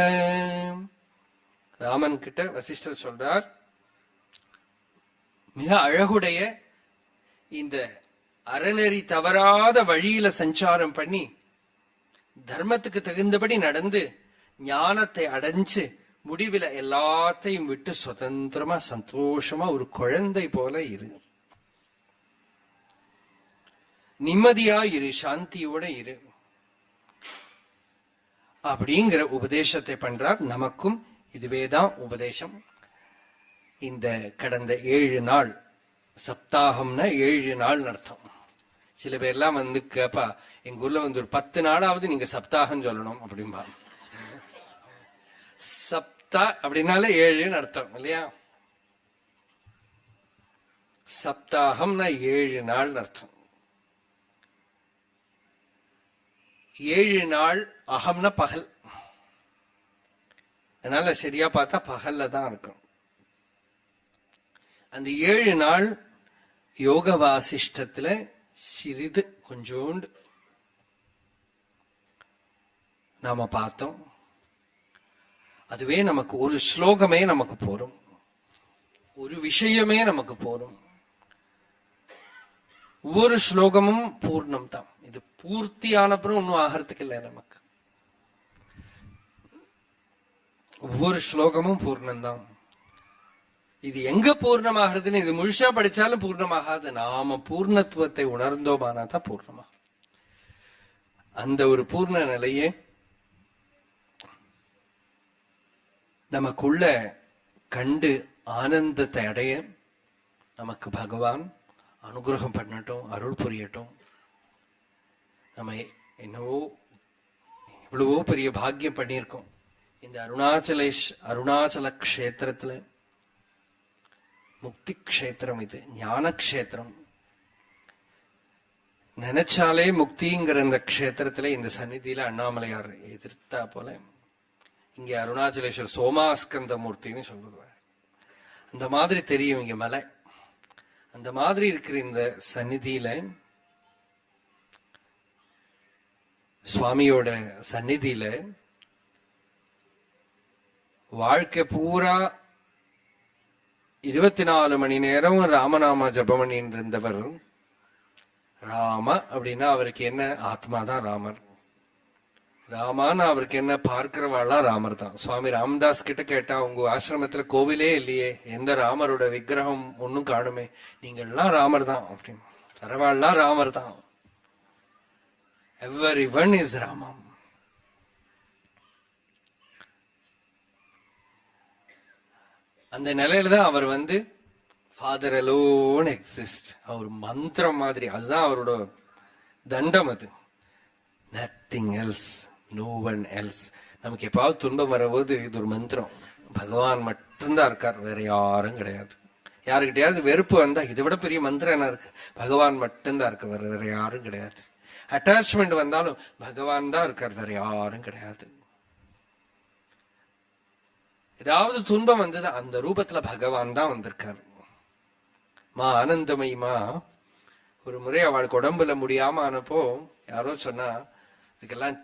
ராமன் கிட்ட வசிஷ்டர் சொல்றார், மிக அழகுடைய இந்த அறநெறி தவறாத வழியில சஞ்சாரம் பண்ணி தர்மத்துக்கு தகுந்தபடி நடந்து ஞானத்தை அடைஞ்சு முடிவில் எல்லாத்தையும் விட்டு சுதந்திரமா சந்தோஷமா ஒரு குழந்தை போல இரு, நிம்மதியா இரு, சாந்தியோட இரு அப்படிங்கிற உபதேசத்தை பண்றார். நமக்கும் இதுவேதான் உபதேசம். இந்த கடந்த 7 நாள், சப்தாகம்னா 7 நாள் அர்த்தம். சில பேர்லாம் வந்து கேப்பா, எங்க ஊர்ல வந்து ஒரு 10 நாளாவது நீங்க சப்தாகம் சொல்லணும் அப்படின்பா. சப்தா அப்படின்னால 7 அர்த்தம் இல்லையா? சப்தாகம்னா 7 நாள் அர்த்தம். 7 நாள் அகம்னா பகல், அதனால சரியா பார்த்தா பகல்ல தான் இருக்கும். அந்த 7 நாள் யோக வாசிஷ்டத்துல சிறிது கொஞ்சோண்டு நாம பார்த்தோம். அதுவே நமக்கு ஒரு ஸ்லோகமே நமக்கு போரும், ஒரு விஷயமே நமக்கு போரும். ஒவ்வொரு ஸ்லோகமும் பூர்ணம் தான். இது பூர்த்தியான அப்புறம் ஒன்னும் ஆகிறதுக்கு இல்லை நமக்கு. ஒவ்வொரு ஸ்லோகமும் பூர்ணம்தான். இது எங்க பூர்ணமாகிறதுன்னு இது முழுசா படிச்சாலும் பூர்ணமாகாது. நாம பூர்ணத்துவத்தை உணர்ந்தோமானா தான் பூர்ணமா. அந்த ஒரு பூர்ண நிலையே நமக்குள்ள கண்டு ஆனந்தத்தை அடைய நமக்கு பகவான் அனுகிரகம் பண்ணட்டும், அருள் புரியட்டும். நம்ம என்னவோ இவ்வளவோ பெரிய பாக்கியம் பண்ணியிருக்கோம். இந்த அருணாச்சல கஷேத்திரத்துல முக்தி கஷேத்திரம், இது ஞான கஷேத்திரம். நினைச்சாலே முக்திங்கிற இந்த கஷேத்திரத்துல இந்த சந்நிதியில அண்ணாமலையார் எதிர்த்தா போல இங்க அருணாச்சலேஸ்வர் சோமாஸ்கந்த மூர்த்தின்னு சொல்றது. அந்த மாதிரி தெரியும் இங்க மலை. அந்த மாதிரி இருக்கிற இந்த சந்நிதியில சுவாமியோட சந்நிதியில வாழ்க்கை பூரா 24 மணி நேரம் ராமநாம ஜபமணி இருந்தவர். ராம அப்படின்னா அவருக்கு என்ன, ஆத்மாதான் ராமர். ராமான்னு அவருக்கு என்ன, பார்க்கிறவாளா ராமர் தான். சுவாமி ராமதாஸ் கிட்ட கேட்டா, உங்க ஆசிரமத்துல கோவிலே இல்லையே, எந்த ராமரோட விக்கிரகம் ஒன்னும் காணுமே, நீங்கள்லாம் ராமர் தான் அப்படின்னு. பரவாயில்லாம் ராமர் தான். எவரிவன் இஸ் ராமம். அந்த நிலையில தான் அவர் வந்து ஃபாதர் அலோன் எக்ஸிஸ்ட், அவர் மந்திரம் மாதிரி. அதுதான் அவரோட தண்டம். அது nothing else, no one else. நமக்கு எப்பாவது துன்பம் வரபோது இது ஒரு மந்திரம். பகவான் மட்டும்தான் இருக்கார், வேற யாரும் கிடையாது. யாருக்கிட்டையாவது வெறுப்பு வந்தா இதை விட பெரிய மந்திரம் என்ன இருக்கு? பகவான் மட்டும்தான் இருக்கு, வேற யாரும் கிடையாது. அட்டாச்மெண்ட் வந்தாலும் பகவான் தான் இருக்கார், வேற யாரும் கிடையாது. ஏதாவது துன்பம் வந்தது அந்த ரூபத்துல பகவான் தான் வந்திருக்காரு. மா ஆனந்தமயமா ஒரு முறை அவளுக்கு உடம்புல முடியாம ஆனப்போ யாரோ சொன்னா, இதுக்கெல்லாம்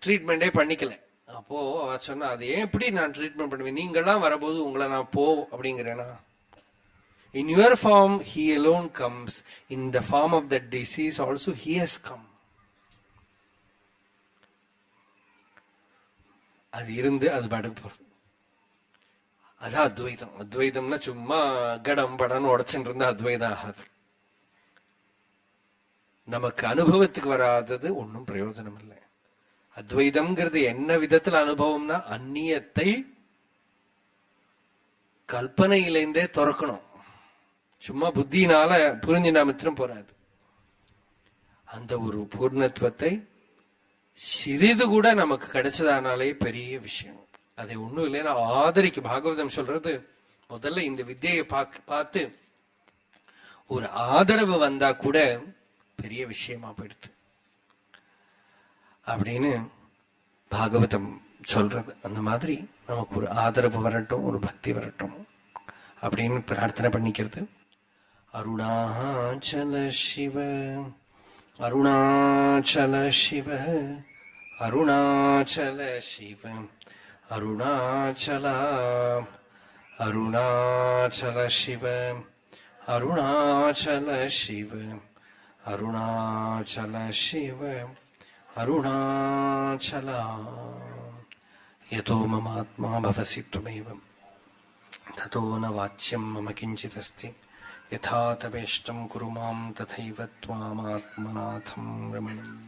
ட்ரீட்மெண்டே பண்ணிக்கல. அப்போ அவ சொன்னா, அது ஏன் எப்படி நான் ட்ரீட்மெண்ட் பண்ணுவேன், நீங்கெல்லாம் வரபோது உங்களை நான் போ அப்படிங்கிறேனா? In your form he alone comes, in the form of that disease also he has come. அது இருந்து அது பாட்டுக்கு போறது. அதான் அத்வைதம். அத்வைதம்னா சும்மா கடம் படம்னு உடைச்சுட்டு இருந்தா அத்வைதம் ஆகாது. நமக்கு அனுபவத்துக்கு வராதது ஒன்னும் பிரயோஜனம் இல்லை. அத்வைதம்ங்கிறது என்ன விதத்துல அனுபவம்னா, அந்நியத்தை கல்பனையிலேருந்தே துறக்கணும். சும்மா புத்தியினால புரிஞ்சுனா மாத்திரம் போறாது. அந்த ஒரு பூர்ணத்துவத்தை சிறிது கூட நமக்கு கிடைச்சதானாலே பெரிய விஷயம். அதை ஒண்ணும் இல்லைன்னா ஆதரிக்கு. பாகவதம் சொல்றது, முதல்ல இந்த வித்தியை பார்த்து ஒரு ஆதரவு வந்தா கூட பெரிய விஷயமா போயிடுது அப்படின்னு பாகவதம் சொல்றது. அந்த மாதிரி நமக்கு ஒரு ஆதரவு வரட்டும், ஒரு பக்தி வரட்டும் அப்படின்னு பிரார்த்தனை பண்ணிக்கிறது. அருணாச்சல சிவ அருணாச்சல சிவ அருணாச்சல சிவ அருணாச்சல அருணாச்சல சிவ அருணாச்சல சிவ அருணாச்சல சிவ அருணாச்சல. யதோ மமாத்மா பவசி த்வமேவ ததோ ந வாச்யம் மம கிஞ்சிதஸ்தி யதா தவேஷ்டம் குரு மாம் ததைவ த்வாமாத்மநாதம் ரமணம்.